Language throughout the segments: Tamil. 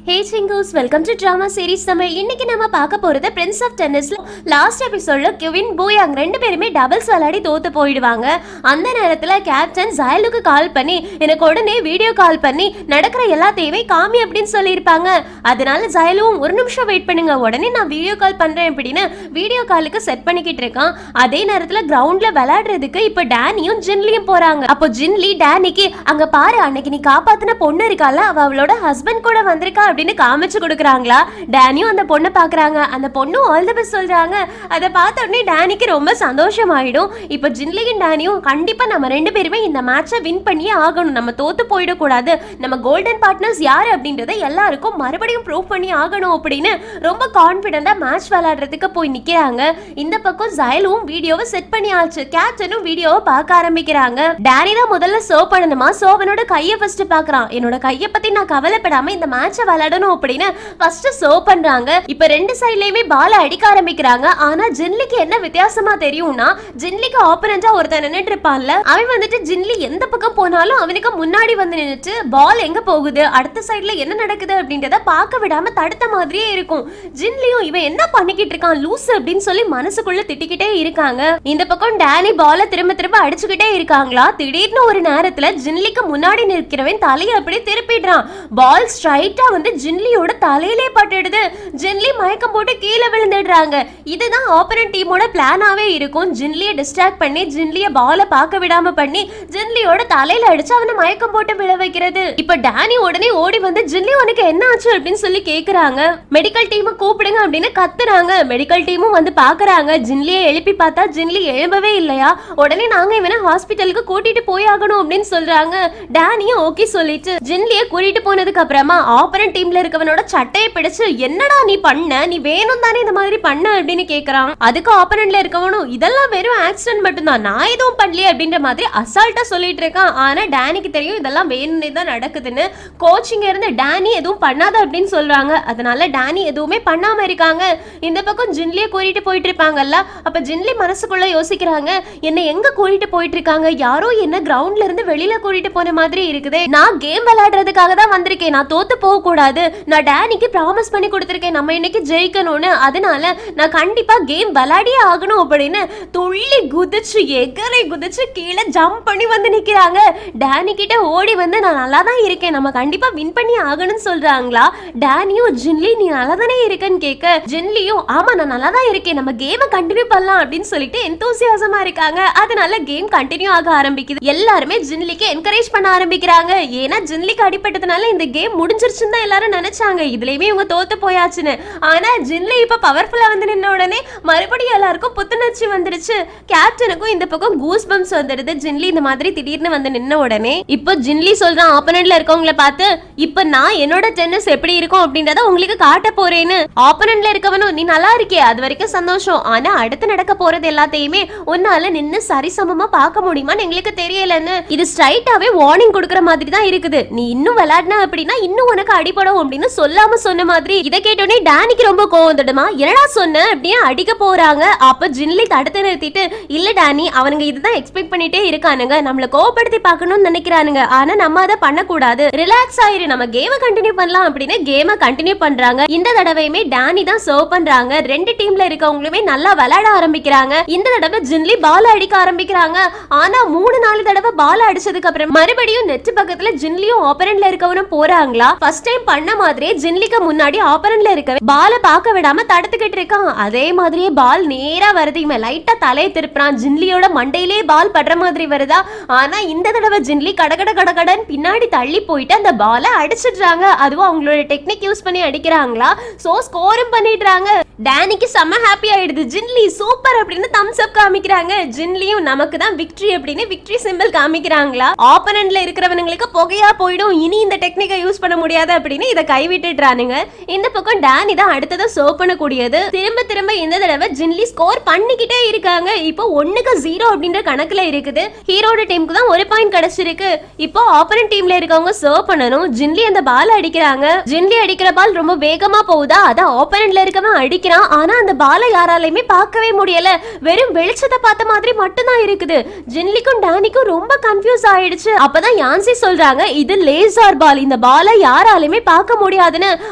Hey Chingus, welcome to Drama Series Tamil. இன்னைக்கு நம்ம பார்க்க போறது Prince of Tennisல லாஸ்ட் எபிசோட்ல கெவின் போயாங் ரெண்டு பேருமே டபுள்ஸ் விளையாடி தோத்து போயிடுவாங்க. அந்த நேரத்துல கேப்டன் ஜாயலுக்கு கால் பண்ணி எனக்கு உடனே வீடியோ கால் பண்ணி நடக்கிற எல்லாத்தையுமே காமி அப்படின்னு சொல்லியிருப்பாங்க. அதனால ஜாயலும் ஒரு நிமிஷம் வெயிட் பண்ணுங்க, உடனே நான் வீடியோ கால் பண்றேன் அப்படின்னு வீடியோ காலுக்கு செட் பண்ணிக்கிட்டு இருக்கான். அதே நேரத்துல கிரவுண்ட்ல விளையாடுறதுக்கு இப்ப டேனியும் ஜின்லியும் போறாங்க. அப்போ ஜின்லி டேனிக்கு அங்க பாரு, அன்னைக்கு நீ காப்பாத்தின பொண்ணு இருக்கால, அவளோட ஹஸ்பண்ட் கூட வந்திருக்கா அப்படின்னு காமிச்சு கொடுக்குறாங்களா. டேனியும் அந்த பொண்ணை பாக்குறாங்க. அந்த பொண்ணும் ஆல் தி பெஸ்ட் சொல்றாங்க. அதை பார்த்த உடனே டேனிக்கு ரொம்ப சந்தோஷம் ஆயிடும். இப்போ ஜின்லியும் டேனியும் கண்டிப்பா நம்ம ரெண்டு பேருமே இந்த மேட்சை வின் பண்ணியே ஆகணும், நம்ம தோத்து போயிடக்கூடாது, நம்ம கோல்டன் பார்ட்னர்ஸ் யாரு அப்படின்றத எல்லாருக்கும் மறுபடியும் ப்ரூவ் பண்ணி ஆகணும் அப்படின்னு ரொம்ப கான்பிடண்டா மேட்ச் விளையாடுறதுக்கு போய் நிக்கிறாங்க. இந்த பக்கம் ஜாயலும் வீடியோவை செட் பண்ணி ஆச்சு. கேப்டனும் வீடியோவை பார்க்க ஆரம்பிக்கிறாங்க. டேனி தான் முதல்ல சர்வ் பண்ணணுமா, சோ அவனோட கையை ஃபர்ஸ்ட் பாக்குறான். என்னோட கையை பத்தி நான் கவலைப்படாம இந்த மேட்சை விளையாடணும் அப்படின்னு ஃபர்ஸ்ட் சர்வ் பண்றாங்க. இப்ப ரெண்டு சைடுலயுமே பால் அடிக்க ஆரம்பிக்கிறாங்க. ஆனா ஜின்லிக்கு என்ன வித்தியாசமா தெரியும்னா, ஜின்லிக்கு ஆப்போனன்ட்டா ஒருத்தன் நின்னுட்டு இருப்பான்ல, அவன் வந்துட்டு ஜின்லி எந்த பக்கம் போனாலும் அவனுக்கு முன்னாடி வந்து நின்னுட்டு பால் எங்க போகுது, அடுத்த சைடுல என்ன நடக்குது அப்படின்றத பார்க்க விடாம தடுத்த மாதிரியே இருக்கும். ஜின்லியும் இவன் என்ன பண்ணிக்கிட்டு இருக்கான் லூஸ் அப்படின்னு சொல்லி மனசுக்குள்ள திட்டிக்கிட்டே இருக்காங்க. இந்த பக்கம் டேனி பால திரும்ப திரும்ப அடிச்சுக்கிட்டே இருக்காங்களா. திடீர்னு ஒரு நேரத்துல ஜின்லிக்கு முன்னாடி நிற்கிறவன் தலையை அப்படியே திருப்பிடுறான். பால் ஸ்ட்ரைட்டா வந்து ஜின்லியோட தலையிலே பட்டுடுது. ஜின்லி மயக்கம் போட்டு கீழே விழுந்துடுறாங்க. இதுதான் ஆப்போனன்ட் டீமோட பிளானாவே இருக்கும். ஜின்லியை டிஸ்ட்ராக்ட் பண்ணி ஜின்லிய பால பார்க்க விடாம பண்ணி ஜின்லியோட தலையில அடிச்சு அவனை மயக்கம் போட்டு விழ வைக்கிறது. இப்ப டேனி உடனே ஓடி வந்து ஜின்லி உனக்கு என்ன ஆச்சு அப்படின்னு சொல்லி கேக்குறாங்க. மெடிக்கல் டீமை கூப்பிடுங்க அப்படின்னு கத்துறாங்க. மெடிக்கல் டீமும் வந்து பாக்குறாங்க. ஜின்லியை எழுப்பி பார்த்தா ஜின்லி எழும்பவே இல்லையா. உடனே நாங்க இவனை ஹாஸ்பிட்டலுக்கு கூட்டிட்டு போய் ஆகணும் அப்படின்னு சொல்றாங்க. டேனியும் ஓகே சொல்லிட்டு ஜின்லிய கூட்டிட்டு போனதுக்கு அப்புறமா ஆப்போனன்ட் டீம்ல இருக்கவனோட சட்டையை பிடிச்சு என்னடா நீ பண்ண, நீ வேணும் தானே இந்த மாதிரி பண்ண அப்படின்னு கேக்குறான். அதுக்கு ஆப்போனன்ட்ல இருக்கவனும் இதெல்லாம் வெறும் ஆக்சிடென்ட் மட்டும்தான், நான் எதுவும் பண்ணலையே அப்படின்ற மாதிரி அசால்ட்டா சொல்லிட்டு இருக்கான். ஆனா டேனிக்கு தெரியும் இதெல்லாம் வேணும்னே தான் நடக்குதுன்னு. கோச்சிங்க இருந்து டேனி எதுவும் பண்ணாத அப்படின்னு சொல்றாங்க. அதனால டேனி எதுவுமே பண்ணாம இருக்காங்க. இந்த பக்கம் ஜின்லியை கூட்டிட்டு போயிட்டு இருப்பாங்கல்ல, அப்ப ஜின்லி மனசுக்குள்ள யோசிக்கிறாங்க, என்ன எங்க கூட்டிட்டு போயிட்டு இருக்காங்க, யாரோ என்ன கிரவுண்ட்ல இருந்து வெளியில கூட்டிட்டு போன மாதிரி இருக்குது. நான் கேம் விளையாடுறதுக்காக தான் வந்திருக்கேன், நான் தோத்து போக கூடாது, நான் டேனிக்கு ப்ராமிஸ் பண்ணி கொடுத்திருக்கேன் நம்ம இன்னைக்கு ஜெயிக்கணும்னு, அதனால நான் கண்டிப்பா கேம் விளையாடியே ஆகணும் அப்படின்னு துள்ளி குதிச்சு எகரை குதிச்சு கீழே ஜம்ப் பண்ணி வந்து நிக்கிறாங்க. டேனி கிட்ட ஓடி வந்து நான் நல்லா தான் இருக்கேன், நம்ம கண்டிப்பா வின் பண்ணி ஆகணும்னு சொல்றாங்களா. டேனியும் ஜின்லி நீ நல்லா தானே இருக்கன்னு கேட்க, ஜின்லியும் ஆமா நான் நல்லா தான் இருக்கேன், நம்ம கேமை கண்டினியூ பண்ணலாம் அப்படின்னு சொல்லிட்டு எந்தூசியாசமா இருக்காங்க. அதனால கேம் கண்டினியூ ஆக ஆரம்பிக்குது. எல்லாருமே ஜின்லிக்கு என்கரேஜ் பண்ண ஆரம்பிக்கிறாங்க. ஏன்னா ஜின்லிக்கு அடிபட்டதுனால இந்த கேம் முடிஞ்சிருச்சுன்னு தான் எல்லாரும் நினைச்சாங்க, இதுலயுமே இவங்க தோத்து போயாச்சுன்னு. ஆனா ஜின்லி இப்ப பவர்ஃபுல்லா வந்து நின்ன உடனே மறுபடியும் எல்லாருக்கும் புத்துணர்ச்சி வந்துருச்சு. கேப்டனுக்கும் இந்த பக்கம் கூஸ் பம்ப்ஸ் வந்துடுது. ஜின்லி இந்த மாதிரி திடீர்னு வந்து நின்ன உடனே இப்போ ஜின்லி சொல்றான் ஆப்போனன்ட்ல இருக்கவங்கள பார்த்து, இப்ப நான் என்னோட டென்னிஸ் எப்படி இருக்கும் அப்படின்றத உங்களுக்கு காட்ட போறேன்னு. ஆப்போனன்ட்ல இருக்கவனும் நீ நல்லா இருக்கே, அது வரைக்கும் சந்தோஷம், ஆனா அடுத்து நடக்க போறது எல்லாத்தையுமே உன்னால நின்னு சரிசமமா பார்க்க முடியுமான்னு எங்களுக்கு தெரியலன்னு. இது ஸ்ட்ரைட்டாவே வார்னிங் கொடுக்கற மாதிரி தான் இருக்குது. நீ இன்னும் விளையாடின அப்படின்னா இன்னும் உனக்கு அடிபடும் அப்படின்னு சொல்லாம சொன்ன மாதிரி. இதை கேட்டோடனே டேனிக்கு ரொம்ப கோவம் வந்துடுமா, என்னடா சொன்ன அப்படியே அடிக்க போறாங்க. அப்ப ஜின்லி தடுத்து நிறுத்திட்டு, இல்ல டேனி அவனுங்க இதுதான் எக்ஸ்பெக்ட் பண்ணிட்டே இருக்கானுங்க, நம்மள கோவப்படுத்தி பார்க்கணும்னு நினைக்கிறானுங்க, ஆனா நம்ம அதை பண்ணக்கூடாது, ரிலாக்ஸ் ஆயிரு, நம்ம கேமை கண்டினியூ பண்ணலாம் அப்படின்னு கேமை கண்டினியூ பண்றாங்க. இந்த தடவையுமே டேனி தான் சர்வ் பண்றாங்க. ரெண்டு டீம்ல இருக்கவங்களுமே நல்லா விளையாட ஆரம்பிக்கிறாங்க. இந்த தடவை ஜின்லி பால் அடிக்க ஆரம்பிக்கிறாங்க. ஆனா 3-4 தடவை பால் அடிச்சதுக்கு அப்புறம் மறுபடியும் நெட் பக்கத்துல ஜின்லியும் ஆப்போனன்ட்ல இருக்கவனும் போறாங்களா. ஃபர்ஸ்ட் டைம் பண்ண மாதிரியே ஜின்லிக்கு முன்னாடி ஆப்போனன்ட்ல இருக்க பால பார்க்க விடாம தடுத்துக்கிட்டு இருக்கான். அதே மாதிரியே பால் நேரா வருது. இவன் லைட்டா தலையை திருப்புறான். ஜின்லியோட மண்டையிலே பால் படுற மாதிரி வருதா. ஆனா இந்த தடவை ஜின்லி கடகட கடகடன் பின்னாடி தள்ளி போயிட்டு அந்த பால அடிச்சிடுறாங்க. அதுவும் அவங்களோட டெக்னிக் யூஸ் பண்ணி அடிக்கிறாங்களா. சோ ஸ்கோரும் பண்ணிடுறாங்க. டேனிக்கு செம்ம ஹாப்பி ஆயிடுது. ஜின்லி சூப்பர் அப்படின்னு தம்ஸ் அப் காமிக்கிறாங்க. ஜின்லியும் நமக்கு தான் விக்டரி அப்படின்னு விக்டரி சிம்பிள் காமிக்கிறாங்களா. ஆப்போனன்ட்ல இருக்கிறவங்களுக்கு புகையா போயிடும், இனி இந்த டெக்னிக்கை யூஸ் பண்ண முடியாது அப்படின்னு இதை கைவிட்டுறானுங்க. இந்த பக்கம் டேனி தான் அடுத்ததை சர்வ் பண்ணக்கூடியது. திரும்ப திரும்ப இந்த தடவை ஜின்லி ஸ்கோர் பண்ணிக்கிட்டே இருக்காங்க. இப்போ 1-0 அப்படின்ற கணக்குல இருக்குது. ஹீரோட டீமுக்கு தான் 1 பாயிண்ட் கிடைச்சிருக்கு. இப்போ ஆப்போனன்ட் டீம்ல இருக்கவங்க சர்வ் பண்ணணும். ஜின்லி அந்த பால் அடிக்கிறாங்க. ஜின்லி அடிக்கிற பால் ரொம்ப வேகமா போகுதா, அத ஆப்போனன்ட்ல இருக்கவன் அடிக்கிறான். ஆனா அந்த பாலை யாராலையுமே பார்க்கவே முடியல, வெறும் வெளிச்சத்தை பார்த்த மாதிரி மட்டும் தான் இருக்குது. ஜின்லிக்கும் டேனிக்கும் ரொம்ப கன்ஃபியூஸ் ஆயிடுச்சு. அப்பதான் யான்சி சொல்றாங்க இது லேசர் பால், இந்த பாலை யாராலையுமே பார்க்க முடியாதுன்னு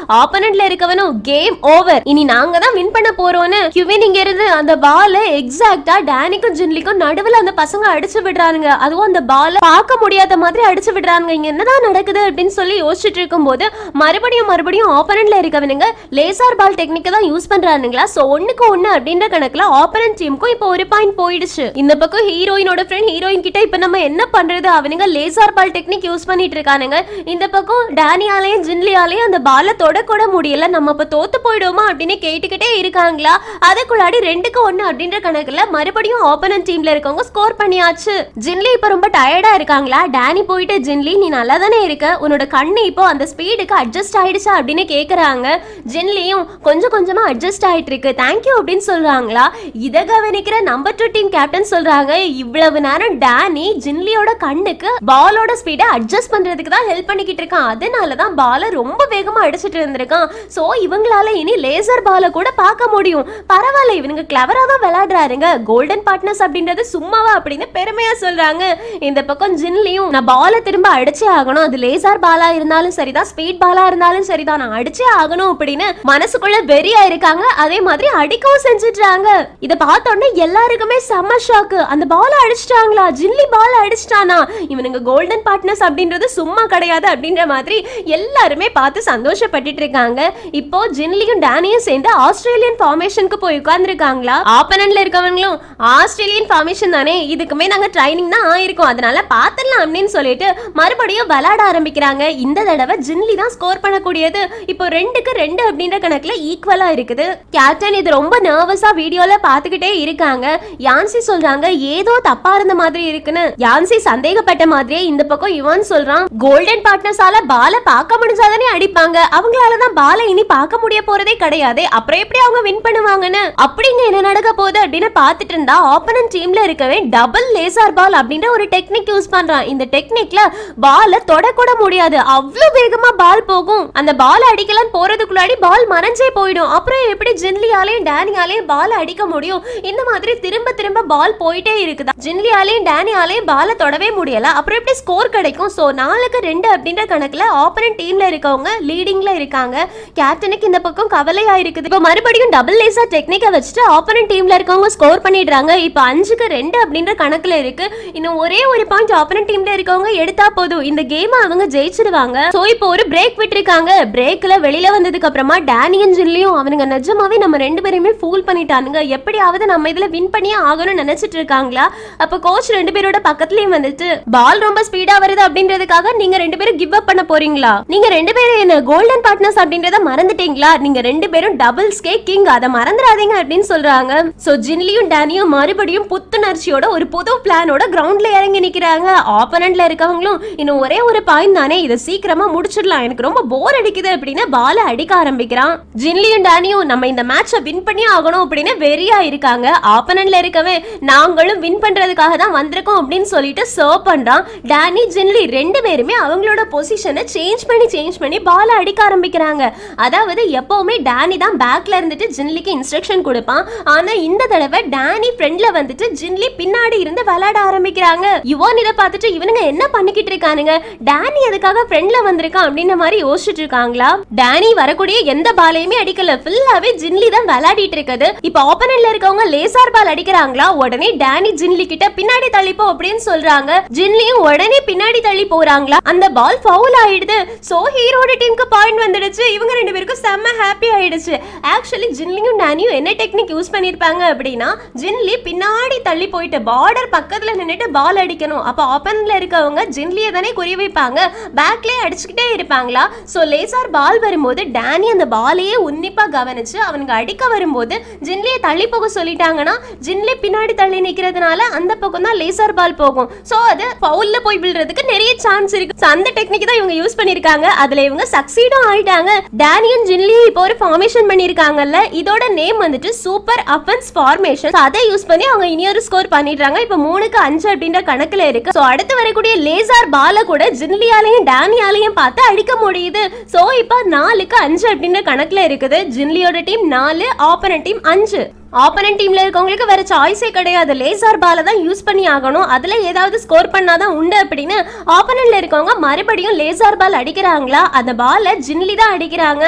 ஆப்போனன்ட்ல இருக்கவனும் கேம் ஓவர், இனி நாங்க தான் வின் பண்ண போறோம்னு கிவின் இங்க இருந்து அந்த பால எக்ஸாக்ட்டா டானிக்கும் ஜின்லிக்கும் நடுவுல அந்த பசங்க அடிச்சு விடுறானுங்க. அதுவும் அந்த பால பார்க்க முடியாத மாதிரி அடிச்சு விடுறாங்க. இங்க என்னதான் நடக்குது அப்படின்னு சொல்லி யோசிச்சுட்டு இருக்கும்போது மறுபடியும் ஆப்போனன்ட்ல இருக்கவனுங்க லேசர் பால் டெக்னிக்கை தான் யூஸ் பண்றானுங்களா. சோ ஒண்ணுக்கு ஒண்ணு அப்படின்ற கணக்குல ஆப்போனன்ட் டீமுக்கும் இப்போ ஒரு பாயிண்ட் போயிடுச்சு. இந்த பக்கம் ஹீரோயினோட ஃப்ரெண்ட் ஹீரோயின் கிட்ட இப்ப நம்ம என்ன பண்றது, அவனுங்க லேசர் பால் டெக்னிக் யூஸ் பண்ணிட்டு இருக்கானுங்க. இந்த பக்கம் டானியாலையும் ஜின்லியாலையும் அந்த பால தொடக்கூட முடியல, நம்ம இப்ப தோத்து போயிடுவோமா அப்படின்னு கேட்டுக்கிட்டே இருக்காங்களா. அதுக்குள்ளாடி 2-1 அப்படின்ற கணக்குல மறுபடியும் ஆப்போனன்ட் டீம்ல இருக்கவங்க ஸ்கோர் பண்ணியாச்சு. ஜின்லி இப்ப ரொம்ப டயர்டா இருக்காங்களா. டானி போயிட்டு ஜின்லி நீ நல்லா தானே இருக்க, உன்னோட கண்ணு இப்போ அந்த ஸ்பீடுக்கு அட்ஜஸ்ட் ஆயிடுச்சா அப்படின்னு கேக்குறாங்க. ஜின்லியும் கொஞ்சமா அட்ஜஸ்ட் ஆயிட்டு இருக்கு தேங்க்யூ அப்படின்னு சொல்றாங்களா. இத கவனிக்கிற நம்பர் 2 டீம் கேப்டன் சொல்றாங்க, இவ்வளவு நேரம் டானி ஜின்லியோட கண்ணுக்கு பாலோட ஸ்பீடை அட்ஜஸ்ட் பண்றதுக்கு தான் ஹெல்ப் பண்ணிக்கிட்டு இருக்கான், அதனாலதான் பால ரொம்ப வேகமா அடிச்சிட்டு இருந்திருக்கான். சோ இவங்களால இனி லேசர் பால கூட பார்க்க முடியும். பரவாயில்ல, இவனுங்க கிளவரா தான் விளையாடுறாருங்க, கோல்டன் பார்ட்னர்ஸ் அப்படின்றது சும்மாவா அப்படின்னு பெருமையா சொல்றாங்க. இந்த பக்கம் ஜின்லியும் நான் பால திரும்ப அடிச்சே ஆகணும், அது லேசர் பாலா இருந்தாலும் சரிதான் ஸ்பீட் பாலா இருந்தாலும் சரிதான், நான் அடிச்சே ஆகணும் அப்படின்னு மனசுக்குள்ள வெறியா இருக்காங்க. அதே மாதிரி அடிக்கவும் செஞ்சுட்டாங்க. இத பார்த்த உடனே எல்லாருக்குமே செம்ம ஷாக்கு. அந்த பால அடிச்சிட்டாங்களா, ஜின்லி பால அடிச்சிட்டானா, இவனுங்க கோல்டன் பார்ட்னர்ஸ் அப்படின்றது சும்மா கிடையாது அப்படின்ற மாதிரி எல்லாருமே பார்த்து சந்தோஷப்பட்டுட்டு இருக்காங்க. இப்போ ஜின்லியும் டானியும் சேர்ந்து ஆஸ்திரேலியன் ஃபார்மேஷனுக்கு போய் உட்கார்ந்துருக்காங்களா. ஆப்போனன்ட்ல இருக்கவங்களும் ஆஸ்திரேலியன் ஃபார்மேஷன் தானே, இதுக்குமே நாங்க ட்ரைனிங் தான் ஆயிருக்கோம், அதனால பாத்துடலாம் அப்படின்னு சொல்லிட்டு மறுபடியும் விளையாட ஆரம்பிக்கிறாங்க. இந்த தடவை ஜின்லி தான் ஸ்கோர் பண்ணக்கூடியது. இப்போ 2-2 அப்படின்ற கணக்குல ஈக்குவலா இருக்குது. கேப்டன் இது ரொம்ப நர்வஸா வீடியோல பாத்துக்கிட்டே இருக்காங்க. யான்சி சொல்றாங்க ஏதோ தப்பா இருந்த மாதிரி இருக்குன்னு. யான்சி சந்தேகப்பட்ட மாதிரியே இந்த பக்கம் இவன் சொல்றான், கோல்டன் பார்ட்னர்ஸால பால பார்க்க முடிஞ்சாதானே அடிப்பாங்க, அவங்களாலதான் பால இனி பார்க்க முடிய போறதே கிடையாது, அப்புறம் எப்படி அவங்க வின் பண்ணுவாங்கன்னு. அப்படிங்க என்ன நடக்க போகுது அப்படின்னு பாத்துட்டு இருந்தா ஆப்போனன்ட் டீம்ல இருக்கவே டபுள் லேசர் பால் அப்படின்ற ஒரு டெக்னிக் யூஸ் பண்றான். இந்த டெக்னிக்ல பால தொடக்கூட முடியாது, அவ்வளவு வேகமா பால் போகும். அந்த பால் அடிக்கலாம் போறதுக்குள்ளாடி பால் மறைஞ்சே போயிடும். அப்புறம் எப்படி ஜின்லியாலையும் டானியாலையும் பால் அடிக்க முடியும்? இந்த மாதிரி திரும்ப பால் போயிட்டே இருக்குதா. ஜின்லியாலையும் டானியாலையும் பால தொடவே முடியல, அப்புறம் எப்படி ஸ்கோர் கிடைக்கும்? சோ 4-2 அப்படின்ற கணக்குல ஆப்போனன்ட் டீம்ல இருக்கவங்க லீடிங்ல இருக்காங்க. கேப்டனுக்கு இந்த பக்கம் கவலையா இருக்குது. இப்போ மறுபடியும் டபுள் லேசர் டெக்னிக்கை வச்சுட்டு ஆப்போனன்ட் டீம்ல இருக்கவங்க ஸ்கோர் பண்ணிடுறாங்க. இப்போ 5-2 அப்படின்ற கணக்குல இருக்கு. இன்னும் ஒரே ஒரு பாயிண்ட் ஆப்போனன்ட் டீம்ல இருக்கவங்க எடுத்தா போதும், இந்த கேம் அவங்க ஜெயிச்சிடுவாங்க. சோ இப்போ ஒரு பிரேக் விட்டுருக்காங்க. பிரேக்ல வெளியில வந்ததுக்கு அப்புறமா டானியும் ஜின்லியும் அவனுங்க நிஜமாவே நம்ம 2 பேரையுமே ஃபூல் பண்ணிட்டானுங்க, எப்படியாவது நம்ம இதுல வின் பண்ணியே ஆகணும்னு நினைச்சிட்டு இருக்காங்களா. அப்ப கோச் 2 பேரோட பக்கத்துலயும் வந்துட்டு பால் ரொம்ப ஸ்பீடா வருது அப்படின்றதுக்காக நீங்க 2 பேரும் கிவ் அப் பண்ண போறீங்களா, நீங்க 2 பேரும் என்ன கோல்டன் பார்ட்னர்ஸ் அப்படின்றத மறந்துட்டீங்களா, நீங்க 2 பேரும் டபுள்ஸ் கே கிங், அதை மறந்துடாதீங்க அப்படின்னு சொல்றாங்க. சோ ஜின்லியும் டானியும் மறுபடியும் புத்துணர்ச்சியோட ஒரு புது பிளானோட கிரவுண்ட்ல இறங்கி நிக்கிறாங்க. ஆப்போனன்ட்ல இருக்கவங்களும் இன்னும் ஒரே ஒரு பாயிண்ட் தானே, இதை சீக்கிரமா முடிச்சிடலாம், எனக்கு ரொம்ப போர் அடிக்குது அப்படின்னு பால அடிக்க ஆரம்பிக்கிறான். ஜின்லியும் டானியும் நம்ம இந்த மேட்சை வின் பண்ணி ஆகணும் அப்படின்னு வெறியா இருக்காங்க. ஆப்போனன்ட்ல இருக்கவே நாங்களும் வின் பண்றதுக்காக தான் வந்திருக்கோம் அப்படின்னு சொல்லிட்டு சர்வ் பண்றான். டானி ஜின்லி 2 பேருமே அவங்களோட பொசிஷனை சேஞ்ச் பண்ணி பால அடிக்க ஆரம்பிக்கிறாங்க. அதாவது எப்பவுமே டானி தான் பேக்ல இருந்துட்டு ஜின்லிக்கு இன்ஸ்ட்ரக்ஷன் கொடுப்பான். ஆனா இந்த தடவை டானி ஃப்ரண்ட்ல வந்துட்டு ஜின்லி பின்னாடி இருந்து விளையாட ஆரம்பிக்கிறாங்க. யுவான் இதை பார்த்துட்டு இவனுங்க என்ன பண்ணிக்கிட்டு இருக்கானுங்க, டானி எதுக்காக ஃப்ரண்ட்ல வந்திருக்கான் அப்படின்ற மாதிரி யோசிச்சுட்டு இருக்காங்களா. டானி வரக்கூடிய எந்த பாலையுமே அடிக்கல, ஃபுல்லாவே ஜின்லி தான் விளையாடிட்டு இருக்குது. இப்ப ஆப்போனன்ட்ல இருக்கவங்க லேசர் பால் அடிக்கிறாங்களா, உடனே டானி ஜின்லி கிட்ட பின்னாடி தள்ளிப்போ அப்படின்னு சொல்றாங்க. ஜின்லியும் உடனே பின்னாடி தள்ளி போறாங்களா, அந்த பால் ஃபவுல் ஆயிடுது. சோ ஹீரோட டீமுக்கு பாயிண்ட் வந்துடுச்சு. இவங்க 2 பேருக்கும் செம்ம ஹாப்பி ஆயிடுச்சு. ஆக்சுவலி ஜின்லியும் டானியும் என்ன டெக்னிக் யூஸ் பண்ணிருப்பாங்க அப்படின்னா, ஜின்லி பின்னாடி தள்ளி போயிட்டு பார்டர் பக்கத்துல நின்னுட்டு பால் அடிக்கணும். அப்ப ஆப்போனன்ட்ல இருக்கவங்க ஜின்லியை தானே குறி வைப்பாங்க, பேக்லயே அடிச்சுக்கிட்டே இருப்பாங்களா. சோ லேசர் பால் வரும்போது டானி அந்த பாலையே உன்னிப்பா கவனிச்சு அவனுக்கு அடிக்க வரும்போது ஜின்லியை தள்ளி போக சொல்லிட்டாங்கன்னா, ஜின்லி பின்னாடி தள்ளி நிக்கிறதுனால அந்த பக்கம் தான் லேசர் பால் போகும். சோ அது ஃபவுல்ல போய் விழுறதுக்கு நிறைய சான்ஸ் இருக்கு. அந்த டெக்னிக் தான் இவங்க யூஸ் பண்ணிருக்காங்க. அதுல இவங்க சக்சீடும் ஆயிட்டாங்க. டானியும் ஜின்லியும் இப்போ ஒரு ஃபார்மேஷன் பண்ணிருக்காங்கல்ல, இதோட நேம் வந்துட்டு சூப்பர் அஃபென்ஸ் ஃபார்மேஷன். அதை யூஸ் பண்ணி அவங்க இனியொரு ஸ்கோர் பண்ணிடுறாங்க. இப்போ 3-5 அப்படின்ற கணக்குல இருக்கு. சோ அடுத்து வரக்கூடிய லேசர் பால கூட ஜின்லியாலையும் டானியாலையும் பார்த்து அடிக்க முடியுது. சோ இப்போ 4-5 அப்படின்ற கணக்குல இருக்குது. ஜின்லியோட டீம் 4, ஆப்போனன்ட் டீம் 5. ஆப்போனன்ட் டீம்ல இருக்கவங்களுக்கு வேற சாய்ஸே கிடையாது, லேசர் பால தான் யூஸ் பண்ணி ஆகணும், அதுல ஏதாவது ஸ்கோர் பண்ணாதான் உண்டு அப்படின்னு ஆப்போனன்ட்ல இருக்கவங்க மறுபடியும் லேசர் பால் அடிக்கிறாங்களா. அந்த பால ஜின்லி தான் அடிக்கிறாங்க.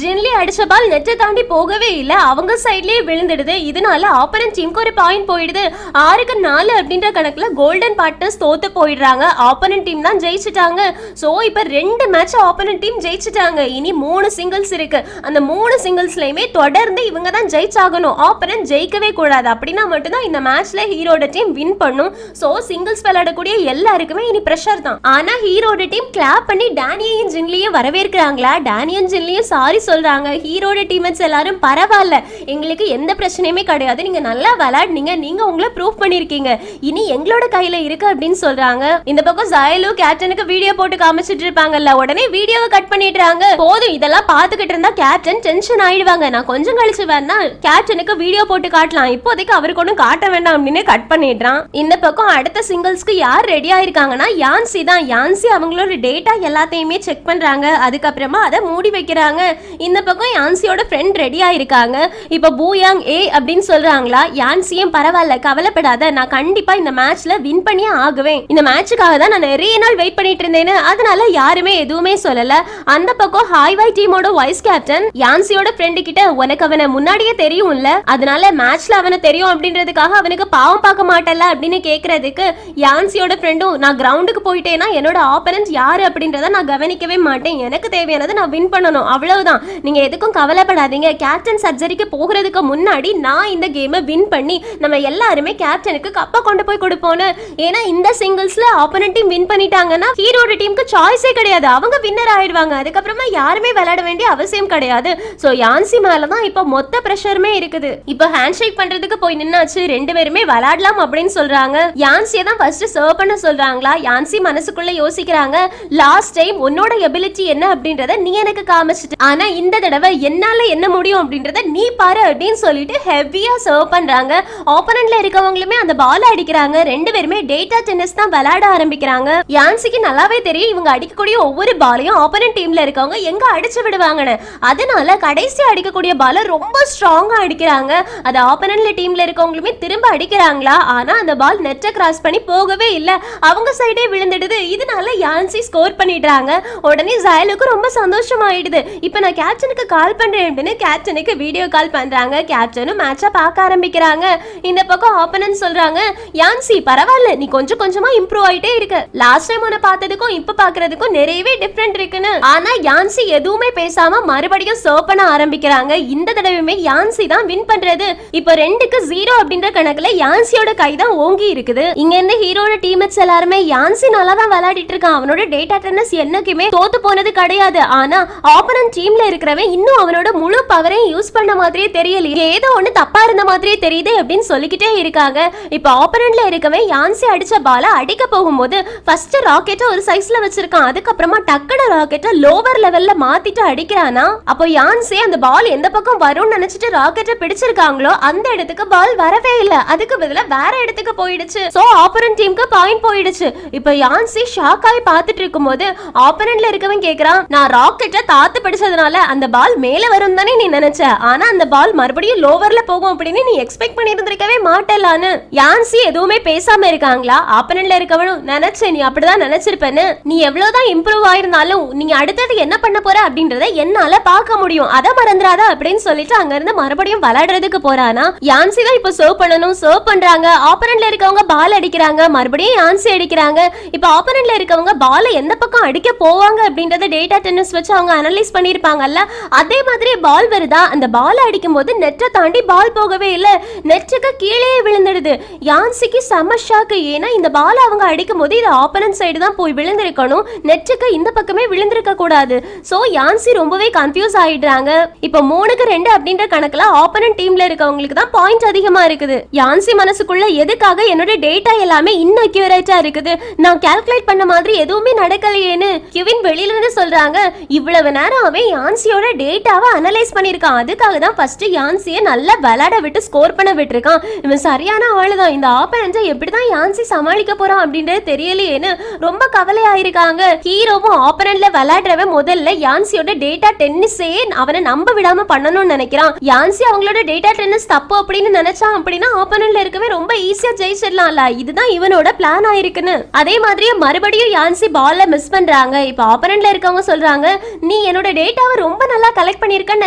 ஜின்லி அடிச்ச பால் நெட்டை தாண்டி போகவே இல்ல, அவங்க சைட்லயே விழுந்துடுது. இதனால ஆப்போனன்ட் டீமுக்கு ஒரு பாயிண்ட் போயிடுது. 6-4 அப்படின்ற கணக்குல கோல்டன் பார்ட்னர்ஸ் தோத்து போயிடுறாங்க. ஆப்போனன்ட் டீம் தான் ஜெயிச்சிட்டாங்க. சோ இப்ப 2 மேட்ச் ஆப்போனன்ட் டீம் ஜெயிச்சிட்டாங்க. இனி 3 சிங்கிள்ஸ் இருக்கு. அந்த 3 சிங்கிள்ஸ்லயுமே தொடர்ந்து இவங்க தான் ஜெயிச்சாகணும். ஆப்போனன்ட் ஜெயிக்கவே கூடாது. அப்படின்னா மட்டும்தான் இந்த மேட்ச்ல ஹீரோட டீம் வின் பண்ணும். சோ சிங்கிள்ஸ் விளையாடக்கூடிய எல்லாருக்குமே இனி பிரஷர் தான். ஆனா ஹீரோட டீம் கிளாப் பண்ணி டேனியையும் ஜின்லியும் வரவேற்கிறாங்களா? டேனியும் ஜின்லியும் சாரி சொல்றாங்க. ஹீரோட டீம்மேட்ஸ் எல்லாரும் பரவாயில்ல, எங்களுக்கு எந்த பிரச்சனையுமே கிடையாது, நீங்க நல்லா விளையாடுனீங்க, நீங்க உங்களை ப்ரூவ் பண்ணிருக்கீங்க, இனி எங்களோட கையில இருக்கு அப்படின்னு சொல்றாங்க. இந்த பக்கம் ஜாயலு கேப்டனுக்கு வீடியோ போட்டு காமிச்சிட்டு இருப்பாங்கல்ல, உடனே வீடியோவை கட் பண்ணிடுறாங்க. போதும், இதெல்லாம் பாத்துக்கிட்டு இருந்தா கேப்டன் டென்ஷன் ஆயிடுவாங்க. நான் கொஞ்சம் கழிச்சு வேணா கேப்டனுக்கு வீடியோ போட்டு காட்டலாம், இப்போதைக்கு அவருக்கு ஒன்றும் காட்ட வேண்டாம் அப்படின்னு கட் பண்ணிடுறான். இந்த பக்கம் அடுத்த சிங்கிள்ஸ்க்கு யார் ரெடி ஆயிருக்காங்கன்னா யான்சி தான். யான்சி அவங்களோட டேட்டா எல்லாத்தையுமே செக் பண்றாங்க. அதுக்கப்புறமா அதை மூடி வைக்கிறாங்க. இந்த பக்கம் யான்சியோட ஃப்ரெண்ட் ரெடி ஆயிருக்காங்க. இப்ப பூயாங் ஏ அப்படின்னு சொல்றாங்களா? யான்சியும் பரவாயில்ல, கவலைப்படாத, நான் கண்டிப்பா இந்த மேட்ச்ல வின் பண்ணியே ஆகுவேன், இந்த மேட்சுக்காக தான் நான் நிறைய நாள் வெயிட் பண்ணிட்டு இருந்தேன்னு, அதனால யாருமே எதுவுமே சொல்லல. அந்த பக்கம் ஹைவாய் டீமோட வைஸ் கேப்டன் யான்சியோட ஃப்ரெண்டு கிட்ட, உனக்கு அவனை முன்னாடியே தெரியும்ல, அதனால மேட்ச்ல அவனை தெரியும் அப்படின்றதுக்காக அவனுக்கு பாவம் பார்க்க மாட்டல அப்படின்னு கேக்குறதுக்கு யான்சியோட ஃப்ரெண்டும், நான் கிரவுண்டுக்கு போயிட்டேன்னா என்னோட ஆப்பனன்ட் யாரு அப்படின்றத நான் கவனிக்கவே மாட்டேன், எனக்கு தேவையானது நான் வின் பண்ணணும், அவ்வளவுதான், நீங்க எதுக்கும் கவலைப்படாதீங்க, கேப்டன் சர்ஜரிக்கு போகிறதுக்கு முன்னாடி நான் இந்த கேமை வின் பண்ணி நம்ம எல்லாருமே கேப்டனுக்கு கப்பை கொண்டு போய் கொடுப்போன்னு. ஏன்னா இந்த சிங்கிள்ஸ்ல ஆப்போனன்ட் டீம் வின் பண்ணிட்டாங்கன்னா ஹீரோட டீமுக்கு சாய்ஸே கிடையாது, அவங்க வின்னர் ஆயிடுவாங்க. அதுக்கப்புறமா யாருமே விளையாட வேண்டிய அவசியம் கிடையாது. சோ யான்சி மேல தான் இப்போ மொத்த பிரஷருமே இருக்குது. இப்போ ஹேண்ட் ஷேக் பண்றதுக்கு போய் நின்னாச்சு, 2 பேருமே விளையாடலாம் அப்படின்னு சொல்றாங்க. யான்சியை தான் ஃபர்ஸ்ட் சர்வ் பண்ண சொல்றாங்களா? யான்சி மனசுக்குள்ள யோசிக்கிறாங்க, லாஸ்ட் டைம் உன்னோட எபிலிட்டி என்ன அப்படின்றத நீ எனக்கு காமிச்சிட்டு, ஆனா இந்த தடவை என்னால என்ன முடியும் அப்படின்றத நீ பாரு அப்படின்னு சொல்லிட்டு ஹெவியா சர்வ் பண்றாங்க. ஆப்போனன்ட்ல இருக்கவங்களுமே அந்த பால் அடிக்கிறாங்க. 2 பேருமே டேட்டா டென்னிஸ் தான் விளையாட ஆரம்பிக்கிறாங்க. யான்சிக்கு நல்லாவே தெரியும் இவங்க அடிக்கக்கூடிய ஒவ்வொரு பாலையும் ஆப்போனன்ட் டீம்ல இருக்கவங்க எங்க அடிச்சு விடுவாங்கன்னு. அதனால கடைசி அடிக்கக்கூடிய பால ரொம்ப ஸ்ட்ராங்கா அடிக்கிறாங்க. அது ஆப்போனன்ட்ல டீம்ல இருக்கவங்களுமே திரும்ப அடிக்கிறாங்களா? ஆனா அந்த பால் நெட்டை கிராஸ் பண்ணி போகவே இல்ல, அவங்க சைடே விழுந்துடுது. இதனால யான்சி ஸ்கோர் பண்ணிடுறாங்க. உடனே ஜாயலுக்கு ரொம்ப சந்தோஷம் ஆயிடுது. இப்ப நான் கேப்டனுக்கு கால் பண்றேன் அப்படின்னு கேப்டனுக்கு வீடியோ கால் பண்றாங்க. கேப்டனும் மேட்சா பார்க்க ஆரம்பிக்கிறாங்க. இந்த பக்கம் ஆப்போனன்ட் சொல்றாங்க, யான்சி பரவாயில்ல, நீ கொஞ்சம் கொஞ்சமா இம்ப்ரூவ் ஆயிட்டே இருக்கு, லாஸ்ட் டைம் உன்னை பார்த்ததுக்கும் இப்ப பாக்குறதுக்கும் நிறையவே டிஃபரெண்ட் இருக்குன்னு. ஆனா யான்சி எதுவுமே பேசாம மறுபடியும் சர்வ் பண்ண ஆரம்பிக்கிறாங்க. இந்த தடவையுமே யான்சி தான் வின் பண்றது. இப்போ 2-0 அப்படின்ற கணக்குல யான்சியோட கை தான் ஓங்கி இருக்குது. இங்க இருந்து ஹீரோட டீம்மேட்ஸ் எல்லாருமே யான்சி நல்லா தான் விளையாடிட்டு இருக்கான், அவனோட டேட்டா டென்னிஸ் என்னைக்குமே தோத்து போனது கிடையாது, ஆனா ஆப்போனன்ட் டீம்ல இருக்கிறவன் இன்னும் அவனோட முழு பவரையும் யூஸ் பண்ண மாதிரியே தெரியல, ஏதோ ஒண்ணு தப்பா இருந்த மாதிரியே தெரியுது அப்படின்னு சொல்லிக்கிட்டே இருக்காங்க. இப்ப ஆப்போனன்ட்ல இருக்கவன் யான்சி அடிச்ச பால அடிக்க போகும்போது ஃபர்ஸ்ட் ராக்கெட்ட ஒரு சைஸ்ல வச்சிருக்கான், அதுக்கப்புறமா டக்குனு ராக்கெட்ட லோவர் லெவல்ல மாத்திட்டு அடிக்கிறானா. அப்போ யான்சி அந்த பால் எந்த பக்கம் வரும்னு நினைச்சிட்டு ராக்கெட்ட பிடிச்சிருக்காங்களோ அந்த இடத்துக்கு பால் வரவே இல்ல, அதுக்கு பதிலா வேற இடத்துக்கு போயிடுச்சு. சோ ஆப்போனன்ட் டீமுக்கு பாயிண்ட் போயிடுச்சு. இப்ப யான்சி ஷாக் ஆகி பார்த்துட்டு இருக்கும்போது ஆப்போனன்ட்ல இருக்கவன் கேக்குறான், நான் ராக்கெட்ட தாத்து பிடிச்சதுனால அந்த பால் மேல வரும் தானே நீ நினைச்ச, ஆனா அந்த பால் மறுபடியும் லோவர்ல போகும் அப்படின்னு நீ எக்ஸ்பெக்ட் பண்ணியிருந்திருக்கவே மாட்டலான்னு. யான்சி எதுவுமே பேசாம இருக்காங்களா? ஆப்போனன்ட்ல இருக்கவனும், நினைச்சேன் நீ அப்படிதான் நினைச்சிருப்பேன்னு, நீ எவ்வளவுதான் இம்ப்ரூவ் ஆயிருந்தாலும் நீங்க அடுத்தது என்ன பண்ண போற அப்படின்றத என்னால பார்க்க முடியும், அதை மறந்துடாத அப்படின்னு சொல்லிட்டு அங்க இருந்து மறுபடியும் விளையாடுறதுக்கு போறானா. யான்சி தான் இப்ப சர்வ் பண்ணணும், சர்வ் பண்றாங்க. ஆப்போனன்ட்ல இருக்கவங்க பால் அடிக்கிறாங்க, மறுபடியும் யான்சி அடிக்கிறாங்க. இப்ப ஆப்போனன்ட்ல இருக்கவங்க பால் எந்த பக்கம் அடிக்க போவாங்க அப்படின்றத டேட்டா டென்னிஸ் வச்சு அவங்க அனலைஸ் பண்ணிருப்பாங்கல்ல, அதே மாதிரி பால் வருதா, அந்த பால் அடிக்கும் போது நெட்டை தாண்டி பால் போகவே இல்ல, நெட்டுக்கு கீழே விழுந்துடுது. யான்சிக்கு செம ஷாக்கு, ஏன்னா இந்த பால் அவங்க அடிக்கும் போது இது ஆப்போனன்ட் சைடு தான் போய் விழுந்திருக்கணும், நெட்டுக்கு இந்த பக்கமே விழுந்திருக்க கூடாது. சோ யான்சி ரொம்பவே கன்ஃபியூஸ் ஆயிடுறாங்க. இப்போ 3-2 அப்படின்ற கணக்குல ஆப்போனன்ட் டீம்ல இருக்கவங்களுக்கு தான் பாயிண்ட் அதிகமா இருக்குது. யான்சி மனசுக்குள்ள எதுக்காக என்னோட டேட்டா எல்லாமே இன்அக்யூரேட்டா இருக்குது, நான் கால்குலேட் பண்ண மாதிரி எதுவுமே நடக்கலையேன்னு கிவின் வெளியில இருந்து சொல்றாங்க. இவ்வளவு நேரம் அவன் யான்சியோட டேட்டாவை அனலைஸ் பண்ணிருக்கான், அதுக்காக தான் ஃபர்ஸ்ட் யான்சியை நல்லா விளையாட விட்டு ஸ்கோர் பண்ண விட்டுருக்கான். இவன் சரியான ஆளுதான், இந்த ஆப்போனன்ட்டை எப்படிதான் யான்சி சமாளிக்க போறான் அப்படின்றது தெரியலையேன்னு ரொம்ப கவலையாயிருக்காங்க. ஹீரோவும் ஆப்போனன்ட்ல விளையாடுறவன் முதல்ல யான்சியோட டேட்டா டென்னிஸே அவனை நம்ப விடாம பண்ணணும்னு நினைக்கிறான். யான்சி அவங்களோட டேட்டா டென்னிஸ் தப்பு அப்படின்னு நினைச்சான் அப்படின்னா ஆப்போனன்ட்ல இருக்கவே ரொம்ப ஈஸியா ஜெயிச்சிடலாம்ல, இதுதான் இவனோட பிளான் ஆயிருக்குன்னு. அதே மாதிரியே மறுபடியும் யான்சி பால்ல மிஸ் பண்றாங்க. இப்ப ஆப்போனன்ட்ல இருக்கவங்க சொல்றாங்க, நீ என்னோட டேட்டாவை ரொம்ப நல்லா கலெக்ட் பண்ணிருக்கன்னு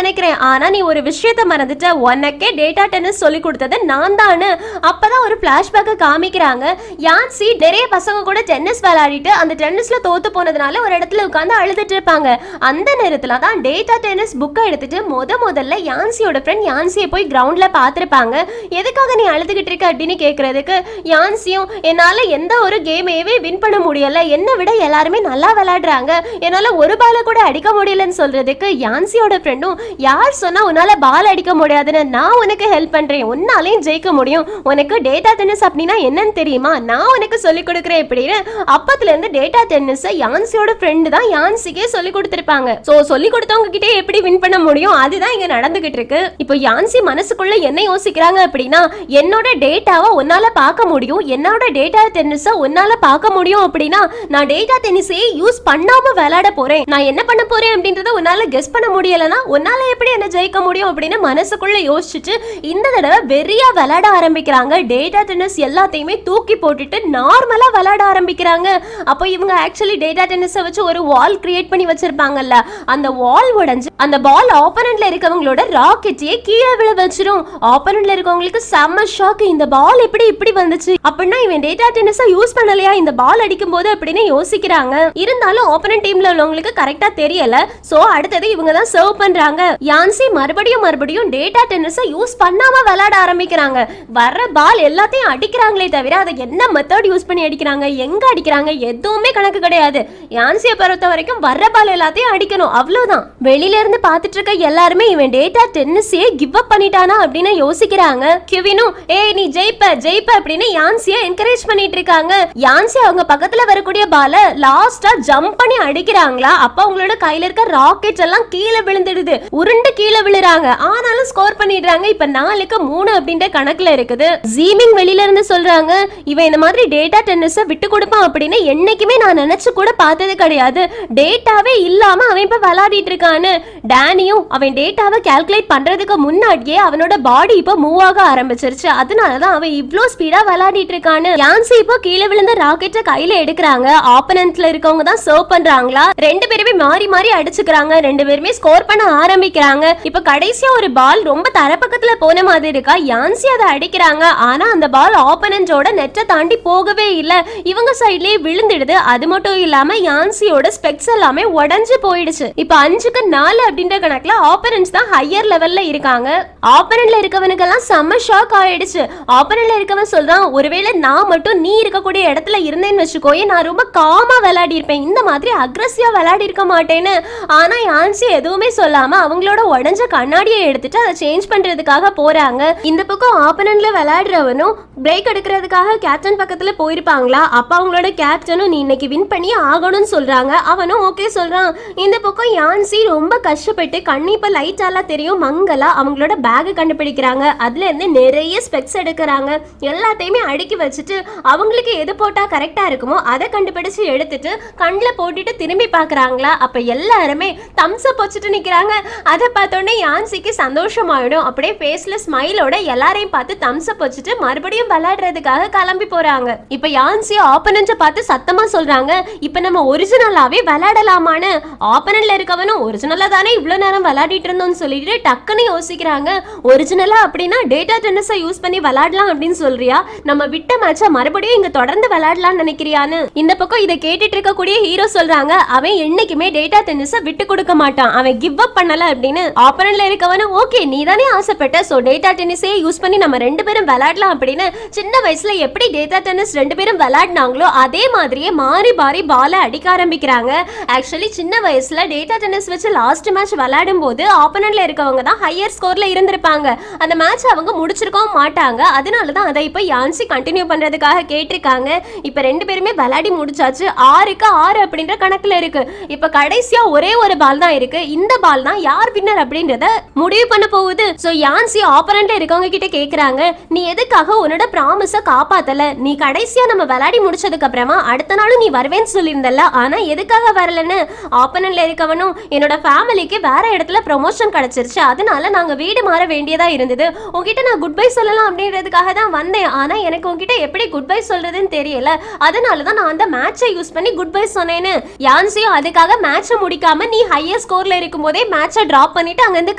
நினைக்கிறேன், ஆனா நீ ஒரு விஷயத்த மறந்துட்ட, உனக்கே டேட்டா டென்னிஸ் சொல்லி கொடுத்தது நான் தானு. அப்பதான் ஒரு பிளாஷ்பேக்க காமிக்கிறாங்க. யான்சி நிறைய பசங்க கூட டென்னிஸ் விளையாடிட்டு அந்த டென்னிஸ்ல தோத்து போனதுனால ஒரு இடத்துல உட்கார்ந்து அழுதுட்டு இருப்பாங்க. அந்த நேரத்துல தான் டேட்டா டென்னிஸ் புக்கை எடுத்துட்டு முதல்ல யான்சியோட ஃப்ரெண்ட் யான்சியை போய் கிரவுண்ட்ல பார்த்திருப்பாங்க. எதுக்காக நீ அழுதுகிட்டு இருக்க அப்படின்னு கேட்கறதுக்கு யான்சியும், என்னால எந்த ஒரு கேமையவே வின் பண்ண முடியல, என்னை விட எல்லாருமே நல்லா விளையாடுறாங்க, என்னால ஒரு பால கூட அடிக்க முடியலன்னு சொல்றதுக்கு யான்சியோட ஃப்ரெண்டும், யார் சொன்னா உன்னால பால் அடிக்க முடியாதுன்னு, நான் உனக்கு ஹெல்ப் பண்றேன், உன்னாலையும் ஜெயிக்க முடியும், உனக்கு டேட்டா டென்னிஸ் அப்படின்னா என்னன்னு தெரியுமா, நான் உனக்கு சொல்லி கொடுக்குறேன் இப்படின்னு. அப்பத்துல இருந்து டேட்டா டென்னிஸ் யான்சியோட ஃப்ரெண்டு தான் யான்சிக்கே சொல்லி கொடுத்திருப்பாங்க. சோ சொல்லி கொடுத்தவங்க கிட்டே எப்படி வின் பண்ண முடியும், அதுதான் இங்க நடந்துகிட்டு இருக்கு. இப்போ யான்சி மனசுக்குள்ள என்ன யோசிக்கிறாங்க அப்படின்னா, என்னோட டேட்டாவை உன்னால பார்க்க முடியும், என்னோட டேட்டா டென்னிஸை உன்னால பார்க்க முடியும் அப்படின்னா நான் டேட்டா டென்னிஸே யூஸ் பண்ணாம விளையாட போறேன், நான் என்ன பண்ண போறேன் அப்படின்றத உன்னால கெஸ் பண்ண முடியலனா உன்னால எப்படி என்ன ஜெயிக்க முடியும் அப்படின்னு மனசுக்குள்ள யோசிச்சுட்டு இந்த தடவை வெறியா விளையாட ஆரம்பிக்கிறாங்க. டேட்டா டென்னிஸ் எல்லாத்தையுமே தூக்கி போட்டுட்டு நார்மலா விளையாட ஆரம்பிக்கிறாங்க. அப்போ இவங்க ஆக்சுவலி டேட்டா டென்னிஸை வச்சு ஒரு வால் கிரியேட் பண்ணி வச்சிருப்பாங்கல்ல, அந்த வால் உடைஞ்சு அந்த பால் ஆப்போனன்ட்ல இருக்கவங்களோட ராக்கெட்டையே கீழே விழ வச்சிரும். ஆப்போனன்ட்ல இருக்கவங்களுக்கு செம்ம ஷாக், இந்த பால் எப்படி இப்படி வந்துச்சு, அப்படின்னா இவன் டேட்டா டென்னிஸை யூஸ் பண்ணலையா இந்த பால் அடிக்கும் போது அப்படின்னு யோசிக்கிறாங்க. இருந்தாலும் ஆப்போனன்ட் டீம்ல உள்ளவங்களுக்கு கரெக்டா தெரியல. சோ அடுத்தது இவங்க தான் சர்வ் பண்றாங்க. யான்சி மறுபடியும் டேட்டா டென்னிஸை யூஸ் பண்ணாம விளையாட ஆரம்பிக்கிறாங்க. வர்ற பால் எல்லாத்தையும் அடிக்கிறாங்களே தவிர அதை என்ன மெத்தட் யூஸ் பண்ணி அடிக்கிறாங்க, எங்க அடிக்கிறாங்க எதுவுமே கணக்கு கிடையாது. யான்சியை பொறுத்த வரைக்கும் வர்ற பால் எல்லாத்தையும் அடிக்கணும், அவ்வளவுதான். வெளியில இருந்து பாத்துட்டு இருக்க எல்லாருமே இவன் டேட்டா டென்னிஸையே கிவ் அப் பண்ணிட்டானா அப்படின்னு யோசிக்கிறாங்க. கிவினும் ஏய் நீ ஜெயிப்ப அப்படின்னு யான்சியை என்கரேஜ் பண்ணிட்டு இருக்காங்க. யான்சி அவங்க பக்கத்துல வரக்கூடிய பால லாஸ்டா ஜம்ப் பண்ணி அடிக்கிறாங்களா, அப்ப அவங்களோட கையில இருக்க ராக்கெட்ஸ் எல்லாம் கீழே விழுந்துடுது, உருண்டு கீழே விழுறாங்க. ஆனாலும் ஸ்கோர் பண்ணிடுறாங்க. இப்ப 4-3 அப்படின்ற கணக்குல இருக்குது. ஜீமிங் வெளியில இருந்து சொல்றாங்க, இவன் இந்த மாதிரி டேட்டா டென்னிஸை விட்டு கொடுப்பான் அப்படின்னு என்னைக்குமே நான் நினைச்சு கூட பார்த்தது கிடையாது, டேட்டாவே இல்லாம அவன் இப்ப விளையாடிட்டு இருக்கான்னு. டேனியும் அவன் டேட்டாவை கால்குலேட் பண்றதுக்கு முன்னாடியே அவனோட பாடி இப்ப மூவ் ஆக ஆரம்பிச்சிருச்சு, அதனாலதான் அவன் இவ்ளோ ஸ்பீடா விளையாடிட்டு இருக்கான்னு. யான்சி இப்போ கீழே விழுந்த ராக்கெட்டை கையில எடுக்கிறாங்க. ஆப்போனன்ட்ல இருக்கவங்க தான் சர்வ் பண்றாங்களா, ரெண்டு பேருமே மாறி அடிச்சுக்கிறாங்க, ரெண்டு பேருமே ஸ்கோர் பண்ண ஆரம்பிக்கிறாங்க. இப்ப கடைசியா ஒரு பால் ரொம்ப தரப்பக்கத்துல போன மாதிரி இருக்கா, யான்சி அதை அடிக்கிறாங்க. ஆனா அந்த பால் ஆப்போனன்ட்டோட நெட்டை தாண்டி போகவே இல்ல, இவங்க சைட்லயே விழுந்துடுது. அது மட்டும் இல்லாம யான்சியோட ஸ்பெக்ஸ் எல்லாமே உடைஞ்சு போயிடுச்சு. இப்ப 5-4 அப்படின்ற கணக்குல ஆப்போனன்ட்ஸ் தான் ஹையர் லெவல்ல இருக்காங்க. ஆப்போனன்ட்ல இருக்கவனுக்கெல்லாம் செம்ம ஷாக் ஆயிடுச்சு. ஆப்போனன்ட்ல இருக்கவன் சொல்றான், ஒருவேளை நான் மட்டும் நீ இருக்கக்கூடிய இடத்துல இருந்தேன்னு வச்சுக்கோயே, நான் ரொம்ப காமா விளையாடி இருப்பேன், இந்த மாதிரி அக்ரெசிவா விளையாடி இருக்க மாட்டேன்னு. ஆனா யான்சி எதுவுமே சொல்லாம அவங்களோட உடஞ்ச கண்ணாடியை எடுத்துட்டு அதை சேஞ்ச் பண்றதுக்காக போறாங்க. இந்த பக்கம் ஆப்போனன்ட்ல விளையாடுறவனும் பிரேக் எடுக்கிறதுக்காக கேப்டன் பக்கத்துல போயிருப்பாங்களா, அப்ப அவங்களோட கேப்டனும் நீ இன்னைக்கு வின் பண்ணி ஆகணும்னு சொல்றாங்க. அவனும் ஓகே சொல்றான். இந்த பக்கம் யான்சி ரொம்ப கஷ்டப்பட்டு கண்ணி இப்ப லைட்டால தெரியும் மங்களா அவங்களோட பேக் கண்டுபிடிக்கிறாங்க. அதுல இருந்து நிறைய ஸ்பெக்ஸ் எடுக்கிறாங்க. எல்லாத்தையுமே அடுக்கி வச்சுட்டு அவங்களுக்கு எது போட்டா கரெக்டா இருக்குமோ அதை கண்டுபிடிச்சு எடுத்துட்டு கண்ணில் போட்டுட்டு திரும்பி பாக்குறாங்களா. அப்ப எல்லாருமே தம்ஸ் அப் வச்சுட்டு நிக்கிறாங்க. அதை பார்த்தோன்னே யான்சிக்கு சந்தோஷமாயிடும். அப்படியே ஃபேஸ்ல ஸ்மைலோட எல்லாரையும் பார்த்து தம்ஸ் அப் வச்சுட்டு மறுபடியும் விளையாடுறதுக்காக கிளம்பி போறாங்க. இப்ப யான்சி ஆப்போனன்ட் பார்த்து சத்தமா சொல்றாங்க, இப்ப நம்ம ஒரிஜினலாவே விளையாடலாமான்னு. ஆப்போனன்ட்ல இருக்கவனும் ஒரிஜினலா தானே இவ்வளவு நேரம் விளையாடிட்டு இருந்தோம்னு சொல்லிட்டு டக்குன்னு யோசிக்கிறாங்க. ஒரிஜினலா அப்படின்னா டேட்டா டென்னிஸை யூஸ் பண்ணி விளையாடலாம் அப்படின்னு சொல்றியா, நம்ம விட்ட மேட்சை மறுபடியும் இங்க தொடர்ந்து விளையாடலாம்னு நினைக்கிறியான்னு. இந்த பக்கம் இதை கேட்டுட்டு இருக்கக்கூடிய ஹீரோ சொல்றாங்க, அவன் என்னைக்குமே டேட்டா டென்னிஸை விட்டு கொடுக்க மாட்டான், அவன் கிவ் அப் பண்ணல அப்படின்னு. ஆப்போனன்ட்ல இருக்கவனும் ஓகே நீ தானே ஆசைப்பட்ட, சோ டேட்டா டென்னிஸே யூஸ் பண்ணி நம்ம ரெண்டு பேரும் விளையாடலாம் அப்படின்னு. சின்ன வயசுல எப்படி டேட்டா டென்னிஸ் ரெண்டு பேரும் விளையாடினாங்களோ அதே மாதிரியே மாறி பாலை அடிக்க ஆரம்பிக்கிறாங்க. ஆக்சுவலி சின்ன வயசுல டேட்டா டென்னிஸ் வச்சு லாஸ்ட் மேட்ச் விளையாடும் போது ஆப்போனன்ட்ல இருக்கவங்க தான் ஹையர் ஸ்கோர்ல இருந்திருப்பாங்க. அந்த மேட்ச் அவங்க முடிச்சிருக்கவும் மாட்டாங்க. அதனால தான் அதை இப்ப யான்சி கண்டினியூ பண்றதுக்காக கேட்டிருக்காங்க. இப்ப ரெண்டு பேருமே விளையாடி முடிச்சாச்சு. 6-6 அப்படின்ற கணக்குல இருக்கு. இப்ப கடைசியா ஒரே ஒரு பால் தான் இருக்கு. இந்த பால் தான் யார் வின்னர் அப்படின்றத முடிவு பண்ண போகுது. சோ யான்சி ஆப்போனன்ட்ல இருக்கவங்க கிட்ட கேக்குறாங்க, நீ எதுக்காக உன்னோட ப்ராமிஸ காப்பாத்தல, நீ கடைசியா நம்ம விளையாடி முடிச்சதுக்கு அப்புறமா அடுத்த நாளும் நீ வருவேன்னு சொல்லியிருந்தல, ஆனா எதுக்காக வரலன்னு. ஆப்போனன்ட்ல இருக்கவனும் என்னோட ஃபேமிலிக்கு வேற இடத்துல ப்ரமோஷன் கிடைச்சிருச்சு, அதனால நாங்க வீடு மாற வேண்டியதா இருந்தது, உங்ககிட்ட நான் குட் பை சொல்லலாம் அப்படின்றதுக்காக தான் வந்தேன், ஆனா எனக்கு உங்ககிட்ட எப்படி குட் பை சொல்றதுன்னு தெரியல, அதனால தான் நான் அந்த மேட்சை யூஸ் பண்ணி குட் பை சொன்னேன்னு. யான்சி யான்சியும் அதுக்காக மேட்சை முடிக்காம நீ ஹையர் ஸ்கோர்ல இருக்கும் போதே மேட்சை டிராப் பண்ணிட்டு அங்க இருந்து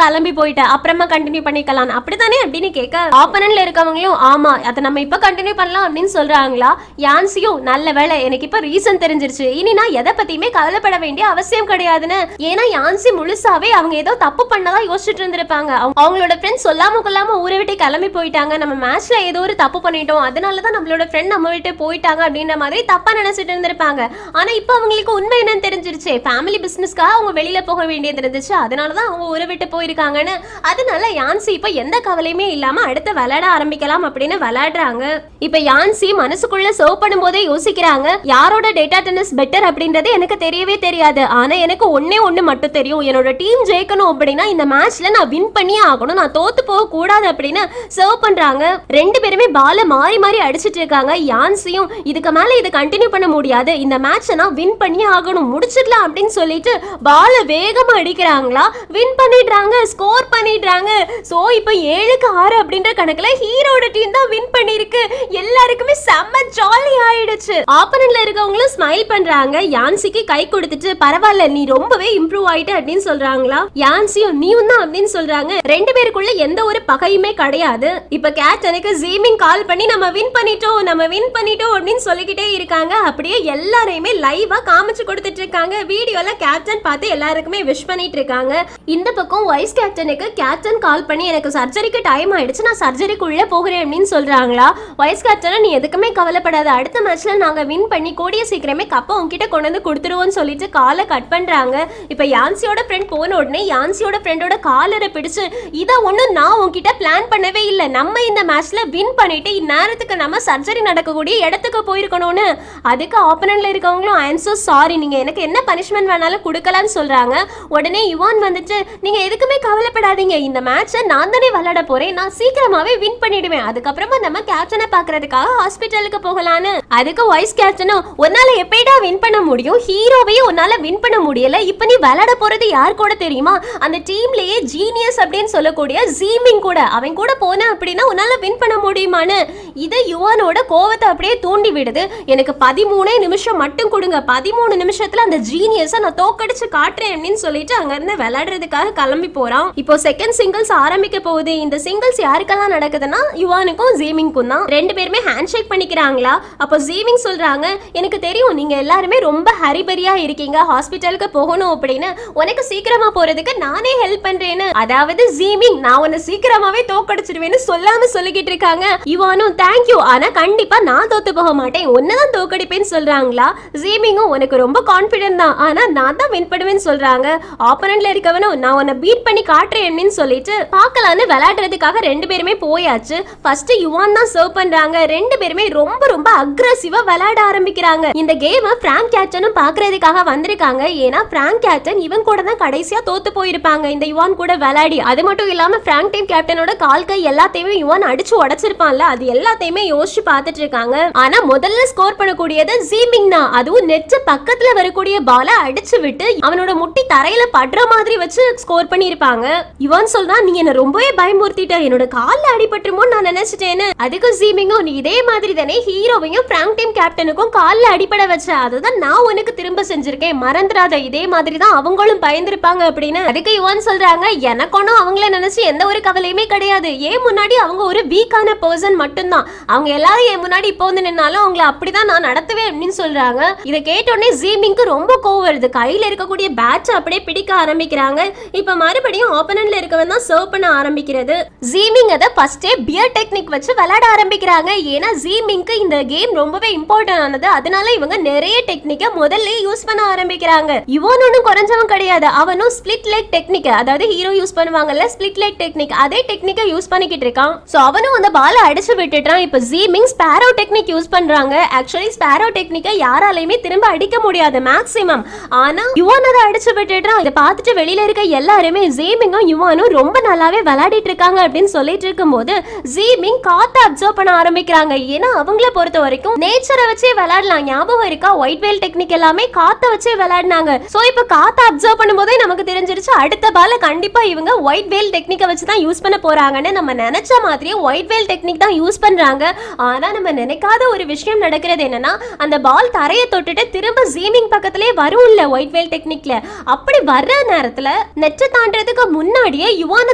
கிளம்பி போயிட்ட, அப்புறமா கண்டினியூ பண்ணிக்கலாம் அப்படித்தானே அப்படின்னு கேட்க ஆப்பனன்ட்ல இருக்கவங்களும் ஆமா அதை நம்ம இப்ப கண்டினியூ பண்ணலாம் அப்படின்னு சொல்றாங்களா. யான்சியும் நல்ல வேளை எனக்கு இப்ப ரீசன் தெரிஞ்சிருச்சு, இனி நான் எதை பத்தியுமே கவலைப்பட வேண்டிய அவசியம் கிடையாதுன்னு. ஏன்னா யான்சி முழுசாவே அவங்க ஏதோ தப்பு பண்ணதா யோசிச்சுட்டு இருந்திருப்பாங்க. அவங்களோட ஃப்ரெண்ட்ஸ் சொல்லாம கொள்ளாம ஊரை விட்டு கிளம்பி போயிட்டாங்க, நம்ம மேட்ச்ல ஏதோ ஒரு தப்பு பண்ணிட்டோம், அதனாலதான் நம்மளோட ஃப்ரெண்ட் நம்ம விட்டு போயிட்டாங்க அப்படின்ற மாதிரி தப்பா நினைச்சிட்டு இருந்திருப்பாங்க. ஆனா இப்ப அவங்களுக்கு உண்மை என்னன்னு தெரிஞ்சிருச்சு, ஃபேமிலி பிசினஸ்க்காக அவங்க வெளியில போக வேண்டியது இருந்துச்சு, அதனாலதான் அவங்க ஊரை விட்டு போயிருக்காங்கன்னு. அதனால யான்சி இப்ப எந்த கவலையுமே இல்லாம அடுத்து விளையாட ஆரம்பிக்கலாம் அப்படின்னு விளையாடுறாங்க. இப்ப யான்சி மனசுக்குள்ள சர்வ் பண்ணும் போதே யோசிக்கிறாங்க, யாரோட டேட்டா டென்னிஸ் பெட்டர் அப்படின்றது எனக்கு தெரியவே தெரியாது, ஆனா எனக்கு ஒன்னே ஒண்ணு மட்டும் தெரியும், என்னோட டீம் ஜெயிக்கணும் அப்படின்னா இந்த மேட்ச்ல நான் வின் பண்ணியே ஆகணும், நான் தோத்து போக கூடாது அப்படின்னு சர்வ் பண்றாங்க. ரெண்டு பேருமே பால மாறி மாறி அடிச்சிட்டு இருக்காங்க. யான்சியும் இதுக்கு மேல இது கண்டினியூ பண்ண முடியாது, இந்த மேட்சை நான் வின் பண்ணியே ஆகணும், முடிச்சிடலாம் அப்படின்னு சொல்லிட்டு பால வேகமா அடிக்கிறாங்களா, வின் பண்ணிடுறாங்க, ஸ்கோர் பண்ணிடுறாங்க. சோ இப்போ 7-6 அப்படின்ற கணக்குல ஹீரோட டீம் தான் வின் பண்ணிருக்கு. எல்லாருக்குமே செம்ம ஜாலி ஆயிடுச்சு. ஆப்பனன்ட்ல இருக்கவங்களும் ஸ்மைல் பண்றாங்க. யான்சிக்கு கை கொடுத்துட்டு பரவாயில்ல நீ ரொம்பவே இம்ப்ரூவ் ஆயிட்ட அப்படின்னு சொல்றாங்களா. யான்சியும் நீயும் தான் அப்படின்னு சொல்றாங்க. ரெண்டு பேருக்குள்ள எந்த ஒரு பகையுமே கிடையாது. இப்ப கேப்டனுக்கு ஜீமிங் கால் பண்ணி நம்ம வின் பண்ணிட்டோம் அப்படின்னு சொல்லிக்கிட்டே இருக்காங்க. அப்படியே எல்லாரையுமே லைவா காமிச்சு கொடுத்துட்டு இருக்காங்க. வீடியோல கேப்டன் பார்த்து எல்லாருக்குமே விஷ் பண்ணிட்டு இருக்காங்க. இந்த பக்கம் வைஸ் கேப்டனுக்கு கேப்டன் கால் பண்ணி எனக்கு சர்ஜரிக்கு டைம் ஆயிடுச்சு, நான் சர்ஜரிக்குள்ள போகிறேன் அப்படின்னு சொல்றாங்களா. வைஸ் கேப்டன் நீ எதுக்குமே கவலைப்படாத, அடுத்த மேட்ச்ல நாங்க வின் பண்ணி கூடிய சீக்கிரமே கப்பை உங்ககிட்ட கொண்டு வந்து கொடுத்துருவோம்னு சொல்லிட்டு காலை கட் பண்றாங்க. இப்ப யான்சியோட ஃப்ரெண்ட் போன உடனே யான்சியோட ஃப்ரெண்டோட காலரை பிடிச்சு இதை ஒன்னும் நான் உங்ககிட்ட பிளான் பண்ணவே இல்லை, நம்ம இந்த மேட்ச்ல வின் பண்ணிட்டு இந்நேரத்துக்கு நம்ம சர்ஜரி நடக்கக்கூடிய இடத்துக்கு போயிருக்கணும்னு. அதுக்கு ஆப்பனன்ட்ல இருக்கவங்களும் ஐ அம் சோ சாரி, நீங்க எனக்கு என்ன பனிஷ்மெண்ட் வேணாலும் கொடுக்கலாம்னு சொல்றாங்க. உடனே யுவான் வந்துட்டு நீங்க எதுக்குமே கவலைப்படாதீங்க, இந்த மேட்சை நான் தானே விளையாட போறேன், நான் சீக்கிரமாவே வின் பண்ணிடுவேன், அதுக்கப்புறமா நம்ம கேப்டனை பாக்குறதுக்காக ஹாஸ்பிட்டலுக்கு போகலான்னு. அதுக்கு வைஸ் கேப்டனும் உன்னால எப்படிடா வின் பண்ண முடியும், ஹீரோவையும் உன்னால வின் பண்ண முடியல, இப்ப நீ விளையாட போறது யார் கூட தெரியுமா, அந்த டீம்லயே ஜீனியஸ் அப்படின்னு சொல்லக்கூடிய ஜீமிங் கூட, அவன் கூட போன அப்படின்னா உன்னால வின் பண்ண முடியுமான்னு. இது யுவானோட கோவத்தை அப்படியே தூண்டி விடுது. எனக்கு 13 நிமிஷம் மட்டும் கொடுங்க, 13 நிமிஷத்துல அந்த ஜீனியஸை நான் தோக்கடிச்சு காட்டுறேன் அப்படின்னு சொல்லிட்டு அங்க இருந்து விளையாடுறதுக்காக கிளம்பி போறான். இப்போ செகண்ட் சிங்கிள்ஸ் ஆரம்பிக்க போகுது. இந்த சிங்கிள்ஸ் யாருக்கெல்லாம் நடக்குதுன்னா யுவானுக்கும் ஜீமிங்க்கும் தான். ரெண்டு பேருமே ஹேண்ட் ஷேக் பண்ணிக்கிறாங்களா. அப்போ ஜீமிங் சொல்றாங்க எனக்கு தெரியும் நீங்க எல்லாருமே ரொம்ப ஹரிபரியா இருக்கீங்க, ஹாஸ்பிட்டலுக்கு போகணும் அப்படின்னு, உனக்கு சீக்கிரமா போறதுக்கு நானே ஹெல்ப் பண்றேன்னு. அதாவது ஜீமிங் நான் உன்னை சீக்கிரமாவே தோக்கடிச்சிடுவேன்னு சொல்லாம சொல்லிக்கிட்டு இருக்காங்க. யுவானும் தேங்க்யூ, ஆனா கண்டிப்பா நான் தோத்து போக மாட்டேன், உன்னதான் தோக்கடிப்பேன்னு சொல்றாங்களா. ஜீமிங்கும் உனக்கு ரொம்ப கான்பிடென்ட் தான், ஆனா நான் தான் வின் பண்ணுவேன்னு சொல்றாங்க. ஆப்பனன்ட்ல இருக்கவனும் நான் உன்னை பீட் பண்ணி காட்டுறேன்னு சொல்லிட்டு பார்க்கலான்னு விளையாடுறதுக்காக ரெண்டு பேருமே போயாச்சு. ஃபர்ஸ்ட் யுவான் தான் சர்வ் பண்றாங்க. ரெண்டு பேருமே ரொம்ப ரொம்ப அக்ரெசிவா விளையாட ஆரம்பிக்கிறாங்க. இந்த கேமை பிராங்க் கேப்டனும் பாக்குறதுக்காக வந்திருக்காங்க. ஏன்னா பிராங்க் கேப்டன் இவன் கூட தான் கடைசியா தோத்து போயிருப்பாங்க இந்த யுவான் கூட விளையாடி. அது மட்டும் இல்லாம பிராங்க் டீம் கேப்டனோட கால் கை எல்லாத்தையுமே யுவான் அடிச்சு உடைச்சிருப்பான்ல, அது எல்லாத்தையுமே யோசிச்சு பார்த்துட்டு இருக்காங்க. ஆனா முதல்ல ஸ்கோர் பண்ணக்கூடியது ஜீமிங் தான். அதுவும் நெட் பக்கத்துல வரக்கூடிய பால அடிச்சு விட்டு அவனோட முட்டி தரையில படுற மாதிரி வச்சு ஸ்கோர் பண்ணி இருப்பாங்க. யுவான் சொல்றான் நீ என்ன ரொம்பவே பயமுறுத்திட்ட, என்னோட கால்ல அடிபட்டுமோ நான் நினைச்சிட்டேன்னு. அதுக்கு ஜீமிங்கும் நீ இதே மாதிரி தானே ஹீரோவையும் பிராங்க் டீம் கேப்டனுக்கும் கால்ல அடிபட வச்ச, அதுதான் நான் உனக்கு திரும்ப செஞ்சிருக்கேன், மறந்துடாத, இதே மாதிரி தான் அவங்களும் பயந்துருப்பாங்க அப்படின்னு. அதுக்கு யுவான் சொல்றாங்க எனக்கொன்னும் அவங்கள நினைச்சு எந்த ஒரு கவலையுமே கிடையாது, ஏன் முன்னாடி அவங்க ஒரு வீக்கான பர்சன் மட்டும்தான், அவங்க எல்லாரும் என் முன்னாடி இப்போ வந்து நின்னாலும் அவங்கள அப்படிதான் நான் நடத்துவேன் அப்படின்னு சொல்றாங்க. இதை கேட்டோடனே ஜீமிங்க்கு ரொம்ப கோவம் வருது. கையில இருக்கக்கூடிய பேட்ச் அப்படியே பிடிக்க ஆரம்பிக்கிறாங்க. இப்ப மறுபடியும் ஆப்பனன்ட்ல இருக்கவன் தான் சர்வ் பண்ண ஆரம்பிக்கிறது. ஜீமிங் அதை ஃபர்ஸ்டே பியர் டெக்னிக் வச்சு விளையாட ஆரம்பிக்கிறாங்க. ஏன்னா ஜீமிங்க்கு இந்த கேம் ரொம்பவே இம்பார்ட்டன்ட் ஆனது, அதனால இவங்க நிறைய டெக்னிக்கை முதல்ல யூஸ் பண்ண ஆரம்பிக்கிறாங்க. இவன் ஒன்னும் குறைஞ்சவன் கிடையாது, அவனும் ஸ்பிளிட் லெக் டெக்னிக், அதாவது ஹீரோ யூஸ் பண்ணுவாங்கல்ல ஸ்பிளிட் லெக் டெக்னிக், அதே டெக்னிக்கை யூஸ் பண்ணிக்கிட்டு இருக்கான். சோ அவனும் அந்த பாலை அடிச்சு விட்டுட்டான். இப்ப ஜீமிங் ஸ்பாரோ டெக்னிக் யூஸ் பண்றாங்க. ஆக்சுவலி ஸ்பாரோ டெக்னிக்கை யாராலையுமே திரும்ப அடிக்க முடியாது மேக்ஸிமம், ஆனா யுவான் அதை அடிச்சு விட்டுட்டான். இதை பார்த்துட்டு வெளியில இருக்க எல்லாருமே ஜீமிங்கும் யுவானும் ரொம்ப நல்லாவே விளையாடிட்டு இருக்காங்க அப்படின்னு சொல்லிட்டு இருக்கும்போது ஜீமிங் காத்தை அப்சர்வ் பண்ண ஆரம்பிக்கிறாங்க. ஏன்னா அவங்கள பொறுத்த வரைக்கும் நேச்சரை வச்சே விளையாடலாம். ஞாபகம் இருக்கா ஒயிட் வேல் டெக்னிக் எல்லாமே காத்தை வச்சே விளையாடினாங்க. சோ இப்ப காத்தை அப்சர்வ் பண்ணும்போதே நமக்கு தெரிஞ்சிருச்சு அடுத்த பால கண்டிப்பா இவங்க ஒயிட் வேல் டெக்னிக்கை வச்சு தான் யூஸ் பண்ண போறாங்கன்னு. நம்ம நினைச்ச மாதிரியே ஒயிட் வேல் டெக்னிக் தான் யூஸ் பண்றாங்க. ஆனா நம்ம நினைக்காத ஒரு விஷயம் நடக்கிறது என்னன்னா அந்த பால் தரையை தொட்டுட்டு திரும்ப ஜீமிங் பக்கத்திலே வரும்ல ஒயிட் வேல் டெக்னிக்ல, அப்படி வர்ற நேரத்துல நெட்டை தாண்டறதுக்கு முன்னாடியே யுவான்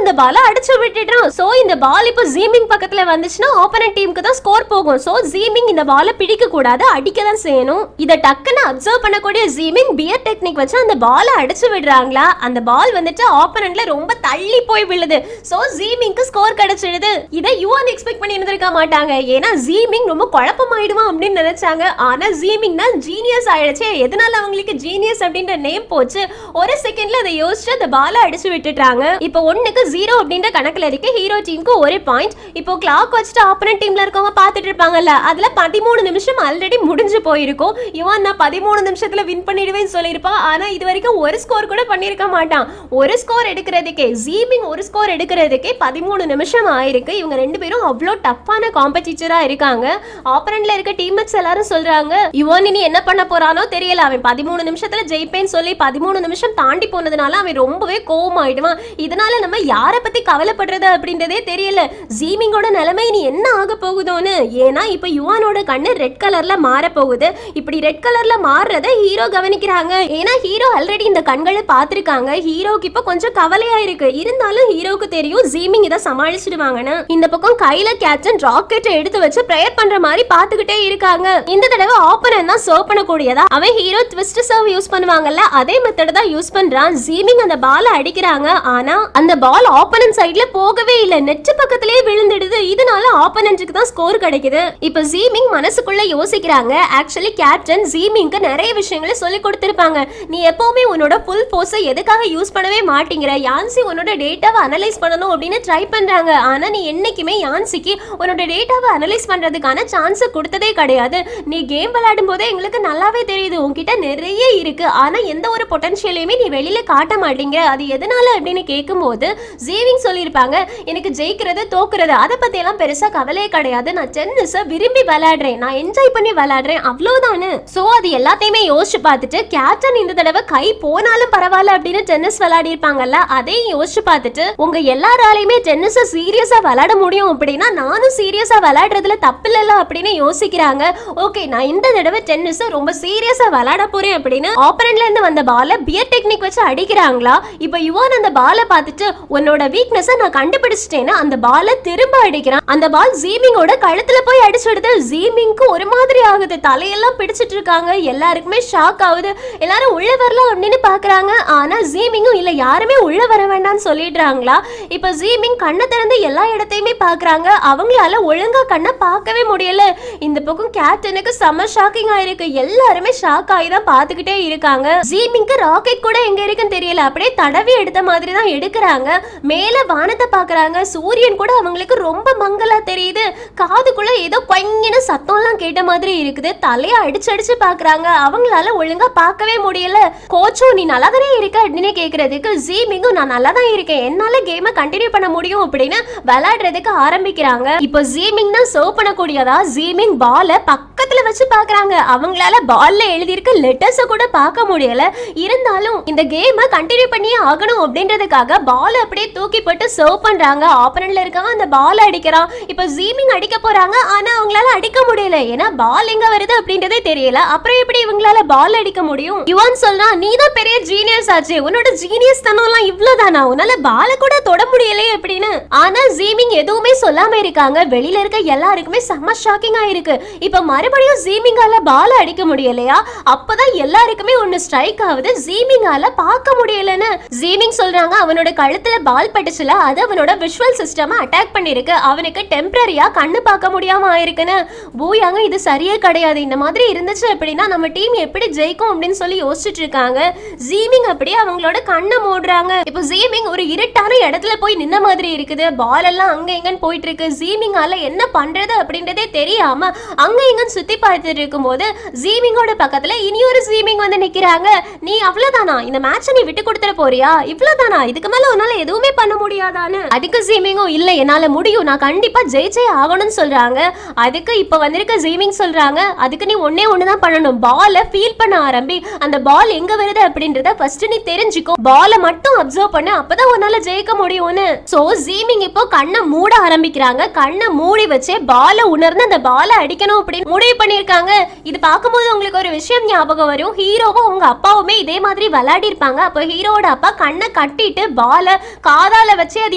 அந்த பாலை அடிச்சு விட்டுட்டான். சோ இந்த பால் இப்போ ஜீமிங் பக்கத்துல வந்துச்சுன்னா ஆப்போனன்ட் டீமுக்கு தான் ஸ்கோர் போகும். சோ ஜீமிங் இந்த பாலை பிடிக்க கூடாது, அடிக்க தான் செய்யணும். இத டக்குன்னு அப்சர்வ் பண்ணக்கூடிய ஜீமிங் பியர் டெக்னிக் வச்சு அந்த பாலை அடிச்சு விடுறாங்களா, அந்த பால் வந்துட்டு ஆப்போனன்ட்ல ரொம்ப தள்ளி போய் விழுது. சோ ஜீமிங்க்கு ஸ்கோர் கிடைச்சிடுது. இத யுவான் எக்ஸ்பெக்ட் பண்ணி இருந்திருக்க மாட்டாங்க. ஏன்னா ஜீமிங் ரொம்ப குழப்பமாயிடுவான் அப்படின்னு நினைச்சாங்க. ஆனா ஜீமிங் தான் ஜீனியஸ் ஆயிடுச்சு. எதனால அவங்களுக்கு ஜீனியஸ் அப்படின்ற நேம் போச்சு, ஒரு செகண்ட்ல அதை யோசிச்சு அந்த பாலை அடிச்சு விட்டுட்டாங்க. இப்போ 1-0 அப்படின்ற கணக்குல இருக்கு. ஹீரோ டீமுக்கு ஒரு பாயிண்ட். இப்போ கிளாக் வச்சுட்டு ஆப்போனன்ட் டீம்ல இருக்கவங்க பார்த்துட்டு இருப்பாங்கல்ல, அதுல 13 நிமிஷம் ஆல்ரெடி முடிஞ்சு போயிருக்கும். யுவான் நான் 13 நிமிஷத்துல வின் பண்ணிடுவேன்னு சொல்லியிருப்பான். ஆனா இது வரைக்கும் ஒரு ஸ்கோர் கூட பண்ணிருக்க மாட்டான். ஒரு ஸ்கோர் எடுக்கிறதுக்கே ஜீமிங் ஒரு ஸ்கோர் எடுக்கிறதுக்கே 13 நிமிஷம் ஆயிருக்கு. இவங்க ரெண்டு பேரும் அவ்வளோ டஃப்பான காம்படிட்டரா இருக்காங்க. ஆப்போனன்ட்ல இருக்க டீம்மேட்ஸ் எல்லாரும் சொல்றாங்க யுவான் இனி என்ன பண்ண போறானோ தெரியல, அவன் 13 நிமிஷத்துல ஜெயிப்பேன்னு சொல்லி 13 நிமிஷம் தாண்டி போனதுனால அவன் ரொம்பவே கோவமாயிடுவான். இதனால நம்ம யாரை பத்தி கவலைப்படுறது அப்படின்றதே தெரியல. ஜீமிங்கோட நிலைமை இனி என்ன ஆக போகுதோன்னு. ஏன்னா இப்ப யுவானோட கண்ணு ரெட் கலர்ல மாற போகுது. இப்படி ரெட் கலர்ல மாறுறத ஹீரோ கவனிக்கிறாங்க. ஏன்னா ஹீரோ ஆல்ரெடி இந்த கண்களை பார்த்திருக்காங்க. ஹீரோக்கு இப்ப கொஞ்சம் கவலையா இருக்கு. இருந்தாலும் ஹீரோக்கு தெரியும் ஜீமிங் இதை சமாளிச்சிடுவாங்கன்னு. இந்த பக்கம் கையில கேப்டன் ராக்கெட் எடுத்து வச்சு பிரேயர் பண்ற மாதிரி பாத்துக்கிட்டே இருக்காங்க. இந்த தடவை ஆப்போனன்ட் தான் சர்வ் பண்ணக்கூடியதா. அவன் ஹீரோ ட்விஸ்ட் சர்வ் யூஸ் பண்ணுவாங்கல்ல, அதே மெத்தட் தான் யூஸ் பண்றான். ஜீமிங் அந்த பாலை அடிக்கிறாங்க. ஆனா அந்த பால் ஆப்போனன்ட் சைடுல போகவே இல்ல, நெட் பக்கத்திலேயே விழுந்துடுது. இதனால ஆப்போனன்ட்க்கு தான் ஸ்கோர் கிடைக்குது. இப்ப ஜீமிங் மனசுக்குள்ள யோசிக்கிறாங்க, ஆக்சுவலி கேப்டன் ஜீமிங்க்கு நிறைய விஷயங்களை சொல்லி கொடுத்திருப்பாங்க. நீ எப்பவுமே உன்னோட ஃபுல் ஃபோர்ஸை எதுக்காக யூஸ் பண்ணவே மாட்டேங்கிற, யான்சி உன்னோட டேட்டாவை அனலைஸ் பண்ணணும் அப்படின்னு ட்ரை பண்றாங்க. ஆனா நீ என்னைக்குமே யான்சிக்கு உன்னோட டேட்டாவை அனலைஸ் பண்றதுக்கான சான்ஸ் கொடுத்ததே கிடையாது. நீ கேம் விளையாடும் போதே எங்களுக்கு நல்லாவே தெரியுது உன்கிட்ட நிறைய இருக்கு, ஆனா எந்த ஒரு பொட்டன்ஷியலையுமே நீ வெளியில காட்ட மாட்டீங்க. அது எதனால அப்படின்னு கேட்கும்போது ஜீவிங் சொல்லியிருப்பாங்க, எனக்கு ஜெயிக்கிறது தோக்குறது அதை பத்தி எல்லாம் பெருசா கவலையே கிடையாது. நான் டென்னிஸை விரும்பி விளையாடுறேன், நான் என்ஜாய் பண்ணி விளையாடுறேன், அவ்வளவுதானு. சோ அது எல்லாத்தையுமே யோசிச்சு பார்த்துட்டு கேப்டன் இந்த தடவை கை போனாலும் பரவாயில்ல அப்படின்னு டென்னிஸ் விளையாடி இருப்பாங்கல்ல, அதையும் யோசிச்சு பார்த்துட்டு உங்க எல்லாராலையுமே டென்னிஸை சீரியஸா விளையாட முடியும் அப்படின்னா நானும் சீரியஸா விளையாடுறதுல தப்பு இல்ல அப்படின்னு யோசிக்கிறாங்க. ஓகே, நான் இந்த தடவை டென்னிஸை ரொம்ப சீரியஸா விளையாட போறேன் அப்படின்னு ஆப்போனன்ட்ல இருந்து வந்த பாலை பியர் டெக்னிக் வச்சு அடிக்கிறாங்களா. இப்ப யுவான் அந்த பாலை பார்த்துட்டு உன்னோட வீக்னஸை நான் கண்டுபிடிச்சிட்டேன்னு அந்த பாலை திரும்ப அடிக்கிறான். அந்த பால் ஜீமிங்கோட கழுத்துல போய் அடிச்சுடுது. ஜீமிங்க்கு ஒரு மாதிரி ஆகுது, தலையெல்லாம் பிடிச்சிட்டு இருக்காங்க. எல்லாருக்குமே ஷாக் ஆகுது. எல்லாரும் உள்ள வரலாம் அப்படின்னு பாக்குறாங்க. ஆனா ஜீமிங்கும் இல்ல, யாருமே உள்ள வர வேண்டாம்னு சொல்லிடுறாங்களா. இப்ப ஜீமிங் கண்ணை திறந்து எல்லா இடத்தையுமே பாக்குறாங்க. அவங்களால ஒழுங்கா கண்ணை பார்க்கவே முடியல. இந்த பக்கம் கேப்டனுக்கு செம ஷாக்கிங் ஆயிருக்கு. எல்லாருமே ஷாக் ஆகி தான் பாத்துக்கிட்டே இருக்காங்க. ஜீமிங்க்கு ராக்கெட் கூட எங்க இருக்குன்னு தெரியல, அப்படியே தடவி எடுத்த மாதிரி தான் எடுக்கிறாங்க. மேல வானத்தை பாக்குறாங்க. சூரியன் கூட அவங்களுக்கு ரொம்ப மங்கலா தெரியுது. காதுக்குள்ள ஏதோ கொங்கின சத்தம்லாம் கேட்ட மாதிரி இருக்குது. தலையை அடிச்சு அடிச்சு பாக்குறாங்க. அவங்களால ஒழுங்கா பார்க்கவே முடியல. கோச்சும் நீ நல்லா தானே இருக்க அப்படின்னு கேக்குறதுக்கு ஜீமிங்கும் நான் நல்லா தான் இருக்கேன், என்னால கேமை கண்டினியூ பண்ண முடியும் அப்படின்னு விளையாடுறதுக்கு ஆரம்பிக்கிறாங்க. இப்போ ஜீமிங் தான் சர்வ் பண்ணக்கூடியதா. ஜீமிங் பாலை பக்கத்துல வச்சு பாக்குறாங்க. அவங்களால பால்ல எழுதியிருக்க லெட்டர்ஸ கூட பார்க்க முடியல. இருந்தாலும் இந்த கேமை கண்டினியூ பண்ணியே ஆகணும் அப்படின்றதுக்காக பால் அப்படியே தூக்கி போட்டு சர்வ் பண்றாங்க. ஆப்போனன்ட்ல இருக்கவன் அந்த பால் அடிக்கிறான். இப்போ ஜீமிங் அடிக்க போறாங்க. ஆனா அவங்களால அடிக்க முடியல, ஏன்னா பால் எங்க வருது அப்படின்றதே தெரியல. அப்புறம் எப்படி இவங்களால பால் அடிக்க முடியும்? யுவான் சொல்றான், நீ தான் பெரிய ஜீனியஸ் ஆச்சு, உன்னோட ஜீனியஸ் தனம்லாம் இவ்வளவுதானா, உன்னால பால கூட தொட முடியலையே அப்படின்னு. ஆனா ஜீமிங் எதுவுமே சொல்லாம இருக்காங்க. வெளியில இருக்க எல்லாருக்குமே செம்ம ஷாக்கிங் ஆயிருக்கு. இப்ப மறுபடியும் ஜீமிங்கால பால அடிக்க முடியலையா? அப்பதான் எல்லாருக்குமே ஒன்னு ஸ்ட்ரைக் ஆகுது, ஜீமிங்கால பார்க்க முடியலன்னு. ஜீமிங் சொல்றாங்க, அவனோட கழுத்துல பால் பட்டுச்சுல, அது அவனோட விஷுவல் சிஸ்டம் அட்டாக் பண்ணிருக்கு, அவனுக்கு டெம்பரரியா கண்ணு பார்க்க முடியாம ஆயிருக்குன்னு. பூயாங்க இது சரியே கிடையாது, இந்த மாதிரி இருந்துச்சு அப்படின்னா நம்ம டீம் எப்படி ஜெயிக்கும் அப்படின்னு சொல்லி யோசிச்சுட்டு இருக்காங்க. ஜீமிங் அப்படியே அவங்களோட கண்ணை மூடுறாங்க. இப்போ ஜீமிங் ஒரு இருட்டான இடத்துல போய் நின்ன மாதிரி இருக்குது. பால் எல்லாம் அங்க எங்கன்னு போயிட்டு இருக்கு. ஜீமிங்கால என்ன பண்றது அப்படின்றதே தெரியாம அங்க எங்கன்னு சுத்தி பார்த்துட்டு இருக்கும்போது ஜீமிங்கோட பக்கத்துல இனி ஒரு ஜீமிங் வந்து நிக்கிறாங்க. நீ அவ்வளவுதானா, இந்த மேட்சை நீ விட்டு கொடுத்துட போறியா, இவ்வளவுதானா, இதுக்கு மேல உன்னால எதுவுமே பண்ண முடியாதான்னு. அதுக்கு ஜீமிங்கும் இல்ல, என்னால முடியும், நான் கண்டிப்பா ஜெயிச்சே ஆகணும்னு சொல்றாங்க. அதுக்கு இப்ப வந்திருக்க ஜீமிங் சொல்றாங்க, அதுக்கு நீ ஒன்னே ஒண்ணுதான் பண்ணணும், பாலை ஃபீல் பண்ண ஆரம்பி. அந்த பால் எங்க வருது அப்படின்றத ஃபர்ஸ்ட் நீ தெரிஞ்சுக்கோ, பாலை மட்டும் அப்சர்வ் பண்ணு, அப்பதான் உன்னால ஜெயிக்க முடியும்னு. சோ ஜீமிங் இப்போ கண்ணை மூட ஆரம்பிக்கிறாங்க. கண்ணை மூடி வச்சே பாலை உணர்ந்து அந்த பாலை அடிக்கணும் அப்படின்னு முடிவு பண்ணிருக்காங்க. இது பார்க்கும்போது உங்களுக்கு ஒரு விஷயம் ஞாபகம் ஞாபகம் வரும். ஹீரோவும் அவங்க அப்பாவுமே இதே மாதிரி விளையாடி இருப்பாங்க. அப்போ ஹீரோட அப்பா கண்ணை கட்டிட்டு பால காதால வச்சு அது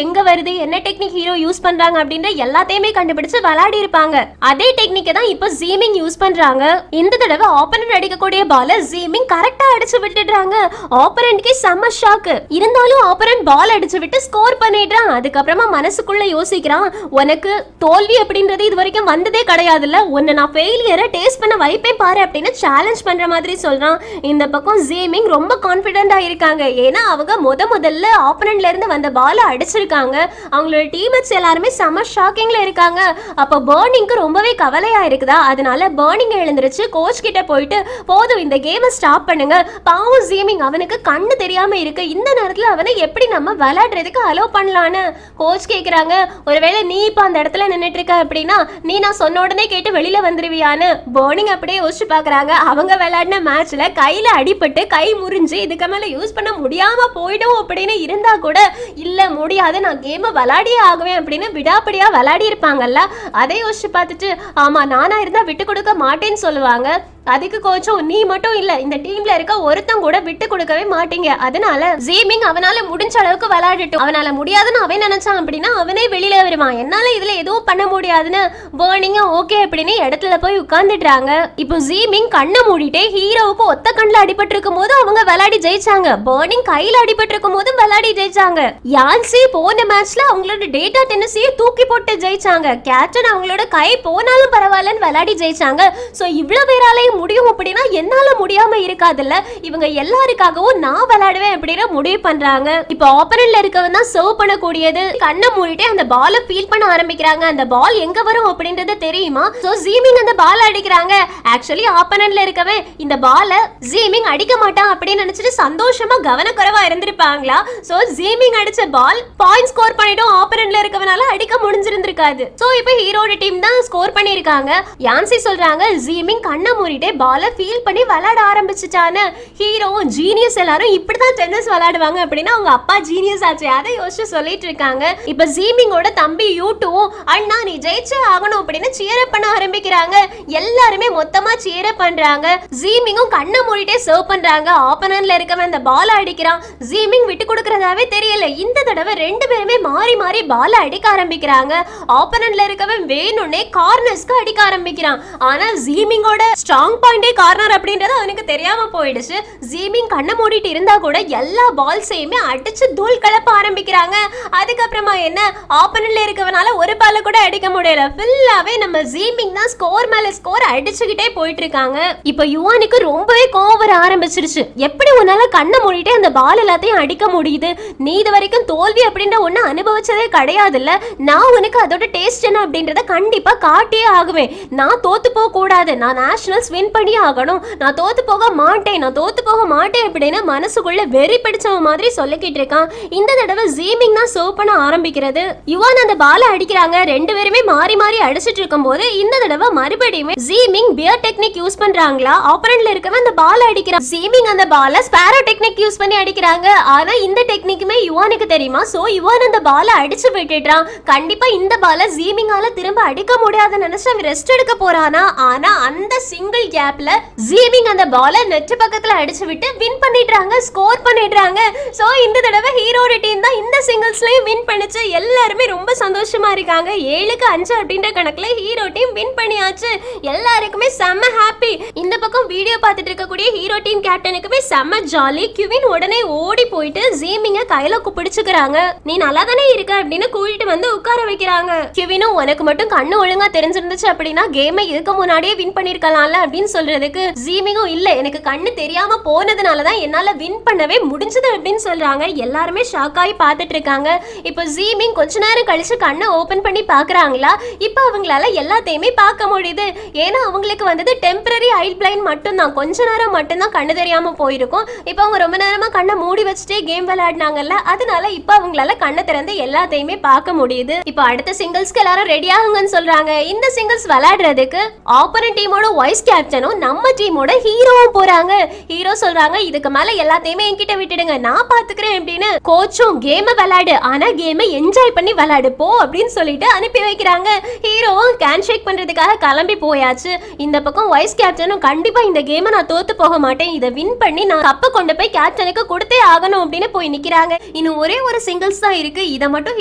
எங்க வருது, என்ன டெக்னிக் ஹீரோ யூஸ் பண்றாங்க அப்படின்ற எல்லாத்தையுமே கண்டுபிடிச்சு விளையாடி இருப்பாங்க. அதே டெக்னிக்கை தான் இப்போ ஜீமிங் யூஸ் பண்றாங்க. இந்த தடவை ஆப்பனன்ட் அடிக்கக்கூடிய பால ஜீமிங் கரெக்டா அடிச்சு விட்டுடுறாங்க. ஆப்பனன்ட்க்கு செம்ம ஷாக். இருந்தாலும் ஆப்பனன்ட் பால் அடிச்சு விட்டு ஸ்கோர் பண்ணிடுறான். அதுக்கப்புறமா மனசுக்குள்ள யோசிக்கிறான், உனக்கு தோல்வி அப்படின்றது இது வரைக்கும் வந்ததே கிடையாதுல்ல, உன்னை நான் ஃபெயிலியரை டேஸ்ட் பண்ண வைப்பேன் பாரு அப்படின்னு சேலஞ்ச் பண்ற மாதிரி சொல்றான். இந்த பக்கம் ஜீமிங் ரொம்ப கான்ஃபிடென்ட்டா இருக்காங்க. ஏன்னா அவங்க முதல்ல ஆப்பனன்ட்ல இருந்து வந்த பால அடிச்சிருக்காங்க. அவங்களோட டீம்மேட்ஸ் எல்லாருமே செம ஷாக்கிங்ல இருக்காங்க. அப்போ பர்னிங்க்கு ரொம்பவே கவலையா இருக்குதா, அதனால பர்னிங் எழுந்திருச்சு கோச் கிட்ட போயிட்டு, போதும் இந்த கேமை ஸ்டாப் பண்ணுங்க, பாவம் ஜீமிங் அவனுக்கு கண்ணு தெரியாம இருக்கு, இந்த நேரத்துல அவனை எப்படி நம்ம விளையாடுறதுக்கு அலோ பண்ணலான்னு கோச் கேக்குறாங்க. ஒருவேளை நீ இப்ப அந்த இடத்துல நின்னுட்டு இருக்க அப்படின்னா நீ நான் சொன்ன உடனே கேட்டு வெளியில வந்துருவியான்னு பர்னிங் அப்படியே யோசிச்சு பாக்குறாங்க. அவங்க விளையாடின மேட்ச்ல கையில அடிபட்டு கை முறிஞ்சு இதுக்கு மேல யூஸ் பண்ண முடியாம போயிடும் அப்படின்னு இருந்தா கூட இல்ல முடியாது, நான் கேமை விளையாடியே ஆகுவேன் அப்படின்னு விடாப்படியா விளையாடி இருப்பாங்கல்ல. அதை யோசிச்சு பார்த்துட்டு ஆமா நானா இருந்தா விட்டு கொடுக்க மாட்டேன்னு சொல்லுவாங்க. அதுக்கு கோச்சும் நீ மட்டும் இல்ல இந்த டீம்ல இருக்க ஒருத்தன் கூட விட்டு கொடுக்கவே மாட்டீங்க, அதனால ஜீமிங் அவனால முடிஞ்ச அளவுக்கு விளையாடிட்டும், அவனால முடியாதுன்னு அவன் நினைச்சான் அப்படின்னா அவனே வெளியில வருவான், என்னால இதுல எதுவும் பண்ண முடியாதுன்னு பர்னிங் ஓகே அப்படின்னு இடத்துல போய் உட்கார்ந்துடுறாங்க. இப்போ ஜீமிங் கண்ணை மூடிட்டே ஹீரோவுக்கு ஒத்த கண்ணில் அடிபட்டு இருக்கும் போது அவங்க விளையாடி ஜெயிச்சாங்க. பர்னிங் கையில அடிபட்டு இருக்கும் போதும் விளையாடி ஜெயிச்சாங்க. யான்சி போன மேட்ச்ல அவங்களோட டேட்டா டென்னிஸையே தூக்கி போட்டு ஜெயிச்சாங்க. கேப்டன் அவங்களோட கை போனாலும் பரவாயில்லன்னு விளையாடி ஜெயிச்சாங்க. சோ இவ்வளவு பேராலையும் முடியும் அப்படின்னா என்னால முடியாம இருக்காதுல்ல, இவங்க எல்லாருக்காகவும் நான் விளையாடுவேன் அப்படின்னு முடிவு பண்றாங்க. இப்போ ஆப்பனன்ட்ல இருக்கவன் தான் சர்வ் பண்ணக்கூடியது. கண்ணை மூடிட்டு அந்த பாலை ஃபீல் பண்ண ஆரம்பிக்கிறாங்க. அந்த பால் எங்க வரும் அப்படின்றது தெரியுமா? சோ ஜீமிங் அந்த பால் அடிக்கிறாங்க. ஆக்சுவலி ஆப்பனன்ட்ல இருக்கவன் இந்த பாலை ஜீமிங் அடிக்க மாட்டான் அப்படின்னு நினைச்சிட்டு சந்தோஷமா கவனக்குறைவா இருந்திருப்பாங்களா? சோ ஜீமிங் அடிச்ச பால் பாயிண்ட் ஸ்கோர் பண்ணிட்டோம், ஆப்பனன்ட்ல இருக்கவனால அடிக்க முடிஞ்சிருந்திருக்காது. சோ இப்போ ஹீரோட டீம் தான் ஸ்கோர் பண்ணிருக்காங்க. யான்சி சொல்றாங்க ஜீமிங் கண்ணை மூடிட்டு பால ஃபீல் பண்ணி விளையாட ஆரம்பிச்சிட்டான்னு. ஹீரோவும் ஜீனியஸ் எல்லாரும் இப்படிதான் டென்னிஸ் விளையாடுவாங்க அப்படின்னு அவங்க அப்பா ஜீனியஸ் ஆச்சு, அதை யோசிச்சு சொல்லிட்டு இருக்காங்க. இப்ப ஜீமிங்கோட தம்பி யூட்டுவும் அண்ணா நீ ஜெயிச்சே ஆகணும் அப்படின்னு சியர் அப் பண்ண ஆரம்பிக்கிறாங்க. எல்லாருமே மொத்தமா சியர் அப் பண்றாங்க. ஜீமிங்கும் கண்ணை மூடிட்டே சர்வ் பண்றாங்க. ஆப்பனன்ட்ல இருக்கவன் அந்த பால அடிக்கிறான். ஜீமிங் விட்டு கொடுக்கறதாவே தெரியல. இந்த தடவை ரெண்டு பேருமே மாறி மாறி பால அடிக்க ஆரம்பிக்கிறாங்க. ஆப்பனன்ட்ல இருக்கவன் வேணும்னே கார்னர்ஸ்க்கு அடிக்க ஆரம்பிக்கிறான். ஆனா ஜீமிங்கோட ஸ்ட்ராங் பாயிண்டே கார்னர் அப்படின்றது அவனுக்கு தெரியாம போயிடுச்சு. ஜீமிங் கண்ணை மூடிட்டு இருந்தா கூட எல்லா பால்ஸையுமே அடிச்சு தூள் கலப்ப ஆரம்பிக்கிறாங்க. அதுக்கப்புறமா என்ன ஆப்பனன்ட்ல இருக்கவனால ஒரு பால கூட அடிக்க முடியல. ஃபுல்லாவே நம்ம ஜீமிங் தான் ஸ்கோர் மேல ஸ்கோர் அடிச்சுக்கிட்டே போயிட்டு இருக்காங்க. இப்போ யுவானுக்கு ரொம்பவே கோவம் வர ஆரம்பிச்சிருச்சு. எப்படி உன்னால கண்ணை மூடிட்டு அந்த பால் எல்லாத்தையும் அடிக்க முடியுது? நீ இது வரைக்கும் தோல்வி அப்படின்ற ஒண்ணு அனுபவிச்சதே கிடையாதுல்ல. நான் உனக்கு அதோட டேஸ்ட் என்ன அப்படின்றத கண்டிப்பா காட்டியே ஆகுவேன். நான் தோத்து போக கூடாது, நான் நேஷனல்ஸ் வின் பண்ணி ஆகணும், நான் தோத்து போக மாட்டேன் அப்படின்னு மனசுக்குள்ள வெறி பிடிச்சவன் மாதிரி சொல்லிக்கிட்டு இருக்கான். இந்த தடவை ஜீமிங் தான் சர்வ் பண்ண ஆரம்பிக்கிறது. யுவான் அந்த பாலை அடிக்கிறாங்க. ரெண்டு பேருமே மாறி மாறி அடிச்சிட்டு இருக்கும் போது இந்த தடவை மறுபடியும் ஜீமிங் பியர் டெக்னிக் யூஸ் பண்றாங்களா? ஆப்பனன்ட்ல இருக்கவன் அந்த பாலை அடிக்கிறான். ஜீமிங் அந்த பாலை ஸ்பாரோ டெக்னிக் யூஸ் பண்ணி அடிக்கிறாங்க. ஆனா இந்த டெக்னிக்குமே யுவானுக்கு தெரியுமா? சோ யுவான் அந்த பாலை அடிச்சு விட்டுட்டான். கண்டிப்பா இந்த பாலை ஜீமிங்கால திரும்ப அடிக்க முடியாதுன்னு நினைச்சு அவன் ரெஸ்ட் எடுக்க போறானா? ஆனா அந்த சிங்கிள் கேப்ல ஜீமிங் அந்த பாலை நெட் பக்கத்துல அடிச்சு விட்டு வின் பண்ணிடுறாங்க, ஸ்கோர் பண்ணிடுறாங்க. சோ இந்த தடவை ஹீரோட டீம் தான் இந்த சிங்கிள்ஸ்லயும் வின் பண்ணிச்சு. எல்லாருமே ரொம்ப சந்தோஷமா இருக்காங்க. 7-5 அப்படின்ற கணக்குல ஹீரோ டீம் வின் பண்ணியாச்சு. எல்லாருக்குமே செம்ம ஹாப்பி. இந்த பக்கம் வீடியோ பார்த்துட்டு இருக்கக்கூடிய ஹீரோ டீம் கேப்டனுக்குமே செம்ம ஜாலி. கிவின் உடனே ஓடி போயிட்டு ஜீமிங்க கையில பிடிச்சுக்கிறாங்க. நீ நல்லா தானே இருக்க அப்படின்னு கூட்டிட்டு வந்து உட்கார வைக்கிறாங்க. கிவினும் உனக்கு மட்டும் கண்ணு ஒழுங்கா தெரிஞ்சிருந்துச்சு அப்படின்னா கேமை இதுக்கு முன்னாடியே வின் பண்ணிருக்கலாம்ல அப்படின்னு சொல்றதுக்கு ஜீமிங்கும் இல்ல எனக்கு கண்ணு தெரியாம போனதுனாலதான் என்னால வின் பண்ணவே முடிஞ்சது அப்படின்னு சொல்றாங்க. எல்லாருமே ஷாக் ஆகி பார்த்துட்டு இருக்காங்க. இப்போ ஜீமிங் கொஞ்ச நேரம் கழிச்சு கண்ணை ஓபன் பண்ணி பாக்குறாங்களா? இப்போ அவங்களால எல்லாத்தையுமே பார்க்க முடியுது. ஏன்னா அவங்களுக்கு வந்தது டெம்பரரி ஐ பிளைண்ட் மட்டும்தான், கொஞ்ச நேரம் மட்டும்தான் கண்ணு தெரியாம போயிருக்கும். இப்போ அவங்க ரொம்ப நேரமா கண்ணை மூடி வச்சுட்டே கேம் விளையாடினாங்கல்ல, அதனால இப்போ அவங்களால கண்ணை திறந்து எல்லாத்தையுமே பார்க்க முடியுது. இப்போ அடுத்த சிங்கிள்ஸ்க்கு எல்லாரும் ரெடி ஆகுங்கன்னு சொல்றாங்க. இந்த சிங்கிள்ஸ் விளையாடுறதுக்கு ஆப்போனன்ட் டீமோட வாய்ஸ் கேப்டன் கேப்டனும் நம்ம டீமோட ஹீரோவும் போறாங்க. ஹீரோ சொல்றாங்க இதுக்கு மேல எல்லாத்தையுமே என்கிட்ட விட்டுடுங்க, நான் பாத்துக்கிறேன் அப்படின்னு. கோச்சும் கேம் விளையாடு, ஆனா கேம் என்ஜாய் பண்ணி விளையாடு போ அப்படின்னு சொல்லிட்டு அனுப்பி வைக்கிறாங்க. ஹீரோவும் கேன் ஷேக் பண்றதுக்காக கிளம்பி போயாச்சு. இந்த பக்கம் வைஸ் கேப்டனும் கண்டிப்பா இந்த கேமை நான் தோத்து போக மாட்டேன், இதை வின் பண்ணி நான் கப்பை கொண்டு போய் கேப்டனுக்கு கொடுத்தே ஆகணும் அப்படின்னு போய் நிக்கிறாங்க. இன்னும் ஒரே ஒரு சிங்கிள்ஸ் தான் இருக்கு, இதை மட்டும்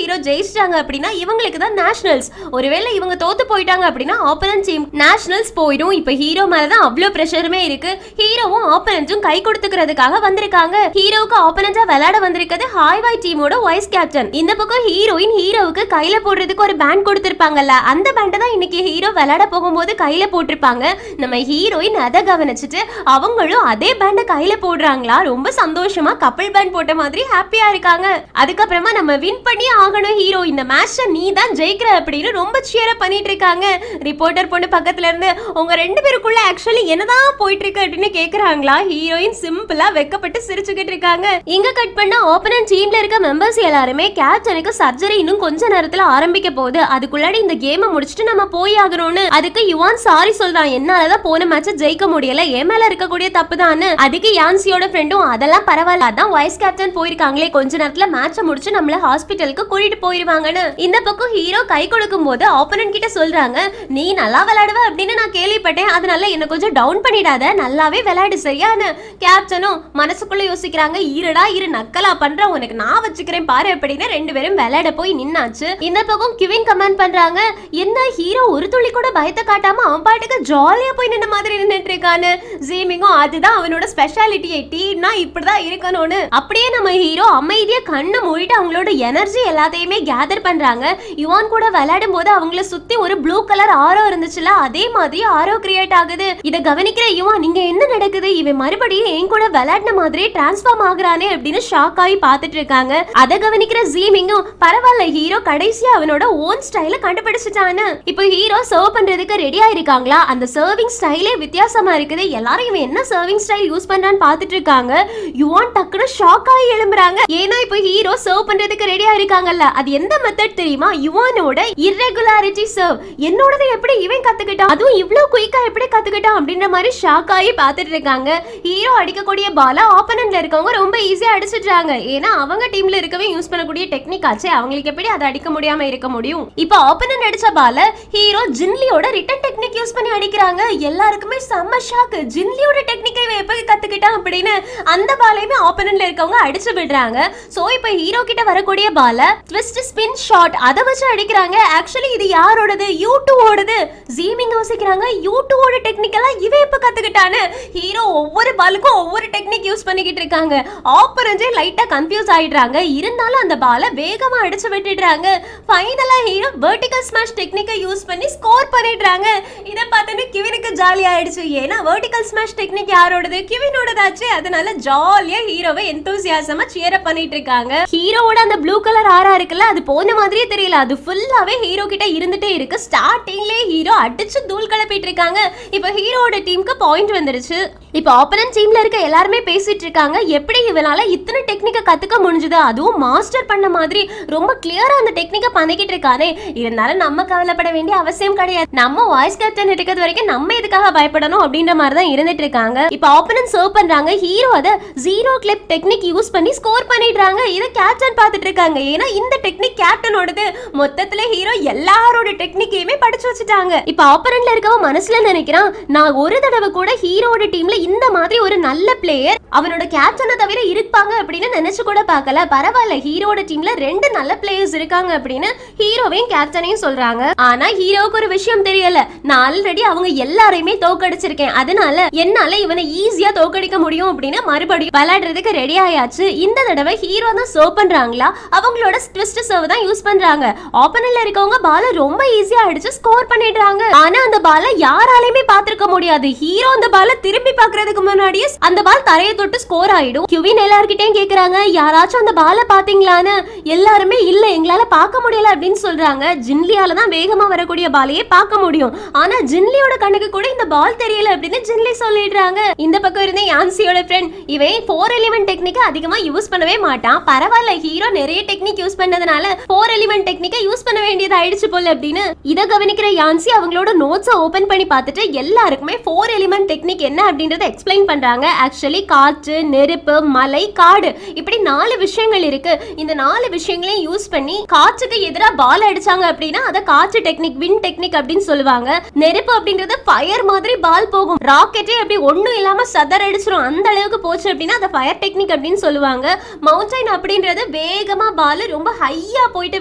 ஹீரோ ஜெயிச்சிட்டாங்க அப்படின்னா இவங்களுக்கு தான் நேஷனல்ஸ். ஒருவேளை இவங்க தோத்து போயிட்டாங்க அப்படின்னா ஆப்போனன்ட் டீம் நேஷனல்ஸ் போயிடும். இப்ப ஹீரோ மேலதான் அவ்வளவு பிரஷருமே இருக்கு. ஹீரோவும் ஆப்போனன்ட்டும் கை கொடுத்துக்கிறதுக்காக வந்திருக்காங்க. ஹீரோவுக்கு ஆப்போனன்ட்டா விளையாட வந்திருக்கிறது ஹாய்வாய் டீமோட வைஸ் கேப்டன். இந்த பக்கம் ஹீரோயின் ஹீரோவுக்கு கையில போடுறதுக்கு ஒரு பேண்ட் கொடுத்திருப்பாங்கல்ல, அந்த பேண்டை தான் இன்னைக்கு ஹீரோ விளையாட போகும்போது கையில போட்டிருப்பாங்க. நம்ம ஹீரோயின் அதை கவனிச்சுட்டு அவங்களும் அதே பேண்டை கையில போடுறாங்களா, ரொம்ப சந்தோஷமா கப்பல் பேண்ட் போட்ட மாதிரி ஹாப்பியா இருக்காங்க. அதுக்கப்புறமா நம்ம வின் பண்ணி ஆகணும் ஹீரோ, இந்த மேட்சை நீ தான் ஜெயிக்கிற அப்படின்னு ரொம்ப சியரா பண்ணிட்டு இருக்காங்க. ரிப்போர்ட்டர் பொண்ணு பக்கத்துல இருந்து உங்க ரெண்டு பேருக்குள்ள ஆக்சுவலி என்னதான் போயிட்டு இருக்கு அப்படின்னு கேக்குறாங்களா. ஹீரோயின் சிம்பிளா வெக்கப்பட்டு சிரிச்சுக்கிட்டு இருக்காங்க. இங்க கட் பண்ண ஆப்போனன்ட் டீம்ல இருக்க மெம்பர்ஸ் எல்லாருமே கேப்டனுக்கு சர்ஜரி இன்னும் கொஞ்ச நேரத்துல ஆரம்பிக்க போகுது, அதுக்குள்ளாடி இந்த கேமை முடிச்சுட்டு நம்ம போய் ஆகணும்னு. அதுக்கு யுவான் சாரி சொல்றான், என்னாலதான் போன மேட்ச ஜெயிக்க முடியல, என் மேல இருக்கக்கூடிய தப்பு தான். அதுக்கு யான்சியோட ஃப்ரெண்டும் அதெல்லாம் பரவாயில்ல, அதான் வைஸ் கேப்டன் போயிருக்காங்களே, கொஞ்ச நேரத்துல மேட்ச முடிச்சு நம்மள ஹாஸ்பிட்டலுக்கு கூட்டிட்டு போயிருவாங்கன்னு. இந்த பக்கம் ஹீரோ கை கொடுக்கும் போது ஆப்போனன்ட் கிட்ட சொல்றாங்க, நீ நல்லா விளையாடுவ அப்படின்னு நான் கேள்விப்பட்டேன், அதனால என்ன கொஞ்சம் டவுன் பண்ணிடாத, நல்லாவே விளையாடு சரியானு. கேப்டனும் மனசுக்குள்ள யோசிக்கிறாங்க, இருடா இரு நக்கலா பண்ற, உனக்கு நான் வச்சுக்கிறேன் பாரு அப்படின்னு. ரெண்டு பேரும் விளையாட போய் நின்னாச்சு. இந்த பக்கம் கிவின் கமெண்ட் பண்றாங்க, என்ன ஹீரோ ஒரு துளி கூட பயத்தை காட்டாம அவன் பாட்டுக்கு ஜாலியா போய் நின்ன மாதிரி நின்னுட்டு இருக்கான்னு. ஜீமிங்கும் அதுதான் அவனோட ஸ்பெஷாலிட்டியை, டீம்னா இப்படிதான் இருக்கணும்னு. அப்படியே நம்ம ஹீரோ அமைதியா கண்ணை மூடிட்டு அவங்களோட எனர்ஜி எல்லாத்தையுமே கேதர் பண்றாங்க. யுவான் கூட விளையாடும் போது அவங்கள சுத்தி ஒரு ப்ளூ கலர் ஆரோ இருந்துச்சுல, அதே மாதிரி ஆரோ கிரியேட் ஆகுது. இத கவனிக்கிற யுவான், நீங்க என்ன நடக்குது, இவன் மறுபடியும் என் கூட விளையாடின மாதிரி டிரான்ஸ்ஃபார்ம் ஆகுறானே அப்படின்னு ஷாக் ஆகி பார்த்துட்டு இருக்காங்க. அதை கவனிக்கிற ஜீமிங்கும், பரவாயில்ல ஹீரோ கடைசியா அவனோட ஓன் ஸ்டைல கண்டுபிடிச்சிட்டான்னு. இப்போ ஹீரோ சர்வ் பண்றதுக்கு ரெடியா இருக்காங்களா, அந்த சர்விங் ஸ்டைலே வித்தியாசமா இருக்குது. எல்லாரும் இவன் என்ன சர்விங் ஸ்டைல் யூஸ் பண்றான்னு பார்த்துட்டு இருக்காங்க. யுவான் டக்குனு ஷாக் ஆகி எழும்புறாங்க. ஏன்னா இப்போ ஹீரோ சர்வ் பண்றதுக்கு ரெடியா இருக்காங்கல்ல, அது எந்த மெத்தட் தெரியுமா, யுவானோட இர்ரெகுலாரிட்டி சர்வ். என்னோடது எப்படி இவன் கத்துக்கிட்டான், அதுவும் இவ்வளவு குயிக்கா எப்படி கத்துக்கிட்டான் அப்படின்ற மாதிரி ஷாக் ஆகி பார்த்துட்டு இருக்காங்க. ஹீரோ அடிக்கக்கூடிய பால ஆப்போனன்ட்ல இருக்கவங்க ரொம்ப ஈஸியா அடிச்சிடுறாங்க, ஏன்னா அவங்க டீம்ல இருக்கவே யூஸ் பண்ணக்கூடிய டெக்னிக் ஆச்சு, அவங்களுக்கு எப்படி அதை அடிக்க முடியாம இருக்க முடியும். இப்போ ஆப்போனன்ட் அடிச்ச பால ஹீரோ ஜின்லியோட ரிட்டன் டெக்னிக் யூஸ் பண்ணி அடிக்கிறாங்க. எல்லாருக்குமே செம்ம ஷாக், ஜின்லியோட டெக்னிக்கை எப்படி கத்துக்கிட்டான் அப்படின்னு. அந்த பாலையுமே ஆப்போனன்ட்ல இருக்கவங்க அடிச்சு விடுறாங்க. சோ இப்போ ஹீரோ கிட்ட வரக்கூடிய பால ட்விஸ்ட் ஸ்பின் ஷாட் அதை வச்சு அடிக்கிறாங்க. ஆக்சுவலி இது யாரோடது, U2 ஓடது. ஜீமிங் யோசிக்கிறாங்க, U2 ஓட டெக்னிக் எல்லாம் இவன் எப்ப கத்துக்கிட்டான்னு. ஹீரோ ஒவ்வொரு பாலுக்கும் ஒவ்வொரு டெக்னிக் யூஸ் பண்ணிக்கிட்டு இருக்காங்க. ஆப்போனன்ட்டே லைட்டா கன்ஃபியூஸ் ஆயிடுறாங்க, இருந்தாலும் அந்த பால வேகமா அடிச்சு விட்டுடுறாங்க. ஃபைனலா ஹீரோ வெர்டிகல் ஸ்மாஷ் டெக்னிக்கை யூஸ் பண்ணி ஸ்கோர் பண்ணிடுறாங்க. இதை பார்த்துட்டு கிவினுக்கு ஜாலியா ஆயிடுச்சு, ஏன்னா வெர்டிகல் ஸ்மாஷ் டெக்னிக் யாரோடது, கிவினோடதாச்சு. அதனால ஜாலியா ஹீரோவை எந்தூசியாசமா சியர் அப் பண்ணிட்டு இருக்காங்க. ஹீரோவோட அந்த ப்ளூ கலர் ஆரா இருக்குல்ல, அது போன மாதிரியே தெரியல, அது ஃபுல்லாவே ஹீரோ கிட்ட இருந்துட்டே இருக்கு. ஸ்டார்டிங்லேயே ஹீரோ அடிச்சு தூள் கிளப்பிட்டு இருக்காங்க. இப்போ ஹீரோவோட டீமுக்கு பாயிண்ட் வந்துருச்சு. இப்போ ஆப்போனன்ட் டீம்ல இருக்க எல்லாருமே பேசிட்டு இருக்காங்க, எப்படி இவனால இத்தனை டெக்னிக்கை கத்துக்க முடிஞ்சது, அதுவும் மாஸ்டர் பண்ண மாதிரி ரொம்ப கிளியரா அந்த டெக்னிக்கை பண்ணிக்கிட்டு இருக்கானே. இருந்தாலும் நம்ம கவலைப்பட வேண்டிய அவசியம் கிடையாது, நம்ம வாய்ஸ் கேப்டன் இருக்கிறது வரைக்கும் நம்ம எதுக்காக பயப்படணும் அப்படின்ற மாதிரி தான் இருந்துட்டு இருக்காங்க. இப்போ ஆப்போனன்ட் சர்வ் பண்றாங்க, ஹீரோ அதை ஜீரோ கிளிப் டெக்னிக் யூஸ் பண்ணி ஸ்கோர் பண்ணிடுறாங்க. இதை கேப்டன் பார்த்துட்டு இருக்காங்க, ஏன்னா இந்த டெக்னிக் கேப்டனோடது. மொத்தத்துல ஹீரோ எல்லாரோட டெக்னிக்கையுமே படிச்சு வச்சுட்டாங்க. இப்போ ஆப்போனன்ட்ல இருக்கவன் மனசுல நினைக்கிறான், நான் ஒரு தடவை கூட ஹீரோட டீம்ல இந்த மாதிரி ஒரு நல்ல பிளேயர் அவனோட கேப்டனை தவிர இருப்பாங்க அப்படின்னு நினைச்சு கூட பார்க்கல. பரவாயில்ல, ஹீரோட டீம்ல ரெண்டு நல்ல பிளேயர்ஸ் இருக்காங்க அப்படின்னு ஹீரோவையும் கேப்டனையும் சொல்றாங்க. ஆனா ஹீரோவுக்கு ஒரு விஷயம் தெரியல, நான் ஆல்ரெடி அவங்க எல்லாரையுமே தோக்கடிச்சிருக்கேன், அதனால என்னால இவனை ஈஸியா தோக்கடிக்க முடியும் அப்படின்னு மறுபடியும் விளையாடுறதுக்கு ரெடி ஆயாச்சு. இந்த தடவை ஹீரோ தான் சர்வ் பண்றாங்களா, அவங்களோட ட்விஸ்ட் சர்வ் தான் யூஸ் பண்றாங்க. ஆப்போனன்ட்ல இருக்கவங்க பால ரொம்ப ஈஸியா அடிச்சு ஸ்கோர் பண்ணிடுறாங்க. ஆனா அந்த பால யாராலையுமே பாத்துக்க முடியாது. ஹீரோ அந்த பால திரும்பி பார்க்கறதுக்கு முன்னாடியே அந்த பால் தரையை தொட்டு ஸ்கோர் ஆயிடும். கிவின் எல்லார்கிட்டயும் கேக்குறாங்க யாராச்சும் அந்த பால பாத்தீங்களான்னு. எல்லாருமே இல்ல எங்களால பார்க்க முடியல அப்படின்னு சொல்றாங்க. ஜின்லியால தான் வேகமா வரக்கூடிய பாலையே பார்க்க முடியும். ஆனா ஜின்லியோட கண்ணுக்கு கூட இந்த பால் தெரியல அப்படின்னு ஜின்லி சொல்லிடுறாங்க. இந்த பக்கம் இருந்த யான்சியோட ஃப்ரெண்ட் இவன் 4 எலிமெண்ட் டெக்னிக் அதிகமா யூஸ் பண்ணவே மாட்டான். பரவாயில்ல ஹீரோ நிறைய டெக்னிக் யூஸ் பண்ணதுனால 4 எலிமெண்ட் டெக்னிக்கை யூஸ் பண்ண வேண்டியது ஆயிடுச்சு போல அப்படின்னு இத கவனிக்கிற யான்சி அவங்களோட நோட்ஸை ஓபன் பண்ணி பார்த்துட்டு எல்லாருக்குமே 4 எலிமெண்ட் டெக்னிக் என்ன அப்படின்றத எக்ஸ்பிளைன் பண்றாங்க. ஆக்சுவலி காற்று, நெருப்பு, மலை, காடு இப்படி 4 விஷயங்கள் இருக்கு. இந்த 4 விஷயங்களையும் யூஸ் பண்ணி காற்றுக்கு எதிரா பால் அடிச்சாங்க அப்படின்னா அத காற்று டெக்னிக், வின் டெக்னிக் அப்படின்னு சொல்லுவாங்க. நெருப்பு அப்படிங்கிறது ஃபயர் மாதிரி பால் போகும். ராக்கெட்டே அப்படி ஒண்ணும் இல்லாம சதற அடிச்சிரும். அந்த அளவுக்கு போச்சு அப்படின்னா அத ஃபயர் டெக்னிக் அப்படின்னு சொல்லுவாங்க. மவுண்டைன் அப்படின்றது வேகமா பால் ரொம்ப ஹையா போயிட்டு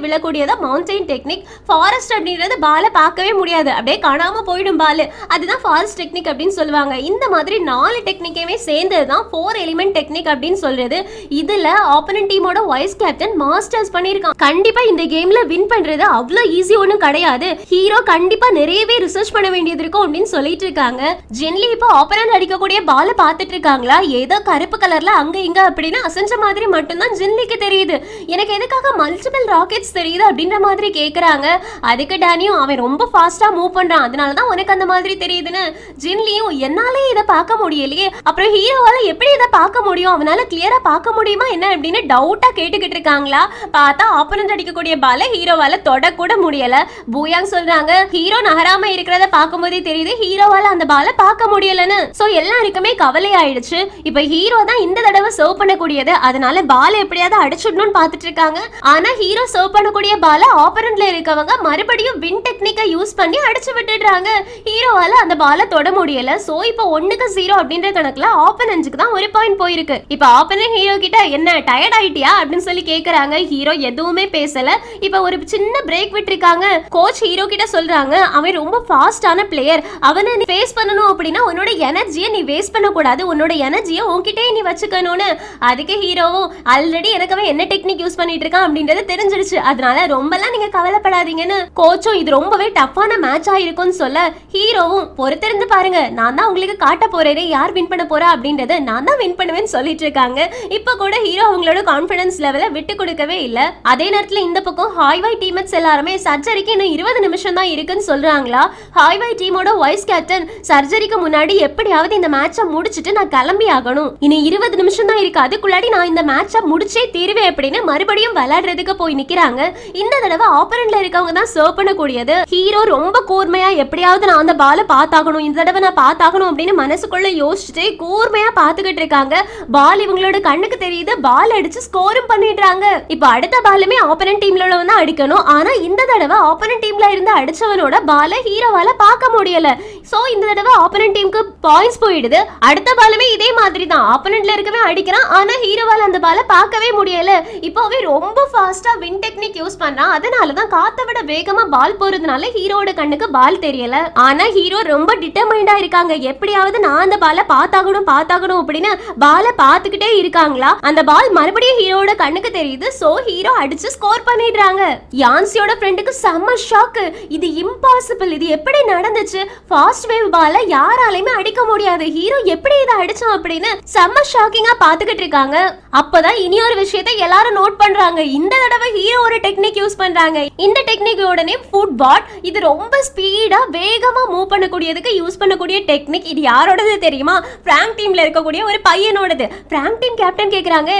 விழக்கூடியதா மவுண்டைன் டெக்னிக். ஃபாரஸ்ட் அப்படின்றது பாலை பார்க்கவே முடியாது, அப்படியே காணாம போயிடும் பால். அதுதான் ஃபாரஸ்ட் டெக்னிக் அப்படின்னு சொல்லுவாங்க. இந்த மாதிரி 4 டெக்னிக்கையுமே சேர்ந்தது தான் 4 எலிமெண்ட் டெக்னிக் அப்படின்னு சொல்றது. இதுல ஆப்போனன்ட் டீமோட வைஸ் கேப்டன் மாஸ்டர்ஸ் பண்ணிருக்கான். கண்டிப்பா இந்த கேம்ல வின் பண்றது அவ்வளவு ஈஸி ஒண்ணும் கிடையாது. ஹீரோ கண்டிப்பா நிறையவே ரிசர்ச் பண்ண வேண்டியது இருக்கும் அப்படின்னு சொல்லிட்டு இருக்காங்க. ஜென்லி இப்போ ஆப்போனன்ட் அடிக்கக்கூடிய பால பார்த்துட்டு இருக்காங்களா, ஏதோ கருப்பு கலர்ல அங்க இங்க அப்படின்னு அசைஞ்ச மாதிரி மட்டும்தான் ஜென்லிக்கு தெரியுது. எனக்கு எதுக்காக மல்டிபிள் ராக்கெட்ஸ் தெரியுது அப்படின்ற மாதிரி கேக்குறாங்க. அதுக்கு டேனியும் அவன் ரொம்ப ஃபாஸ்டா மூவ் பண்றான், அதனாலதான் உனக்கு அந்த மாதிரி தெரியுதுன்னு. ஜின்லியும் என்னாலே இதை பார்க்க முடியலையே, அப்புறம் ஹீரோவால எப்படி இதை பார்க்க முடியும், அவனால கிளியரா பார்க்க முடியுமா என்ன அப்படின்னு டவுட்டா கேட்டுக்கிட்டு இருக்காங்களா. பார்த்தா ஆப்போனன்ட் அடிக்கக்கூடிய பால ஹீரோவால தொட கூட முடியல. பூயாங் சொல்றாங்க ஹீரோ நகராம இருக்கிறத பார்க்கும்போதே தெரியுது ஹீரோவால அந்த பால பார்க்க முடியலன்னு. சோ எல்லாருக்குமே கவலை ஆயிடுச்சு. இப்ப ஹீரோ தான் இந்த தடவை சர்வ் பண்ணக்கூடியது, அதனால பால் எப்படியாவது அடிச்சிடணும்னு பார்த்துட்டு இருக்காங்க. ஆனா ஹீரோ சர்வ் பண்ணக்கூடிய பால ஆப்போனன்ட்ல இருக்கவங்க மறுபடியும் வின் டெக்னிக்கை யூஸ் பண்ணி அடிச்சு விட்டுடுறாங்க. ஹீரோவால அந்த பால தொட முடியல. சோ இப்போ 1-0 அப்படின்ற கணக்குல ஆப்போனன்ட்க்கு தான் ஒரு பாயிண்ட் போயிருக்கு. இப்போ ஆப்போனன்ட் ஹீரோ கிட்ட என்ன டயர்ட் ஆயிட்டியா அப்படின்னு சொல்லி கேக்குறாங்க. ஹீரோ எதுவுமே பேசல. இப்போ ஒரு சின்ன பிரேக் விட்டுருக்காங்க. கோச் ஹீரோ கிட்ட சொல்றாங்க அவன் ரொம்ப ஃபாஸ்டான பிளேயர், அவனை நீ ஃபேஸ் பண்ணணும் அப்படின்னா உன்னோட எனர்ஜியை நீ வேஸ்ட் பண்ண கூடாது, உன்னோட எனர்ஜியை உன்கிட்டே நீ வச்சுக்கணும்னு. அதுக்கு ஹீரோவும் ஆல்ரெடி எனக்கு அவன் என்ன டெக்னிக் யூஸ் பண்ணிட்டு இருக்கான் அப்படின்றது தெரிஞ்சிருச்சு, அதனால ரொம்பலாம் நீங்க கவலைப்படாதீங்கன்னு கோச்சும் இது ரொம்பவே டஃப்பான மேட்ச் ஆயிருக்கும்னு சொல்ல ஹீரோவும் பொறுத்திருந்து பாருங்க, நான் தான் உங்களுக்கு காட்ட போறேன் யார் வின் பண்ண போறா அப்படின்றத, நான் தான் வின் பண்ணுவேன்னு சொல்லிட்டு இருக்காங்க. இப்ப கூட ஹீரோ அவங்களோட கான்ஃபிடன்ஸ் லெவலை விட்டு கொடுக்கவே இல்ல. அதே நேரத்துல இந்த பக்கம் ஹாய்வாய் டீமேட்ஸ் எல்லாருமே சர்ஜரிக்கு இன்னும் 20 நிமிஷம் தான் இருக்குன்னு சொல்றாங்களா. ஹாய்வாய் டீமோட வைஸ் கேப்டன் சர்ஜரிக்கு முன்னாடி எப்படியாவது இந்த மேட்சை முடிச்சிட்டு நான் கிளம்பி ஆகணும், இனி 20 நிமிஷம் தான் இருக்கு, அதுக்குள்ளாடி நான் இந்த மேட்சை முடிச்சே தீருவேன் அப்படின்னு மறுபடியும் விளையாடுறதுக்கு போய் நிக்கிறாங்க. இந்த தடவை ஆப்போனன்ட்ல இருக்கவங்க தான் சர்வ் பண்ணக்கூடியது. ஹீரோ ரொம்ப கூர்மையா எப்படியாவது நான் அந்த பாலை பார்த்தாகணும், இந்த தடவை நான் பார்த்தாகணும் அப்படின்னு மனசுக்குள்ள யோசிச்சுட்டு கூர்மையா பார்த்துக்கிட்டு இருக்காங்க. பால் இவங்களோட கண்ணுக்கு தெரியுது, பால் அடிச்சு ஸ்கோரும் பண்ணிடுறாங்க. இப்போ அடுத்த பாலுமே ஆப்போனன்ட் டீம்ல உள்ளவன் தான் அடிக்கணும். ஆனா இந்த தடவை ஆப்போனன்ட் டீம்ல இருந்து அடிச்சவனோட பாலை ஹீரோவால பார்க்க முடியல. சோ இந்த தடவை ஆப்போனன்ட் டீமுக்கு பாயிண்ட்ஸ் போயிடுது. அடுத்த பாலுமே இதே மாதிரி தான் ஆப்போனன்ட்ல இருக்கவே அடிக்கிறான், ஆனா ஹீரோவால அந்த பாலை பார்க்கவே முடியல. இப்போவே ரொம்ப ஃபாஸ்டா வின் டெக்னிக் யூஸ் பண்றான், அதனால தான் காத்தை விட வேகமா பால் போறதுனால ஹீரோட கண்ணுக்கு பால் தெரியல. ஆனா ஹீரோ ரொம்ப டிட்டர்மைண்டா இருக்காங்க, எப்படியாவது நான் அந்த பாலை பார்த்தாகணும் அப்படின்னு பாலை பார்த்துக்கிட்டே இருக்காங்களா. அந்த பால் மறுபடியும் ஹீரோட கண்ணுக்கு தெரியுது. சோ ஹீரோ அடிச்சு ஸ்கோர் பண்ணிடுறாங்க. யான்சியோட ஃப்ரெண்டுக்கு செம்ம ஷாக், இது இம்பாசிபிள், இது எப்படி நடந்துச்சு, ஃபாஸ்ட் வேவ் பாலை யாராலையுமே அடிக்க முடியாது, ஹீரோ எப்படி இதை அடிச்சான் அப்படின்னு செம்ம ஷாக்கிங்கா பாத்துக்கிட்டு இருக்காங்க. அப்பதான் இனி ஒரு விஷயத்தை எல்லாரும் நோட் பண்றாங்க. இந்த தடவை ஹீரோ ஒரு டெக்னிக் யூஸ் பண்றாங்க. இந்த டெக்னிக்கோட நேம் ஃபுட் பாட். இது ரொம்ப ஸ்பீடா வேகமா மூவ் பண்ணக்கூடியதுக்கு யூஸ் பண்ணக்கூடிய டெக்னிக். இது யாரோடது தெரியுமா? பிராங்க் டீம்ல இருக்கக்கூடிய ஒரு பையனோடது. பிராங்க் டீம் கேப்டன் கேக்குறாங்க,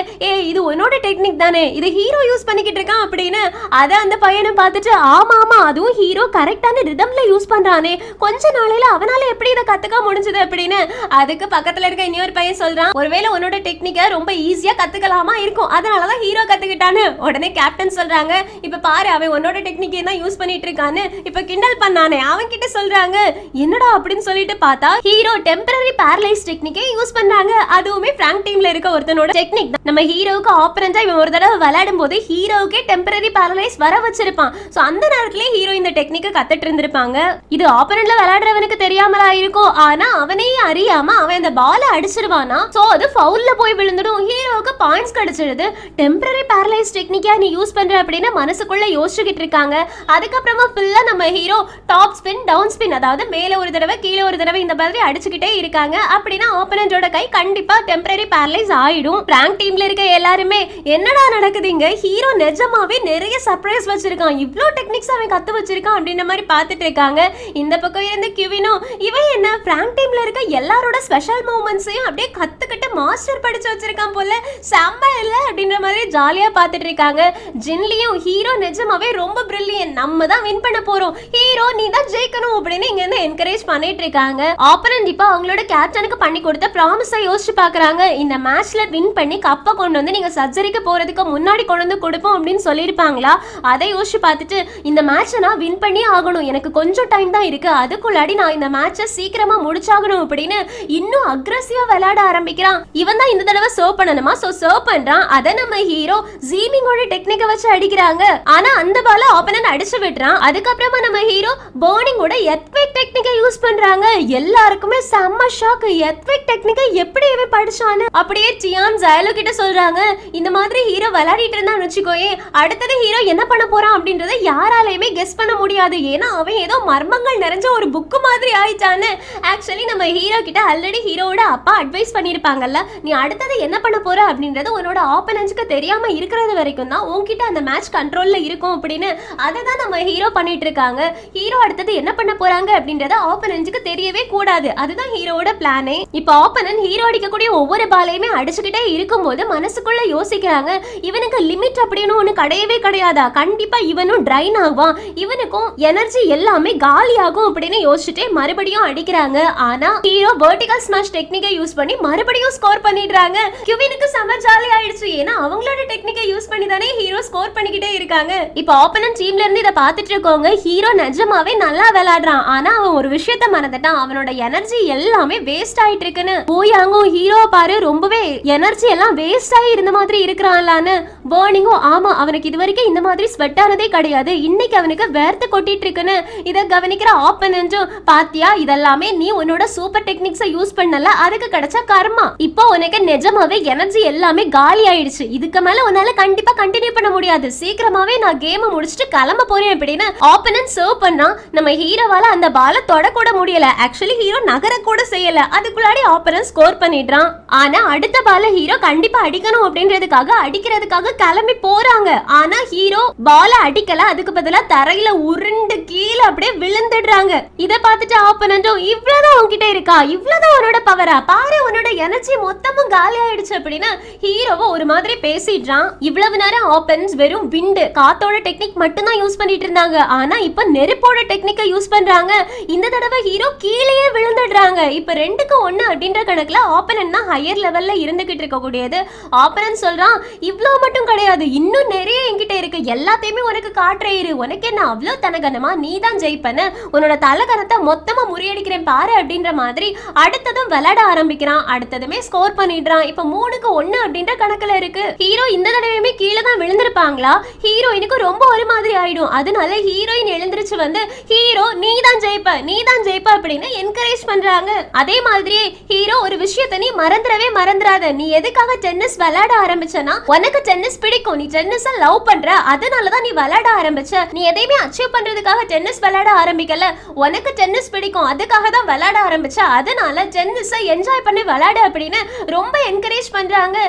இது உன்னோட டெக்னிக் தானே, இது ஹீரோ யூஸ் பண்ணிக்கிட்டு இருக்கான் அப்படின்னு. அத அந்த பையனை பார்த்துட்டு ஆமா ஆமா அதுவும் ஹீரோ கரெக்டான ரிதம்ல யூஸ் பண்றானே, கொஞ்ச நாளையில அவனால எப்படி இதை கத்துக்க முடிஞ்சது அப்படின்னு. அதுக்கு பக்கத்துல இருக்க இன்னொரு பையன் சொல்றான், ஒருவேளை உன்னோட டெக்னிக்கை ரொம்ப ஈஸியா கத்துக்கலாமா இருக்கும், அதனாலதான் ஹீரோ கத்துக்கிட்டான்னு. உடனே கேப்டன் சொல்றாங்க, இப்ப பாரு அவன் உன்னோட டெக்னிக்கே தான் யூஸ் பண்ணிட்டு இருக்கான்னு இப்ப கிண்டல் பண்ணானே, அவன் கிட்ட சொல்றாங்க என்னடா அப்படின்னு சொல்லிட்டு பார்த்தா ஹீரோ டெம்பரரி பேரலைஸ் டெக்னிக்கே யூஸ் பண்றாங்க. அதுவுமே பிராங்க் டீம்ல இருக்க ஒருத்தனோட டெக்னிக். நம்ம ஹீரோவுக்கு ஆப்போனன்ட்டா இவன் ஒரு தடவை விளையாடும் போது ஹீரோவுக்கே டெம்பரரி பேரலைஸ் வர வச்சிருப்பான். சோ அந்த நேரத்திலே ஹீரோ இந்த டெக்னிக்கை கத்துட்டு இருந்திருப்பாங்க. இது ஆப்போனன்ட்ல விளையாடுறவனுக்கு அவனுக்கு தெரியாமலா இருக்கும். ஆனா அவனையே அறியாம அவன் அந்த பாலை அடிச்சிருவானா. சோ அது ஃபவுல்ல போய் விழுந்துடும். ஹீரோவுக்கு பாயிண்ட்ஸ் கிடைச்சிடுது. டெம்பரரி பேரலைஸ் டெக்னிக்கா நீ யூஸ் பண்ற அப்படின்னு மனசுக்குள்ள யோசிச்சுக்கிட்டு இருக்காங்க. அதுக்கப்புறமா ஃபுல்லா நம்ம hero top spin down spin, அதாவது மேல ஒரு தடவை கீழே ஒரு தடவை இந்த மாதிரி அடிச்சுக்கிட்டே இருக்காங்க. அப்படின்னா ஆப்போனன்ட்டோட கை கண்டிப்பா டெம்பரரி பேரலைஸ் ஆயிடும். பிராங்க் டீம்ல இருக்க எல்லாருமே என்னடா நடக்குதுங்க, ஹீரோ நிஜமாவே நிறைய சர்ப்ரைஸ் வச்சிருக்கான், இவ்ளோ டெக்னிக்ஸ் அவன் கத்து வச்சிருக்கான் அப்படின்ற மாதிரி பார்த்துட்டு இருக்காங்க. இந்த பக்கம் இருந்து கிவினும் இவன் என்ன பிராங்க் டீம்ல இருக்க எல்லாரோட ஸ்பெஷல் மூமெண்ட்ஸையும் அப்படியே கத்துக்கிட்டு மாஸ்டர் படிச்சு வச்சிருக்கான் போல, செம்ம இல்ல அப்படின்ற மாதிரி ஜாலியா பார்த்துட்டு இருக்காங்க. ஜின்லியும் ஹீரோ நிஜமாவே ரொம்ப பிரில்லியன்ட், நம்ம தான் வின் பண்ண போறோம், ஹீரோ நீ தான் ஜெயிக்கணும் அப்படின்னு இங்க இருந்து என்கரேஜ் பண்ணிட்டு இருக்காங்க. ஆப்போனன்ட் இப்போ அவங்களோட கேப்டனுக்கு பண்ணி கொடுத்த ப்ராமிஸை யோசிச்சு பாக்குறாங்க. இந்த மேட்ச்ல வின் பண்ணி கப்பை கொண்டு வந்து நீங்க சர்ஜரிக்கு போறதுக்கு முன்னாடி கொண்டு வந்து கொடுப்போம் அப்படின்னு சொல்லியிருப்பாங்களா. அதை யோசிச்சு பார்த்துட்டு இந்த மேட்சை நான் வின் பண்ணி ஆகணும், எனக்கு கொஞ்சம் டைம் தான் இருக்கு, அதுக்குள்ளாடி நான் இந்த மேட்சை சீக்கிரமா முடிச்சாகணும் அப்படின்னு இன்னும் அக்ரெசிவா விளையாட ஆரம்பிக்கிறான். இவன் தான் இந்த தடவை சர்வ் பண்ணணுமா, சோ சர்வ் பண்றான். அதை நம்ம ஹீரோ ஜீமிங்கோட டெக்னிக்கை வச்சு அடிக்கிறாங்க. ஆனா அந்த பால ஆப்போனன்ட் அடிச்சு விடுறான். அதுக்கப்புறமா நம்ம ஹீரோ பர்னிங்கோட எர்த்குவேக் டெக்னிக்கை யூஸ் பண்றாங்க. எல்லாருக்குமே செம்ம ஷாக், எர்த்குவேக் டெக்னிக்கை எப்படி இவன் படிச்சான்னு. அப்படியே டியான் ஜயலோ கிட்ட சொல்றாங்க, இந்த மாதிரி ஹீரோ விளையாடிட்டு இருந்தான்னு வச்சுக்கோயே, அடுத்தது ஹீரோ என்ன பண்ண போறான் அப்படின்றத யாராலையுமே கெஸ் பண்ண முடியாது. ஏன்னா அவன் ஏதோ மர்மங்கள் நிறைஞ்ச ஒரு புக்கு மாதிரி ஆயிட்டான்னு. ஆக்சுவலி நம்ம ஹீரோ கிட்ட ஆல்ரெடி ஹீரோவோட அப்பா அட்வைஸ் பண்ணிருப்பாங்கல்ல, நீ அடுத்தது என்ன பண்ண போற அப்படின்றது உன்னோட ஆப்போனன்ட்ஸ்க்கு தெரியாம இருக்கிறது வரைக்கும் தான் உன்கிட்ட அந்த மேட்ச் கண்ட்ரோல்ல இருக்கும் அப்படின்னு. அதை தான் நம்ம ஹீரோ பண்ணிட்டு இருக்காங்க. ஹீரோ அடுத்தது என்ன பண்ண போறாங்க அப்படின்றத ஆப்போனன்ட்ஸ்க்கு தெரியவே கூடாது, அதுதான் ஹீரோவோட பிளானே. இப்போ ஆப்போனன்ட் ஹீரோ அடிக்கக்கூடிய ஒவ்வொரு பாலையுமே அடிச்சுக்கிட்டே இருக்கும்போது மனசுக்குள்ள யோசிக்கிறாங்க, இவனுக்கு லிமிட் அப்படின்னு ஒண்ணு கிடையவே கிடையாதா, கண்டிப்பா இவனும் ட்ரைன் ஆவான், இவனுக்கும் எனர்ஜி எல்லாமே காலி ஆகும் அப்படின்னு யோசிச்சுட்டே மறுபடியும் அடிக்கிறாங்க. ஆனா ஹீரோ வெர்டிகல் ஸ்மாஷ் டெக்னிக்கை யூஸ் பண்ணி மறுபடியும் ஸ்கோர் பண்ணிடுறாங்க. கிவினுக்கு செம ஜாலி ஆயிடுச்சு, ஏன்னா அவங்களோட டெக்னிக்கை யூஸ் பண்ணி தானே ஹீரோ ஸ்கோர் பண்ணிக்கிட்டே இருக்காங்க. இப்போ ஆப்போனன்ட் டீம்ல இருந்து இதை பார்த்துட்டு இருக்கவங்க, ஹீரோ நிஜமாவே நல்லா விளையாடுறான், ஆனா அவன் ஒரு விஷயத்த மறந்துட்டான், அவனோட எனர்ஜி எல்லாமே வேஸ்ட் ஆயிட்டு இருக்குன்னு. போயாங்கும் ஹீரோ பாரு ரொம்பவே எனர்ஜி எல்லாம் வேஸ்ட் ஆகி இருந்த மாதிரி இருக்கிறான்லான்னு. பர்னிங்கும் ஆமா அவனுக்கு இது வரைக்கும் இந்த மாதிரி ஸ்வெட் ஆனதே கிடையாது, இன்னைக்கு அவனுக்கு வேர்த்து கொட்டிட்டு இருக்குன்னு. இதை கவனிக்கிற ஆப்போனன்ட்டும், பாத்தியா இதெல்லாமே நீ உன்னோட சூப்பர் டெக்னிக்ஸை யூஸ் பண்ணல, அதுக்கு கிடைச்ச கர்மா, இப்போ உனக்கு நிஜமாவே எனர்ஜி எல்லாமே காலி ஆயிடுச்சு, இதுக்கு மேல உன்னால கண்டிப்பா கண்டினியூ பண்ண முடியாது, சீக்கிரமாவே நான் கேமை முடிச்சுட்டு கிளம்ப போறேன் அப்படின்னு ஆப்போனன்ட் சர்வ் பண்ணா. நம்ம ஹீரோவால அந்த பாலை தொட கூட முடியல, ஆக்சுவலி ஹீரோ நகர கூட செய்யல, அதுக்குள்ளாடி ஆப்போனன்ட் ஸ்கோர் பண்ணிடுறான். ஆனா அடுத்த பால ஹீரோ கண்டிப்பா அடிக்கணும் அப்படின்றதுக்காக அடிக்கிறதுக்காக கிளம்பி போறாங்க. ஆனா ஹீரோ பால அடிக்கல, அதுக்கு பதிலா தரையில உருண்டு கீழே அப்படியே விழுந்துடுறாங்க. இத பார்த்துட்டு ஆப்போனன்ட்டும், இவ்வளவுதான் உன்கிட்ட இருக்கா, இவ்வளவுதான் உன்னோட பவரா, பாரு உன்னோட எனர்ஜி மொத்தமும் காலி ஆயிடுச்சு அப்படின்னு ஹீரோவை ஒரு மாதிரி பேசிடுறான். இவ்வளவு நேரம் ஆப்போனன்ட்ஸ் வெறும் விண்டு காத்தோட டெக்னிக் மட்டும் தான் யூஸ் பண்ணிட்டு இருந்தாங்க, ஆனா இப்ப நெருப்போட டெக்னிக்கை யூஸ் பண்றாங்க. இந்த தடவை ஹீரோ கீழேயே விழுந்துடுறாங்க. இப்ப 2-1 அப்படின்ற கணக்குல ஆப்போனன்ட் தான் ஹையர் லெவல்ல இருந்துகிட்டு இருக்க கூடியது. ஆப்போனன்ட் சொல்றான், இவ்வளவு மட்டும் கிடையாது, இன்னும் நிறைய என்கிட்ட இருக்கு, எல்லாத்தையுமே உனக்கு காட்டுறேன், உனக்கு என்ன அவ்வளவு தனகனமா, நீ தான் ஜெயிப்பன, உன்னோட தலகனத்தை மொத்தமா முறியடிக்கிறேன் பாரு அப்படின்ற மாதிரி அடுத்ததும் விளையாட ஆரம்பிக்கிறான். அடுத்ததுமே ஸ்கோர் பண்ணிடுறான். இப்ப 3-1 அப்படின்ற கணக்குல இருக்கு. ஹீரோ இந்த தடவையுமே கீழே தான் விழுந்திருப்பாங்களா, ஹீரோயினுக்கு ரொம்ப ஒரு மாதிரி ஆயிடும். அதனால ஹீரோயின் எழுந்திருச்சு வந்து, ஹீரோ நீ தான் ஜெயிப்ப, நீ தான் ஜெயிப்ப அப்படின்னு என்கரேஜ் பண்றாங்க. அதே மாதிரியே ஹீரோ ஒரு விஷயத்தை நீ மறந்துடவே மறந்துடாத, நீ எதுக்காக டென்னிஸ் விளையாட ஆரம்பிச்சனா, உனக்கு டென்னிஸ் பிடிக்கும், நீ டென்னிஸ் லவ் பண்ற, அதனாலதான் நீ விளையாட ஆரம்பிச்ச, நீ எதையுமே அச்சீவ் பண்றதுக்காக டென்னிஸ் விளையாட ஆரம்பிக்கல, உனக்கு டென்னிஸ் பிடிக்கும் அதுக்காக தான் விளையாட ஆரம்பிச்ச, அதனால டென்னிஸை என்ஜாய் பண்ணி விளையாட அப்படின்னு ரொம்ப என்கரேஜ் பண்றாங்க.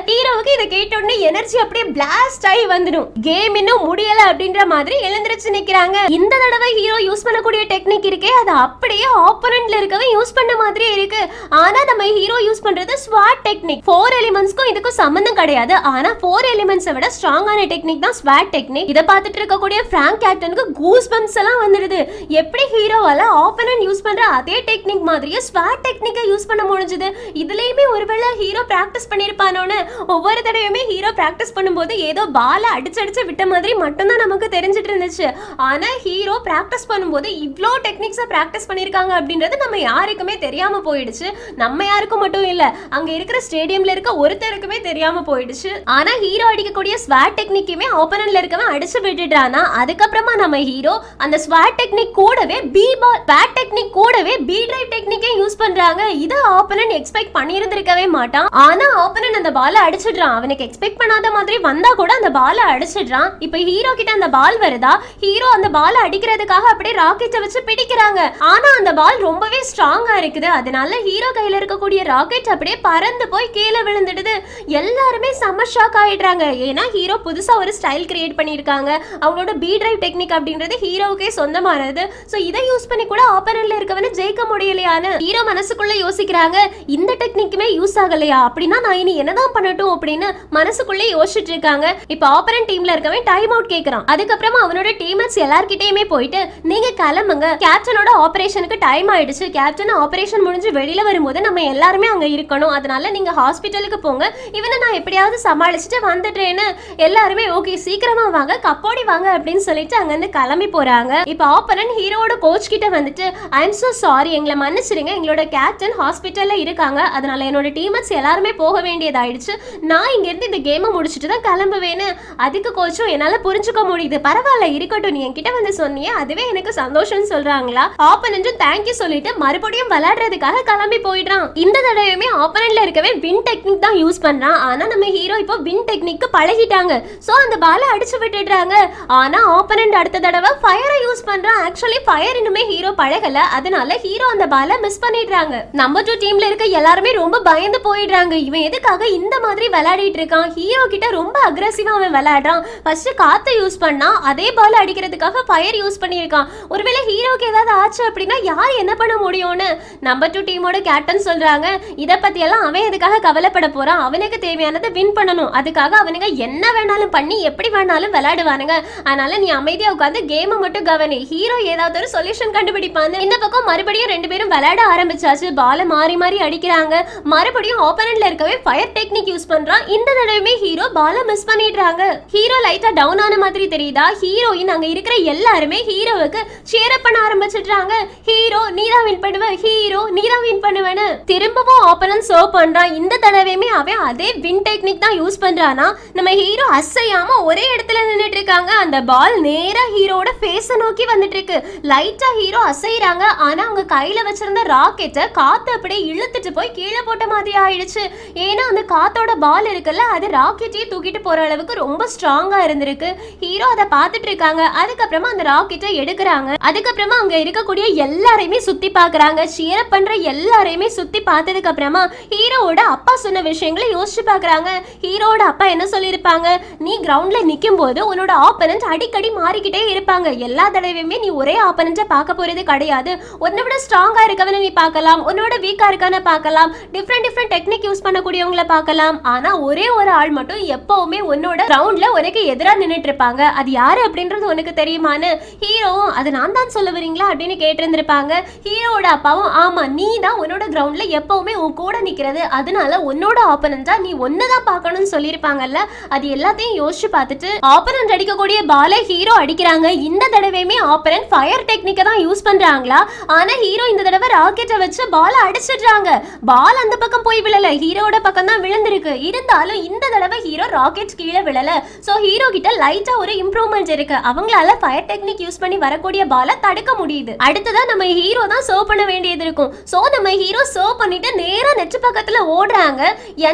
ஹீரோவுக்கு இதை கேட்ட உடனே எனர்ஜி அப்படியே பிளாஸ்ட் ஆகி வந்துடும். கேம் இன்னும் முடியல அப்படின்ற மாதிரி எழுந்திருச்சு நிக்கிறாங்க. இந்த தடவை ஹீரோ யூஸ் பண்ணக்கூடிய டெக்னிக் இருக்கே, அது அப்படியே ஆப்போனன்ட்ல இருக்கவே யூஸ் பண்ண மாதிரி இருக்கு. ஆனா நம்ம ஹீரோ யூஸ் பண்றது ஸ்வாட் டெக்னிக். 4 எலிமெண்ட்ஸ்க்கும் இதுக்கும் சம்பந்தம் கிடையாது, ஆனா 4 எலிமெண்ட்ஸை விட ஸ்ட்ராங்கான டெக்னிக் தான் ஸ்வாட் டெக்னிக். இதை பார்த்துட்டு இருக்கக்கூடிய பிராங்க் கேப்டனுக்கு கூஸ் பம்ப்ஸ் எல்லாம் வந்துடுது. எப்படி ஹீரோவால ஆப்போனன்ட் யூஸ் பண்ற அதே டெக்னிக் மாதிரியே ஸ்வாட் டெக்னிக்கை யூஸ் பண்ண முடிஞ்சது. இதுலயுமே ஒருவேளை ஹீரோ பிராக்டிஸ் பண்ணிருப்பானோன்னு. ஒவ்வொரு தடவையுமே ஹீரோ பிராக்டிஸ் பண்ணும்போது ஏதோ பால அடிச்சடிச்சு விட்ட மாதிரி மட்டும்தான் நமக்கு தெரிஞ்சிட்டு இருந்துச்சு. ஆனா ஹீரோ பிராக்டிஸ் பண்ணும்போது இவ்ளோ டெக்னிக்ஸை பிராக்டிஸ் பண்ணிருக்காங்க அப்படின்றது நம்ம யாருக்குமே தெரியாம போயிடுச்சு. நம்ம யாருக்கும் மட்டும் இல்ல, அங்க இருக்கிற ஸ்டேடியம்ல இருக்க ஒருத்தருக்குமே தெரியாம போயிடுச்சு. ஆனா ஹீரோ அடிக்கக்கூடிய ஸ்வாட் டெக்னிக்குமே ஆப்போனன்ட்ல இருக்கவன் அடிச்சு விட்டுட்டானா. அதுக்கப்புறமா நம்ம ஹீரோ அந்த ஸ்வாட் டெக்னிக் கூடவே பி பால் பேட் டெக்னிக் டெக்னிக் கூடவே பி டிரைவ் டெக்னிக்கே யூஸ் பண்றாங்க. இத ஆப்போனன்ட் எக்ஸ்பெக்ட் பண்ணியிருந்திருக்கவே மாட்டான். ஆனா ஆப்போனன்ட் அந்த பாலை அடிச்சிடுறான். அவனுக்கு எக்ஸ்பெக்ட் பண்ணாத மாதிரி வந்தா கூட அந்த பாலை அடிச்சிடுறான். இப்ப ஹீரோ கிட்ட அந்த பால் வருதா, ஹீரோ அந்த பாலை அடிக்கிறதுக்காக அப்படியே ராக்கெட்டை வச்சு பிடிக்கிறாங்க. ஆனா அந்த பால் ரொம்பவே ஸ்ட்ராங்கா இருக்குது. அதனால ஹீரோ கையில இருக்கக்கூடிய ராக்கெட் அப்படியே பறந்து போய் கீழே விழுந்துடுது. எல்லாருமே செம்ம ஷாக் ஆயிடுறாங்க. ஏன்னா ஹீரோ புதுசா ஒரு ஸ்டைல் கிரியேட் பண்ணிருக்காங்க. அவங்களோட பி டிரைவ் டெக்னிக் அப்படின்றது ஹீரோவுக்கே சொந்தமானது. சோ இதை யூஸ் பண்ணி கூட ஆப்போனன்ட்ல இருக்கவன ஜெயிக்க முடியலையான்னு ஹீரோ மனசுக்குள்ள யோசிக்கிறாங்க. இந்த டெக்னிக்குமே யூஸ் ஆகலையா, அப்படின்னா நான் இனி என்னதான் பண்ணட்டும் அப்படின்னு மனசுக்குள்ள யோசிச்சுட்டு இருக்காங்க. இப்ப ஆப்போனன்ட் டீம்ல இருக்கவன் டைம் அவுட் கேக்குறான். அதுக்கப்புறமா அவனோட டீம்மேட்ஸ் எல்லார்கிட்டயுமே போயிட்டு நீங்க கிளம்புங்க, கேப்டனோட ஆபரேஷனுக்கு டைம் ஆயிடுச்சு, கேப்டன் ஆபரேஷன் முடிஞ்சு வெளியில வரும்போது நம்ம எல்லாருமே அங்க இருக்கணும், அதனால நீங்க ஹாஸ்பிட்டலுக்கு போங்க, இவனை நான் எப்படியாவது சமாளிச்சுட்டு வந்துட்டேன்னு எல்லாருமே ஓகே சீக்கிரமா வாங்க, கப்போடி வாங்க அப்படின்னு சொல்லிட்டு அங்க இருந்து கிளம்பி போறாங்க. இப்ப ஆப்போனன்ட் ஹீரோட கோச் கிட்ட வந்துட்டு ஐ எம் சோ சாரி, எங்களை மன்னிச்சிடுங்க, எங்களோட கேப்டன் ஹாஸ்பிட்டல்ல இருக்காங்க, அதனால என்னோட டீம்மேட்ஸ் எல்லாருமே போக வேண்டியதாயிடுச்சு, நான் இங்க இருந்து இந்த கேமை முடிச்சுட்டு தான் கிளம்புவேன்னு. அதுக்கு கோச்சும் என்னால புரிஞ்சுக்க முடியுது, பரவாயில்ல இருக்கட்டும், நீ என்கிட்ட வந்து சொன்னியே அதுவே எனக்கு சந்தோஷம்னு சொல்றாங்களா. ஆப்போனன்ட்டும் தேங்க்யூ சொல்லிட்டு மறுபடியும் விளையாடுறதுக்காக கிளம்பி போயிடுறான். இந்த தடவையுமே ஆப்போனன்ட்ல இருக்கவே வின் டெக்னிக் தான் யூஸ் பண்றான். ஆனா நம்ம ஹீரோ இப்போ வின் டெக்னிக்கு பழகிட்டாங்க. சோ அந்த பாலை அடிச்சு விட்டுடுறாங்க. ஆனா ஆப்போனன்ட் அடுத்த தடவை ஃபயரை யூஸ் பண்றான். ஆக்சுவலி ஃபயர் இன்னுமே ஹீரோ பழகல, அதனால ஹீரோ அந்த பாலை மிஸ் பண்ணிடுறாங்க. நம்பர் 2 டீம்ல இருக்க எல்லாருமே ரொம்ப பயந்து போயிடுறாங்க. இவன் எதுக்காக இந்த மாதிரி விளையாடிட்டு இருக்கான், ஹீரோ கிட்ட ரொம்ப அக்ரெசிவா அவன் விளையாடுறான். ஃபர்ஸ்ட் காத்து யூஸ் பண்ணா, அதே பால் அடிக்கிறதுக்காக ஃபயர் யூஸ் பண்ணியிருக்கான். ஒருவேளை ஹீரோக்கு ஏதாவது ஆச்சு அப்படின்னா யார் என்ன பண்ண முடியும்னு நம்பர் 2 டீமோட கேப்டன் சொல்றாங்க. இத பத்தி எல்லாம் அவன் எதுக்காக கவலைப்பட போறான், அவனுக்கு தேவையானதை வின் பண்ணணும், அதுக்காக அவனுங்க என்ன வேணாலும் பண்ணி எப்படி வேணாலும் விளையாடுவானுங்க, அதனால நீ அமைதியா உட்காந்து கேமை மட்டும் கவனி, ஹீரோ ஏதாவது ஒரு சொல்யூஷன் கண்டுபிடிப்பான்னு. இந்த பக்கம் மறுபடியும் 2 பேரும் விளையாட ஆரம்பிச்சாச்சு. பாலை மாறி மாறி அடிக்கிறாங்க. மறுபடியும் ஆப்போனன்ட்ல இருக்கவே ஃபயர் டெக்னிக் யூஸ் பண்றான். இந்த தடவையுமே ஹீரோ பாலை மிஸ் பண்ணிடுறாங்க. ஹீரோ லைட்டா டவுன் ஆன மாதிரி தெரியுதா, ஹீரோயின் அங்க இருக்கிற எல்லாருமே ஹீரோவுக்கு சேர் அப் பண்ண ஆரம்பிச்சிடுறாங்க. ஹீரோ நீதான் வின் பண்ணுவ, ஹீரோ நீதான் வின் பண்ணுவேன்னு திரும்பவும் ஆப்போனன்ட் சர்வ் பண்றான். இந்த தடவையுமே அவன் அதே வின் டெக்னிக் தான் யூஸ் பண்றானா. நம்ம ஹீரோ அசையாம ஒரே இடத்துல நின்னுட்டு இருக்காங்க. அந்த பால் நேரா ஹீரோட ஃபேஸ நோக்கி வந்துட்டு இருக்கு. லைட்டா ஹீரோ அசைறாங்க. ஆனா அவங்க கையில வச்சிருந்த ராக்கெட்டை காத்து அப்படியே இழுத்துட்டு போய் கீழே போட்ட மாதிரி ஆயிடுச்சு. ஏன்னா அந்த காத்தோட பால் இருக்குல்ல, அது ராக்கெட்டையே தூக்கிட்டு போற அளவுக்கு ரொம்ப ஸ்ட்ராங்கா இருந்திருக்கு. ஹீரோ அதை பார்த்துட்டு இருக்காங்க. அதுக்கப்புறமா அந்த ராக்கெட்டை எடுக்கிறாங்க. அதுக்கப்புறமா அங்க இருக்கக்கூடிய எல்லாரையுமே சுத்தி பாக்குறாங்க. சேர் பண்ற எல்லாரையுமே சுத்தி பார்த்ததுக்கு அப்புறமா ஹீரோவோட அப்பா சொன்ன விஷயங்களை யோசிச்சு பாக்குறாங்க. ஹீரோவோட அப்பா என்ன சொல்லியிருப்பாங்க, நீ கிரவுண்ட்ல நிக்கும் போது உன்னோட ஆப்போனன்ட் அடிக்கடி மாறிக்கிட்டே இருப்பாங்க, எல்லா தடவையுமே நீ ஒரே ஆப்போனன்ட்டை பார்க்க போறது கிடையாது, உன்னை விட ஸ்ட்ராங்கா இருக்கவன நீ பார்க்கலாம், உன்னோட வீக்கா இருக்கான பார்க்கலாம், டிஃப்ரெண்ட் டெக்னிக் யூஸ் பண்ணக்கூடியவங்களை பார்க்கலாம், ஆனா ஒரே ஒரு ஆள் மட்டும் எப்பவுமே உன்னோட கிரவுண்ட்ல உனக்கு எதிராக நின்னுட்டு இருப்பாங்க, அது யாரு அப்படின்றது உனக்கு தெரியுமான்னு. ஹீரோவும் அது நான் தான் சொல்ல வரீங்களா அப்படின்னு கேட்டிருந்திருப்பாங்க. ஹீரோவோட அப்பாவும் ஆமா நீ தான் உன்னோட கிரவுண்ட்ல எப்பவுமே உன் கூட நிக்கிறது, அதனால உன்னோட ஆப்போனன்ட்டா நீ ஒன்னதான் பார்க்கணும்னு சொல்லியிருப்பாங்கல்ல. அது எல்லாத்தையும் யோசிச்சு பார்த்துட்டு ஆப்போனன்ட் அடிக்கக்கூடிய பாலை ஹீரோ அடிக்கிறாங்க. இந்த தடவையுமே ஆப்போனன்ட் ஃபயர் டெக்னிக்கை தான் யூஸ் பண்றாங்களா. ஆனா ஹீரோ இந்த தடவை ராக்கெட்டை வச்சு பாலை அடிச்சிடுறாங்க. பால் அந்த பக்கம் போய் விழல, ஹீரோட பக்கம் தான் விழுந்திருக்கு. இருந்தாலும் இந்த தடவை ஹீரோ ராக்கெட் கீழே விழல. சோ ஹீரோ கிட்ட லைட்டா ஒரு இம்ப்ரூவ்மெண்ட் இருக்கு. அவங்களால ஃபயர் டெக்னிக் யூஸ் பண்ணி வரக்கூடிய பாலை தடுக்க முடியுது. அடுத்ததா நம்ம ஹீரோ தான் சர்வ் பண்ண வேண்டியது இருக்கும். சோ நம்ம ஹீரோ சர்வ் பண்ணிட்டு நேரா நெட் பக்கத்துல ஓடுறாங்க.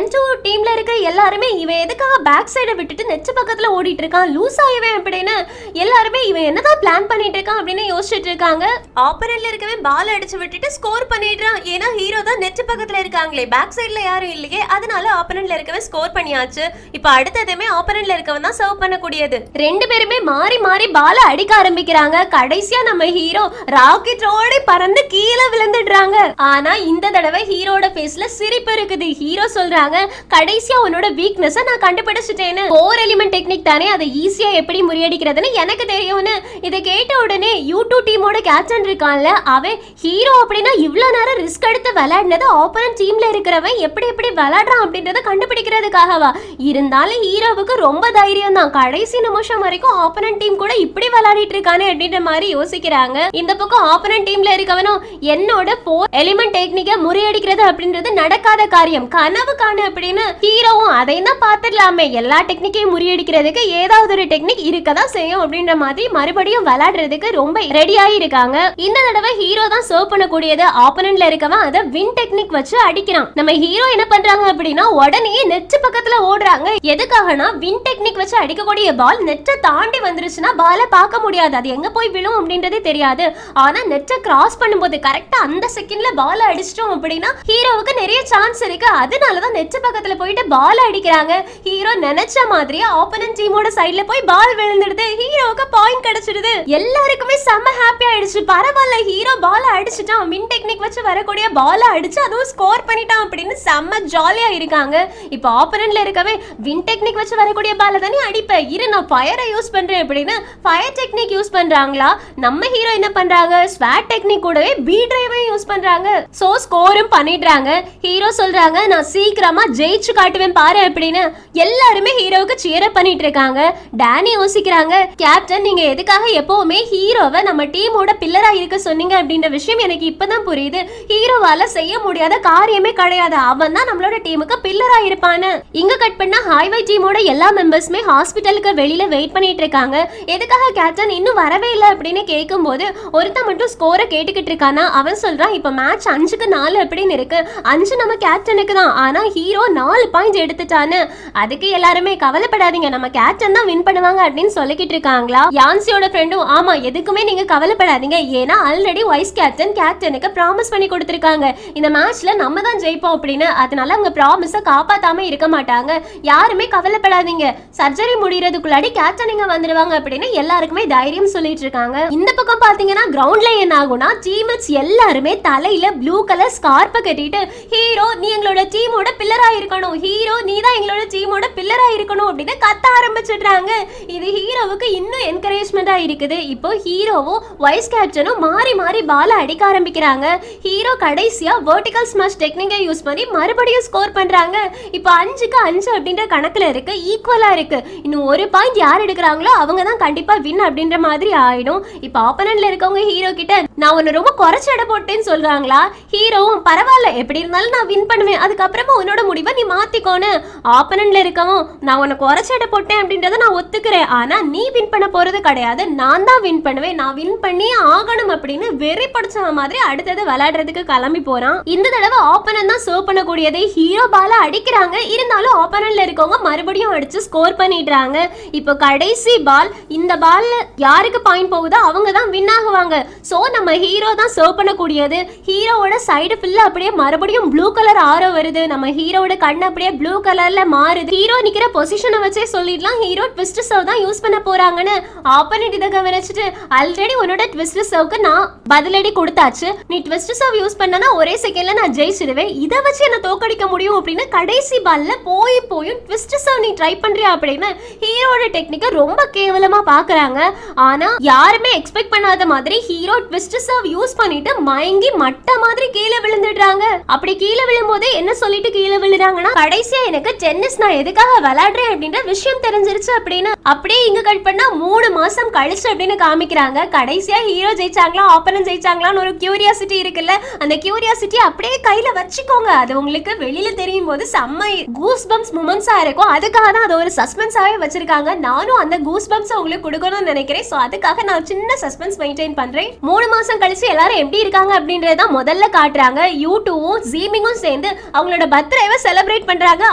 N2 டீம்ல இருக்க எல்லாருமே இவன் எதுக்காக பேக் சைட விட்டுட்டு நெட் பக்கத்துல ஓடிட்டு இருக்கான், லூஸ் ஆயவே அப்படின்னு எல்லாருமே இவன் என்னதான் பிளான் பண்ணிட்டு இருக்கான் அப்படின்னு யோசிச்சுட்டு இருக்காங்க. ஆப்போனன்ட்ல இருக்கவே பால் அடிச்சு விட்டுட்டு ஸ்கோர் பண்ணிடுறான். ஏன்னா ஹீரோ தான் நெட் பக்கத்துல இருக்காங்களே, பேக் சைடுல யாரும் இல்லையே, அதனால ஆப்போனன்ட்ல இருக்கவே ஸ்கோர் பண்ணியாச்சு. இப்போ அடுத்ததுமே ஆப்போனன்ட்ல இருக்கவன் தான் சர்வ் பண்ணக்கூடியது. 2 பேருமே மாறி மாறி பால அடிக்க ஆரம்பிக்கிறாங்க. கடைசியா நம்ம ஹீரோ ராக்கெட் ஓடி பறந்து கீழே விழுந்துடுறாங்க. ஆனா இந்த தடவை ஹீரோட ஃபேஸ்ல சிரிப்பு இருக்குது. ஹீரோ சொல்றாங்க, கடைசியா உன்னோட வீக்னஸ் நான் கண்டுபிடிச்சிட்டேன்னு. 4 எலிமெண்ட் டெக்னிக் தானே, அதை ஈஸியா எப்படி முறியடிக்கிறதுன்னு எனக்கு தெரியும்னு. இதை கேட்ட உடனே U2 டீமோட கேப்டன் இருக்கான்ல, அவன் ஹீரோ அப்படின்னா இவ்வளவு நேரம் ரிஸ்க் எடுத்து விளையாடினது ஆப்போனன்ட் டீம்ல இருக்கிறவன் எப்படி விளையாடுறான் அப்படின்றத கண்டுபிடிக்கிறதுக்காகவா. இருந்தாலும் ஹீரோவுக்கு ரொம்ப தைரியம் தான். கடைசி நிமிஷம் வரைக்கும் ஆப்போனன்ட் டீம் கூட இப்படி விளையாடிட்டு இருக்கானே அப்படின்ற மாதிரி யோசிக்கிறாங்க. இந்த பக்கம் ஆப்போனன்ட் டீம்ல இருக்கவனும் என்னோட 4 எலிமெண்ட் டெக்னிக்கை முறியடிக்கிறது அப்படின்றது நடக்காத காரியம், கனவு காணு அப்படின்னு. ஹீரோவும் அதை தான் பார்த்துடலாமே, எல்லா டெக்னிக்கையும் முறியடிக்கிறதுக்கு ஏதாவது ஒரு டெக்னிக் இருக்கதான் செய்யும் அப்படின்ற மாதிரி மறுபடியும் விளையாடுறதுக்கு ரொம்ப ரெடியாகி இருக்காங்க. இந்த தடவை ஹீரோ தான் சர்வ் பண்ணக்கூடியது ஆப்போனன்ட்ல இருக்கவன் அதை வின் டெக்னிக் வச்சு அடிக்கிறான். நம்ம ஹீரோ என்ன பண்றாங்க அப்படின்னா உடனே நெட் பக்கத்துல ஓடுறாங்க. எதுக்காகனா வின் டெக்னிக் வச்சு அடிக்கக்கூடிய பால் நெட்டை தாண்டி வந்துருச்சுன்னா பாலை பார்க்க முடியாது, அது எங்க போய் விழும் அப்படின்றதே தெரியாது. ஆனா நெட்டை கிராஸ் பண்ணும்போது கரெக்டா அந்த செகண்ட்ல பால் அடிச்சிட்டோம் அப்படின்னா ஹீரோவுக்கு நிறைய சான்ஸ் இருக்கு. அதனாலதான் நெட் பக்கத்துல போயிட்டு பால் அடிக்கிறாங்க. ஹீரோ நினைச்ச மாதிரியே ஆப்போனன்ட் டீமோட சைடுல போய் பால் விழுந்துடுது. ஹீரோவுக்கு பாயிண்ட் கிடைச்சிடுது. எல்லாருக்குமே செம்ம ஹாப்பி ஆயிடுச்சு. பரவாயில்ல, ஹீரோ பால் அடிச்சுட்டான், வின் டெக்னிக் வச்சு வரக்கூடிய பால் அடிச்சு அதுவும் ஸ்கோர் பண்ணிட்டான் அப்படின்னு செம்ம ஜாலியா இருக்காங்க. இப்போ ஆப்போனன்ட்ல இருக்கவே வின் டெக்னிக் வச்சு வரக்கூடிய பால தானே அடிப்பேன், இரு நான் ஃபயரை யூஸ் பண்றேன் அப்படின்னு ஃபயர் டெக்னிக் யூஸ் பண்றாங்களா. நம்ம ஹீரோ என்ன பண்றாங்க, ஸ்வாட் டெக்னிக் கூடவே பி டிரைவையும் யூஸ் பண்றாங்க. சோ ஸ்கோரும் பண்ணிடுறாங்க. ஹீரோ சொல்றாங்க நான் சீக்கிரமா ஜெயிச்சு காட்டுவேன் பாரு அப்படின்னு. எல்லாருமே ஹீரோவுக்கு சியர் அப் பண்ணிட்டு இருக்காங்க. டானி யோசிக்கிறாங்க, கேப்டன் நீங்க எதுக்காக எப்பவுமே ஹீரோவை நம்ம டீமோட பில்லரா இருக்க சொன்னீங்க அப்படின்ற விஷயம் எனக்கு இப்பதான் புரியுது. ஹீரோவால செய்ய முடியாத காரியமே கிடையாது, அவன் தான் நம்மளோட டீமுக்கு பில்லரா இருப்பான்னு. இங்க கட் பண்ணா ஹைவே டீமோட எல்லா மெம்பர்ஸுமே ஹாஸ்பிட்டலுக்கு வெளியில வெயிட் பண்ணிட்டு இருக்காங்க. எதுக்காக கேப்டன் இன்னும் வரவே இல்லை அப்படின்னு கேட்கும் போது ஒருத்தன் மட்டும் ஸ்கோரை கேட்டுக்கிட்டு இருக்கானா. அவன் சொல்றான் இப்ப மேட்ச் 5-4 அப்படின்னு இருக்கு, 5 நம்ம கேப்டனுக்கு தான், ஆனா ஹீரோ 4 பாயிண்ட் எடுத்துட்டான்னு. அதுக்கு எல்லாருமே கவலைப்படாதீங்க, நம்ம கேப்டன் தான் வின் பண்ணுவாங்க அப்படின்னு சொல்லிக்கிட்டு இருக்காங்களா. யான்சியோட ஃப்ரெண்டும் ஆமா எதுக்குமே நீங்க கவலைப்படாதீங்க, ஏன்னா ஆல்ரெடி வைஸ் கேப்டன் கேப்டனுக்கு ப்ராமிஸ் பண்ணி கொடுத்திருக்காங்க இந்த மேட்ச்ல நம்ம தான் ஜெயிப்போம் அப்படின்னு. அதனால அவங்க ப்ராமிஸை காப்பாத்தாம இருக்க மாட்டாங்க, யாருமே கவலைப்படாதீங்க, சர்ஜரி முடியறதுக்குள்ளாடி கேப்டன் இங்க வந்துருவாங்க அப்படின்னு எல்லாருக்குமே தைரியம் சொல்லிட்டு இருக்காங்க. இந்த பக்கம் பாத்தீங்கன்னா கிரவுண்ட்ல என்ன ஆகும்னா டீம்மேட்ஸ் எல்லாருமே தலையில ப்ளூ கலர் ஸ்கார்ப் கட்டிட்டு ஹீரோ நீ எங்களோட டீமோட பில்லரா இருக்கணும், ஹீரோ நீ தான் எங்களோட டீமோட பில்லரா இருக்கணும் அப்படின்னு கத்த ஆரம்பிச்சிடுறாங்க. இது ஹீரோவுக்கு இன்னும் என்கரேஜ்மெண்டா இருக்குது. இப்போ ஹீரோவும் வைஸ் கேப்டனும் மாறி மாறி பால அடிக்க ஆரம்பிக்கிறாங்க. ஹீரோ கடைசியா வெர்டிகல் ஸ்மாஷ் டெக்னிக்கை யூஸ் பண்ணி மறுபடியும் ஸ்கோர் பண்றாங்க. இப்போ 5-5 அப்படின்ற கணக்குல இருக்கு, ஈக்குவலா இருக்கு. இன்னும் ஒரு பாயிண்ட் யார் எடுக்கிறாங்களோ அவங்க தான் கண்டிப்பா வின் அப்படின்ற மாதிரி ஆயிடும். இப்போ ஆப்போனன்ட்ல இருக்கவங்க ஹீரோ கிட்ட நான் உன்னை ரொம்ப குறைச்சு எடை போட்டேன்னு சொல்றாங்களா. ஹீரோவும் பரவாயில்ல எப்படி இருந்தாலும் நான் வின் பண்ணுவேன், அதுக்கப்புறமா உன்னோட முடிவை நீ மாத்திக்கோன்னு. ஆப்போனன்ட்ல இருக்கவும் நான் உன்னை குறைச்சு எடை போட்டேன் அப்படின்றத நான் ஒத்துக்கிறேன், ஆனா நீ வின் பண்ண போறது கிடையாது, நான் தான் வின் பண்ணுவேன், நான் வின் பண்ணி ஆகணும் அப்படின்னு வெறி படிச்ச மாதிரி அடுத்தது விளையாடுறதுக்கு கிளம்பி போறான். இந்த தடவை ஆப்போனன்ட் தான் சர்வ் பண்ணக்கூடியதை ஹீரோ பால அடிக்கிறாங்க. இருந்தாலும் ஆப்போனன்ட்ல இருக்கவங்க மறுபடியும் அடிச்சு ஸ்கோர் பண்ணிடுறாங்க. இப்போ கடைசி பால், இந்த பால்ல யாருக்கு பாயிண்ட் போகுதோ அவங்க தான் வின் ஆகுவாங்க. சோ நம்ம ஹீரோ தான் சர்வ் பண்ணக்கூடியது. ஹீரோவோட சைடு ஃபுல்லா அப்படியே மறுபடியும் ப்ளூ கலர் ஆரோ வருது. நம்ம ஹீரோவோட கண்ணு அப்படியே ப்ளூ கலர்ல மாறுது. ஹீரோ நிக்கிற பொசிஷனை வச்சே சொல்லிடலாம் ஹீரோ ட்விஸ்ட் சர்வ் தான் யூஸ் பண்ண போறாங்கன்னு. ஆப்போனன்ட் இதை கவனிச்சுட்டு ஆல்ரெடி உன்னோட ட்விஸ்ட் சர்வ்க்கு நான் பதிலடி கொடுத்தாச்சு, நீ ட்விஸ்ட் சர்வ் யூஸ் பண்ணனா ஒரே செகண்ட்ல நான் ஜெயிச்சிடுவேன், இதை வச்சு என்ன தோக்கடிக்க முடியும் அப்படின்னு கடைசி பால்ல போயும் ட்விஸ்ட் சர்வ் நீ ட்ரை பண்றியா அப்படின்னு ஹீரோட டெக்னிக்கை ரொம்ப கேவலமா பாக்குறாங்க. ஆனா யாருமே எக்ஸ்பெக்ட் பண்ணாத மாதிரி ஹீரோ ட்விஸ்ட் சர்வ் யூஸ் பண்ணிட்டு மயங்கி மட்ட மாதிரி கீழே விழுந்துடுறாங்க. அப்படி கீழே விழும்போது என்ன சொல்லிட்டு கீழே விழுறாங்கன்னா கடைசியா எனக்கு டென்னிஸ் நான் எதுக்காக விளையாடுறேன் அப்படின்ற விஷயம் தெரிஞ்சிருச்சு அப்படின்னு. அப்படியே இங்க கட் பண்ணா 3 மாசம் கழிச்சு அப்படின்னு காமிக்கிறாங்க. கடைசியா ஹீரோ ஜெயிச்சாங்களா ஆப்போனன்ட் ஜெயிச்சாங்களான்னு ஒரு கியூரியாசிட்டி இருக்குல்ல, அந்த கியூரியாசிட்டி அப்படியே கையில வச்சுக்கோங்க. அது உங்களுக்கு வெளியில தெரியும் போது செம்ம கூஸ் பம்ப்ஸ் மூமெண்ட்ஸா இருக்கும். அதுக்காக தான் அது ஒரு சஸ்பென்ஸாவே வச்சிருக்காங்க. நானும் அந்த கூஸ் பம்ப்ஸ் உங்களுக்கு கொடுக்கணும்னு நினைக்கிறேன். சோ அதுக்காக நான் சின்ன சஸ்பென்ஸ் மெயின்டைன் பண்றேன். 3 மாசம் கழிச்சு எல்லாரும் எப்படி இருக்காங்க அப்படின்றத முதல்ல காட்டுறாங்க. யூ2வும் ஜீமிங்கும் சேர்ந்து அவங்களோட பர்த்டேவை செலிப்ரேட் பண்றாங்க.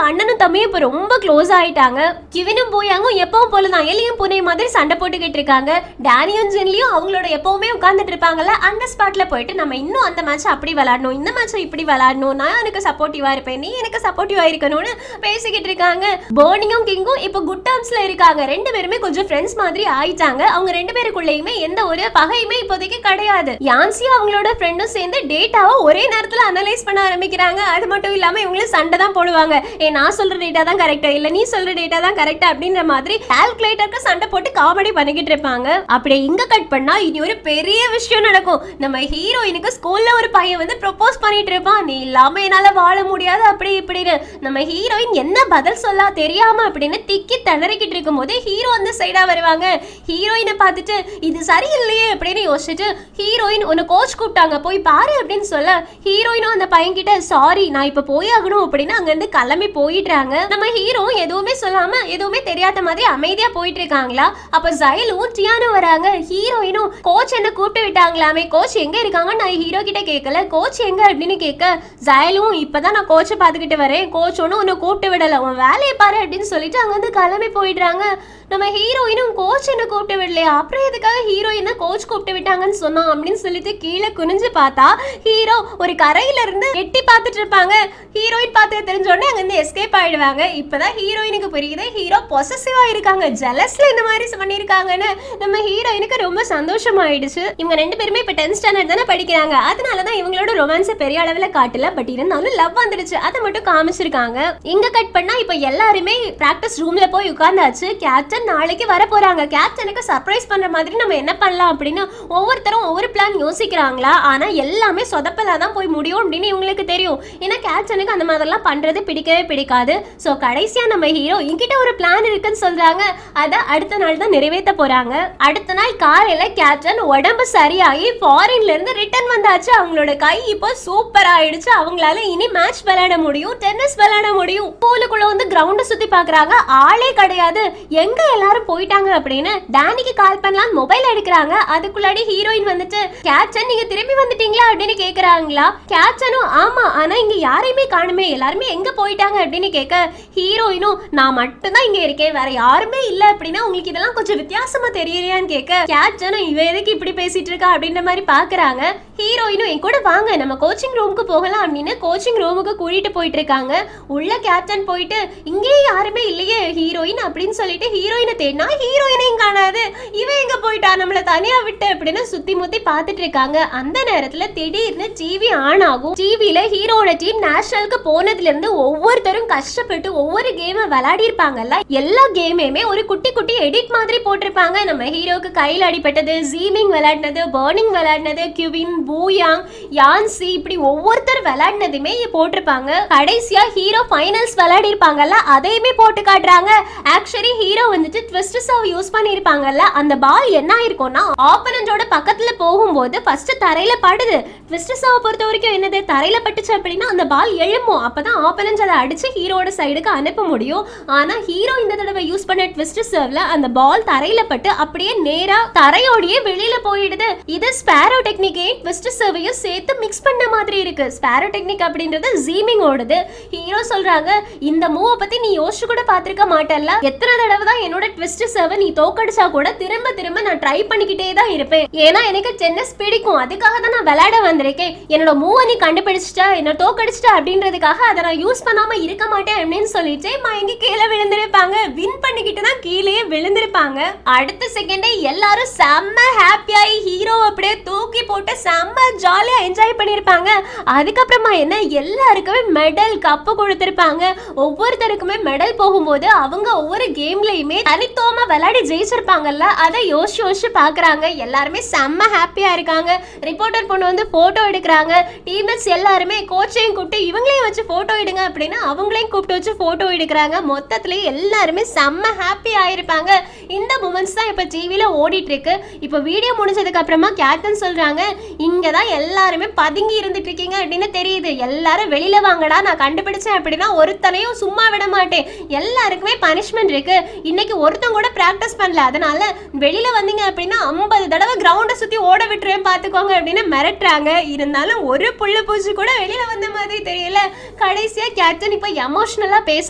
அண்ணனும் தம்பியும் இப்ப ரொம்ப க்ளோஸ் ஆயிட்டாங்க. கிவினும் பூயாங்கும் எப்பவும் போலதான் எலியும் பூனை மாதிரி சண்டை போட்டுக்கிட்டு இருக்காங்க. டானியும் ஜின்லியும் அவங்களோட எப்பவுமே உட்கார்ந்துட்டு இருப்பாங்கல்ல, அந்த ஸ்பாட்ல போயிட்டு நம்ம இன்னும் அந்த மேட்ச் அப்படி விளையாடணும், இந்த மேட்ச் இப்படி விளையாடணும், நான் எனக்கு சப்போர்ட்டிவா இருப்பேன், நீ எனக்கு சப்போர்ட்டிவா இருக்கணும்னு பேசிக்கிட்டு இருக்காங்க. போர்னியும் கிங்கும் இப்ப குட் டர்ம்ஸ்ல இருக்காங்க. 2 பேருமே கொஞ்சம் ஃப்ரெண்ட்ஸ் மாதிரி ஆயிட்டாங்க. அவங்க 2 பேருக்குள்ளேயுமே எந்த ஒரு பகையுமே இப்போதைக்கு கிடையாது. யான்சியும் அவங்களோட ஃப்ரெண்டும் சேர்ந்து டேட்டாவை ஒரே நேரத்துல அனலைஸ் பண்ண ஆரம்பிக்கிறாங்க. அது மட்டும் இல்லாம இவங்களும் சண்டை தான் போடுவாங்க. நான் சொல்ற டேட்டா தான் கரெக்டா இல்ல நீ சொல்ற டேட்டா தான் கரெக்டா அப்படின்ற மாதிரி கால்குலேட்டருக்கு சண்டை போட்டு காமெடி பண்ணிக்கிட்டு இருப்பாங்க. அப்படியே இங்க கட் பண்ணா இனி ஒரு பெரிய விஷயம் நடக்கும். நம்ம ஹீரோயினுக்கு ஸ்கூல்ல ஒரு பையன் வந்து ப்ரொபோஸ் பண்ணிட்டு இருப்பான். நீ இல்லாம என்னால வாழ முடியாது அப்படி இப்படின்னு. நம்ம ஹீரோயின் என்ன பதில் சொல்ல தெரியாம அப்படின்னு திக்கி திணறிக்கிட்டு இருக்கும் போது ஹீரோ அந்த சைடா வருவாங்க. ஹீரோயினை பார்த்துட்டு இது சரியில்லையே அப்படின்னு யோசிச்சுட்டு ஹீரோயின் உன்னை கோச் கூப்பிட்டாங்க போய் பாரு அப்படின்னு சொல்ல ஹீரோயினும் அந்த பையன் கிட்ட சாரி நான் இப்ப போய் ஆகணும் அப்படின்னு அங்க இருந்து கிளம்பி போயிடுறாங்க. நம்ம ஹீரோ எதுவுமே சொல்லாம எதுவுமே தெரியாத மாதிரி அமைதியா போயிட்டு இருக்காங்களா. அப்ப ஜைலும் டியானும் வராங்க. ஹீரோயினும் கோச் என்ன கூப்பிட்டு விட்டாங்க போயிட்டாங்களாமே, கோச் எங்க இருக்காங்க நான் ஹீரோ கிட்ட கேட்கல, கோச் எங்க அப்படின்னு கேட்க ஜாயலும் இப்பதான் நான் கோச்சை பாத்துக்கிட்டு வரேன், கோச் ஒன்னும் உன்னை கூப்பிட்டு விடல, உன் வேலையை பாரு அப்படின்னு சொல்லிட்டு அங்க வந்து கிளம்பி போயிடுறாங்க. நம்ம ஹீரோயினும் கோச் என்ன கூப்பிட்டு விடலையா, அப்புறம் எதுக்காக ஹீரோயினை கோச் கூப்பிட்டு விட்டாங்கன்னு சொன்னோம் அப்படின்னு சொல்லிட்டு கீழே குனிஞ்சு பார்த்தா ஹீரோ ஒரு கரையில இருந்து எட்டி பார்த்துட்டு இருப்பாங்க. ஹீரோயின் பார்த்து தெரிஞ்ச உடனே அங்க இருந்து எஸ்கேப் ஆயிடுவாங்க. இப்பதான் ஹீரோயினுக்கு புரியுது ஹீரோ பொசசிவா இருக்காங்க, ஜெலஸ்ல இந்த மாதிரி பண்ணிருக்காங்கன்னு. நம்ம ஹீரோயினுக்கு ரொம்ப சந்தோஷமாயிடுச்சு. இவங்க ரெண்டு பேருமே இப்ப 10th ஸ்டாண்டர்ட் தானே படிக்கிறாங்க, அதனாலதான் இவங்களோட ரொமான்ஸ் பெரிய அளவுல காட்டல, பட் இருந்தாலும் லவ் வந்துடுச்சு, அதை மட்டும் காமிச்சிருக்காங்க. இங்க கட் பண்ணா இப்ப எல்லாருமே பிராக்டிஸ் ரூம்ல போய் உட்கார்ந்தாச்சு. கேப்டன் நாளைக்கு வர போறாங்க, கேப்டனுக்கு சர்ப்ரைஸ் பண்ற மாதிரி நம்ம என்ன பண்ணலாம் அப்படின்னு ஒவ்வொருத்தரும் ஒவ்வொரு பிளான் யோசிக்கிறாங்களா. ஆனா எல்லாமே சொதப்பலாதான் போய் முடியும் அப்படின்னு இவங்களுக்கு தெரியும். ஏன்னா கேப்டனுக்கு அந்த மாதிரிலாம் பண்றது பிடிக்கவே பிடிக்காது. சோ கடைசியா நம்ம ஹீரோ என்கிட்ட ஒரு பிளான் இருக்குன்னு சொல்றாங்க. அத அடுத்த நாள் தான் நிறைவேற்ற போறாங்க. அடுத்த நாள் காலையில கேப்டன் உடம்பு சரியாகி ஃபாரின்ல இருந்து ரிட்டர்ன் வந்தாச்சு. அவங்களோட கை இப்போ சூப்பர் ஆயிடுச்சு. அவங்களால இனி மேட்ச் விளையாட முடியும், டென்னிஸ் விளையாட முடியும். பூலுக்குள்ள வந்து கிரவுண்ட சுத்தி பாக்குறாங்க, ஆளே கிடையாது, எங்க எல்லாரும் போயிட்டாங்க அப்படின்னு டானிக்கு கால் பண்ணலாம் மொபைல் எடுக்கிறாங்க. அதுக்குள்ளாடி ஹீரோயின் வந்துட்டு கேப்டன் நீங்க திரும்பி வந்துட்டீங்களா அப்படின்னு கேக்குறாங்களா. கேப்டனும் ஆமா, ஆனா இங்க யாரையுமே காணுமே, எல்லாருமே எங்க போயிட்டாங்க அப்படின்னு கேட்க ஹீரோயினும் நான் மட்டும் தான் இங்க இருக்கேன், வேற யாருமே இல்ல அப்படின்னா உங்களுக்கு இதெல்லாம் கொஞ்சம் வித்தியாசமா தெரியலையான்னு கேட்க கேப்டனும் இவ எதுக்கு இப்படி பேசிட்டு இருக்கா அப்படின்ற மாதிரி பாக்குறாங்க. ஹீரோயினும் என் கூட வாங்க நம்ம கோச்சிங் ரூமுக்கு போகலாம் அப்படின்னு கோச்சிங் ரூமுக்கு கூட்டிட்டு போயிட்டு இருக்காங்க. உள்ள கேப்டன் போயிட்டு இங்கேயே யாருமே இல்லையே ஹீரோயின் அப்படின்னு சொல்லிட்டு ஹீரோயினை தேடினா ஹீரோயினையும் காணாது, இவ எங்க போயிட்டா நம்மள தனியா விட்டு அப்படின்னு சுத்தி முத்தி பாத்துட்டு இருக்காங்க. அந்த நேரத்துல திடீர்னு டிவி ஆன் ஆகும். டிவில ஹீரோட டீம் நேஷனலுக்கு போனதுல இருந்து ஒவ்வொருத்தரும் கஷ்டப்பட்டு ஒவ்வொரு கேம் விளையாடி இருப்பாங்கல்ல, எல்லா கேமையுமே ஒரு குட்டி குட்டி எடிட் மாதிரி போட்டிருப்பாங்க. நம்ம ஹீரோக்கு கையில் அடிபட்டது, ஜீமிங் விளையாடினது, பர்னிங் விளையாடினது, கியூவின், பூயாங், யான்சி, இப்படி ஒவ்வொருத்தர் விளையாடினதுமே போட்டிருப்பாங்க. கடைசியா ஹீரோ ஃபைனல்ஸ் விளையாடி இருப்பாங்கல்ல, அதையுமே போட்டு காட்டுறாங்க. ஆக்சுவலி ஹீரோ வந்துட்டு ட்விஸ்ட் சர்வ் யூஸ் பண்ணிருப்பாங்கல்ல, அந்த பால் என்ன ஆயிருக்கும்னா ஆப்பனண்டோட பக்கத்துல போகும்போது ஃபர்ஸ்ட் தரையில படுது. ட்விஸ்ட் சர்வ் பொறுத்த வரைக்கும் என்னது, தரையில பட்டுச்சு அப்படின்னா அந்த பால் எழும்பும், அப்பதான் ஆப்பனண்ட் அதை அடிச்சு ஹீரோட சைடுக்கு அனுப்ப முடியும். ஆனா ஹீரோ இந்த தடவை யூஸ் பண்ண ட்விஸ்ட் சர்வ்ல அந்த பால் தரையில பட்டு அப்படியே நேரா தரையோடயே வெளியில போயிடுது. இது ஸ்பாரோ டெக்னிக்கே ட்விஸ்ட் சர்வையும் சேர்த்து மிக்ஸ் பண்ண மாதிரி இருக்கு. ஸ்பாரோ டெக்னிக் அப்படின்றது ஜீமிங் ஓடுது. ஹீரோ சொல்றாங்க இந்த மூவ பத்தி நீ யோசிச்சு கூட பாத்திருக்க மாட்டல்ல, எத்தனை தடவை தான் என்னோட ட்விஸ்ட் சர்வை நீ தோக்கடிச்சா கூட திரும்ப திரும்ப நான் ட்ரை பண்ணிக்கிட்டே தான் இருப்பேன், ஏன்னா எனக்கு டென்னிஸ் பிடிக்கும், அதுக்காக தான் நான் விளையாட வந்திருக்கேன். என்னோட மூவ நீ கண்டுபிடிச்சிட்ட, என்ன தோக்கடிச்சிட்ட அப்படின்றதுக்காக அதை நான் யூஸ் பண்ணாம இருக்க மாட்டேன் அப்படின்னு சொல்லிட்டு மயங்கி கீழே விழுந்திருப்பாங்க. வின் பண்ணிக்கிட்டு தான் கீழே விழுந்திருப்பாங்க. அடுத்த செகண்டே எல்லாரும் செம்ம ஹாப்பியாயி ஹீரோ அப்படியே தூக்கி போட்டு செம்ம ஜாலியா என்ஜாய் பண்ணிருப்பாங்க. அதுக்கப்புறமா என்ன எல்லாருக்குமே மெடல் கப்பு கொடுத்திருப்பாங்க. ஒவ்வொருத்தருக்குமே மெடல் போகும்போது அவங்க ஒவ்வொரு கேம்லயுமே தனித்துவமா விளையாடி ஜெயிச்சிருப்பாங்கல்ல, அதை யோசிச்சு யோசிச்சு பாக்குறாங்க. எல்லாருமே செம்ம ஹாப்பியா இருக்காங்க. ரிப்போர்ட்டர் பொண்ணு வந்து போட்டோ எடுக்கிறாங்க. டீம்மேட்ஸ் எல்லாருமே கோச்சையும் கூப்பிட்டு இவங்களையும் வச்சு போட்டோ எடுங்க அப்படின்னு அவங்களையும் கூப்பிட்டு வச்சு போட்டோ எடுக்கிறாங்க. மொத்தத்துல எல்லாருமே செம்ம ஹாப்பி ஆயிருப்பாங்க. இந்த மூமெண்ட்ஸ் தான் இப்ப டிவில ஓடிட்டு இருக்கு. இப்ப வீடியோ முடிஞ்சதுக்கு அப்புறமா கேப்டன் சொல்றாங்க இங்கதான் எல்லாருமே பதுங்கி இருந்துட்டு இருக்கீங்க அப்படின்னு தெரியுது, எல்லாரும் வெளியில வாங்கடா, நான் கண்டுபிடிச்சேன் அப்படின்னா ஒருத்தனையும் சும்மா விட மாட்டேன், எல்லாருக்குமே பனிஷ்மெண்ட் இருக்கு, இன்னைக்கு ஒருத்தன் கூட பிராக்டிஸ் பண்ணல, அதனால வெளியில வந்தீங்க அப்படின்னா 50 தடவை கிரவுண்ட சுத்தி ஓட விட்டுருவேன் பாத்துக்கோங்க அப்படின்னு மிரட்டுறாங்க. இருந்தாலும் ஒரு புள்ள பூச்சி கூட வெளியில வந்த மாதிரி தெரியல. கடைசியா கேப்டன் இப்ப எமோஷனலா பேச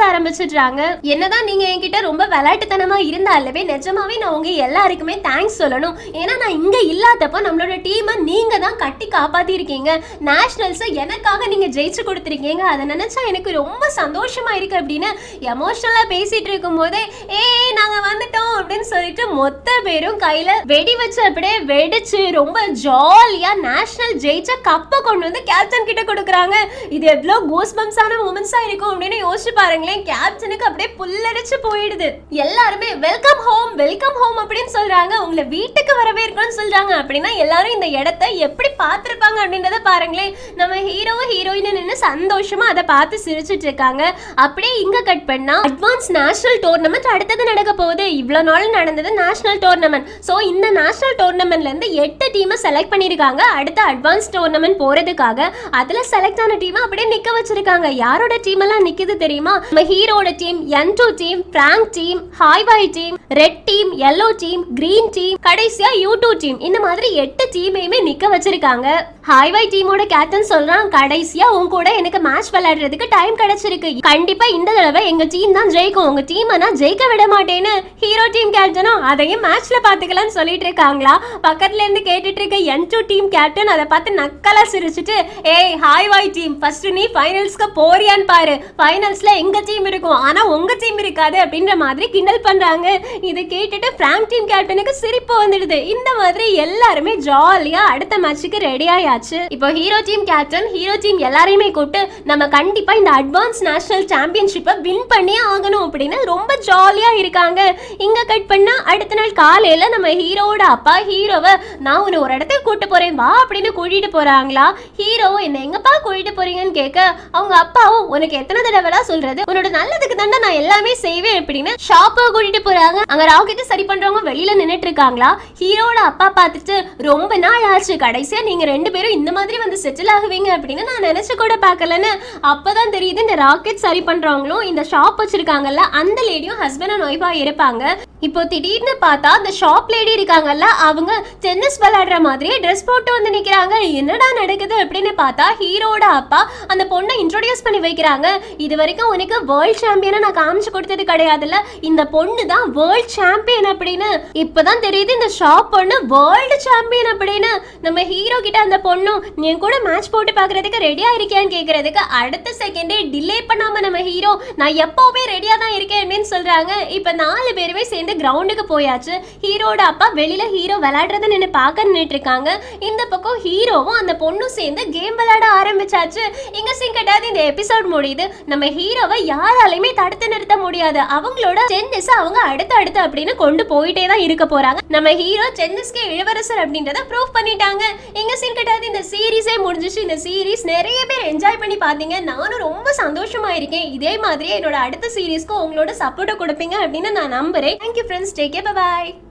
ஆரம்பிச்சிடுறாங்க. என்னதான் நீங்க என்கிட்ட ரொம்ப விளையாட்டுத்தனமா இருந்தாலவே நிஜமாவே நான் உங்க எல்லாருக்குமே தேங்க்ஸ் சொல்லணும், ஏன்னா நான் இங்க இல்லாதப்போ நம்மளோட டீமை நீங்க தான் கட்டி காப்பாத்தி இருக்கீங்க, நேஷனல்ஸ் எனக்காக நீங்க ஜெயிச்சு கொடுத்துருக்கீங்க, அதை நினைச்சா எனக்கு ரொம்ப சந்தோஷமா இருக்கு அப்படின்னு எமோஷனலா பேசிட்டு இருக்கும் போதே நாங்க வந்துட்டோம் அப்படின்னு சொல்லிட்டு மொத்த பேரும் கையில வெடி வச்சு அப்படியே வெடிச்சு ரொம்ப ஜாலியா நேஷனல் ஜெயிச்ச கப்பை கொண்டு வந்து கேப்டன் கிட்ட கொடுக்குறாங்க. இது எவ்வளவு கூஸ்பம்ஸான மூமெண்ட்ஸா இருக்கும் அப்படின்னு யோசிச்சு பாருங்களேன். கேப்டனுக்கு அப்படியே புல்லரிச்சு போயிடுது. எல்லாருமே வெல்கம் ஹோம் அப்படின்னு சொல்றாங்க, உங்களை வீட்டுக்கு வரவேற்கணும்னு சொல்றாங்க. அப்படின்னா எல்லாரும் இந்த இடத்தை எப்படி பார்த்திருப்பாங்க அப்படின்றத பாருங்களேன். நம்ம ஹீரோவும் ஹீரோயின் நின்று சந்தோஷமா அதை பார்த்து சிரிச்சிட்டு இருக்காங்க. அப்படியே இங்க கட் பண்ணா அட்வான்ஸ் நேஷனல் டோர்னமெண்ட் அடுத்தது நடக்க போகுது. இவ்வளோ நாள் நடந்தது நேஷனல் டோர்னமெண்ட். ஸோ இந்த நேஷனல் டோர்னமெண்ட்ல இருந்து 8 டீமை செலக்ட் பண்ணிருக்காங்க அடுத்த அட்வான்ஸ் டோர்னமெண்ட் போறதுக்காக. அதுல செலக்ட் ஆன டீம் அப்படியே நிக்க வச்சிருக்காங்க. யாரோட டீம் எல்லாம் நிக்குது தெரியுமா? நம்ம ஹீரோட டீம், N2 டீம், பிராங்க் டீம், ஹாய்பாய் team, red team, yellow team, green team, கடைசியா U2 டீம். இந்த மாதிரி 8 டீமையுமே நிக்க வச்சிருக்காங்க. ஹாய்பாய் டீமோட கேப்டன் சொல்றான், கடைசியா உன் கூட எனக்கு மேட்ச் விளையாடுறதுக்கு டைம் கிடைச்சிருக்கு. கண்டிப்பா இந்த தடவை எங்க டீம் தான் ஜெயிக்கும். உங்க டீம் நான் ஜெயிக்க விட மாட்டேன்னு ஹீரோ டீம் கேப்டனும் அதையும் மேட்ச்ல பாத்துக்கலாம்னு சொல்லிட்டு இருக்காங்களா. பக்கத்துல இருந்து கேட்டுட்டு இருக்க N2 டீம் கேப்டன் அதை பார்த்து நக்கலா சிரிச்சுட்டு, ஏய் ஹாய்பாய் டீம், ஃபர்ஸ்ட் நீ ஃபைனல்ஸ்க்கு போறியான்னு பாரு. ஃபைனல்ஸ்ல எங்க டீம் இருக்கும், ஆனா உங்க டீம் இருக்காது அப்படின்ற மாதிரி கிண்டல் பண்றாங்க. இதை கேட்டுட்டு பிராங்க் டீம் கேப்டனுக்கு சிரிப்பு வந்துடுது. இந்த மாதிரி எல்லாருமே ஜாலியா அடுத்த மேட்சுக்கு ரெடி ஆயாச்சு. இப்போ hero team captain hero team எல்லாரையுமே கூப்பிட்டு, நம்ம கண்டிப்பா இந்த அட்வான்ஸ் நேஷனல் சாம்பியன்ஷிப்பை வின் பண்ணியே ஆகணும் அப்படின்னு ரொம்ப ஜாலியா இருக்காங்க. இங்க கட் பண்ணா அடுத்த நாள் காலையில நம்ம ஹீரோவோட அப்பா ஹீரோவை, நான் உன்னை ஒரு இடத்துக்கு கூட்டு போறேன் வா அப்படின்னு கூட்டிட்டு போறாங்களா. ஹீரோ என்ன எங்கப்பா கூட்டிட்டு போறீங்கன்னு கேட்க, அவங்க அப்பாவும் உனக்கு எத்தனை தடவை சொல்றது, உன்னோட நல்லதுக்கு தானே நான் எல்லாமே செய்வேன் அப்படின்னு ஷாப்பை கூட்டிட்டு போறாங்க. அங்க ராக்கெட் சரி பண்றவங்க வெளியில நின்னுட்டு இருக்காங்களா. ஹீரோட அப்பா பார்த்துட்டு, ரொம்ப நாள் ஆச்சு, கடைசியா நீங்க 2 பேரும் இந்த மாதிரி வந்து செட்டில் ஆகுவீங்க அப்படின்னு நான் நினைச்சு கூட பார்க்கலன்னு. அப்பதான் தெரியுது இந்த ராக்கெட் சரி பண்றவங்களும் இந்த ஷாப் வச்சிருக்காங்கல்ல அந்த லேடியும் ஹஸ்பண்ட் அண்ட் ஒய்ஃபா இருப்பாங்க. இப்போ திடீர்னு பார்த்தா அந்த ஷாப் லேடி இருக்காங்கல்ல, அவங்க டென்னிஸ் விளையாடுற மாதிரியே ட்ரெஸ் போட்டு வந்து நிக்கிறாங்க. என்னடா நடக்குது அப்படின்னு பார்த்தா ஹீரோட அப்பா அந்த பொண்ணை இன்ட்ரோடியூஸ் பண்ணி வைக்கிறாங்க. இது வரைக்கும் உனக்கு வேர்ல்ட் சாம்பியனை நான் காமிச்சு கொடுத்தது கிடையாதுல்ல, இந்த பொண்ணு தான் வேர்ல்ட் சாம்பியன் அப்படின்னு. இப்பதான் தெரியுது இந்த ஷாப் பொண்ணு வேர்ல்டு சாம்பியன் அப்படின்னு. நம்ம ஹீரோ கிட்ட அந்த பொண்ணும், நீ கூட மேட்ச் போட்டு பாக்குறதுக்கு ரெடியா இருக்கியான்னு கேக்குறதுக்கு அடுத்த செகண்டே டிலே பண்ணாம நம்ம ஹீரோ, நான் எப்பவுமே ரெடியா தான் இருக்கேன் அப்படின்னு சொல்றாங்க. இப்ப 4 பேருமே சேர்ந்து கிரவுண்டுக்கு போயாச்சு. ஹீரோட அப்பா வெளியில ஹீரோ விளையாடுறத நின்று பார்க்க நின்றுட்டு இருக்காங்க. இந்த பக்கம் ஹீரோவும் அந்த பொண்ணும் சேர்ந்து கேம் விளையாட ஆரம்பிச்சாச்சு. இங்க சிங்கட்டாது இந்த எபிசோட் முடியுது. நம்ம ஹீரோவை யாராலையுமே தடுத்து நிறுத்த முடியாது. அவங்களோட டென்னிஸ் அவங்க அடுத்து அப்படின்னு கொண்டு போயிட்டே தான் இருக்க போறாங்க. நம்ம ஹீரோ டென்னிஸ்க்கு இளவரசர் அப்படின்றத ப்ரூவ் பண்ணிட்டாங்க. இங்க சிங்கட்டாது இந்த சீரீஸே முடிஞ்சிச்சு. இந்த சீரீஸ் நிறைய பேர் என்ஜாய் பண்ணி பாத்தீங்க. நானும் ரொம்ப சந்தோஷமா இருக்கேன். இதே மாதிரி என்னோட அடுத்த சீரீஸ்க்கு உங்களோட சப்போர்ட் கொடுப்பீங்க அப்படின்னு நான் நம்புறேன். Thank you friends, take care, bye bye.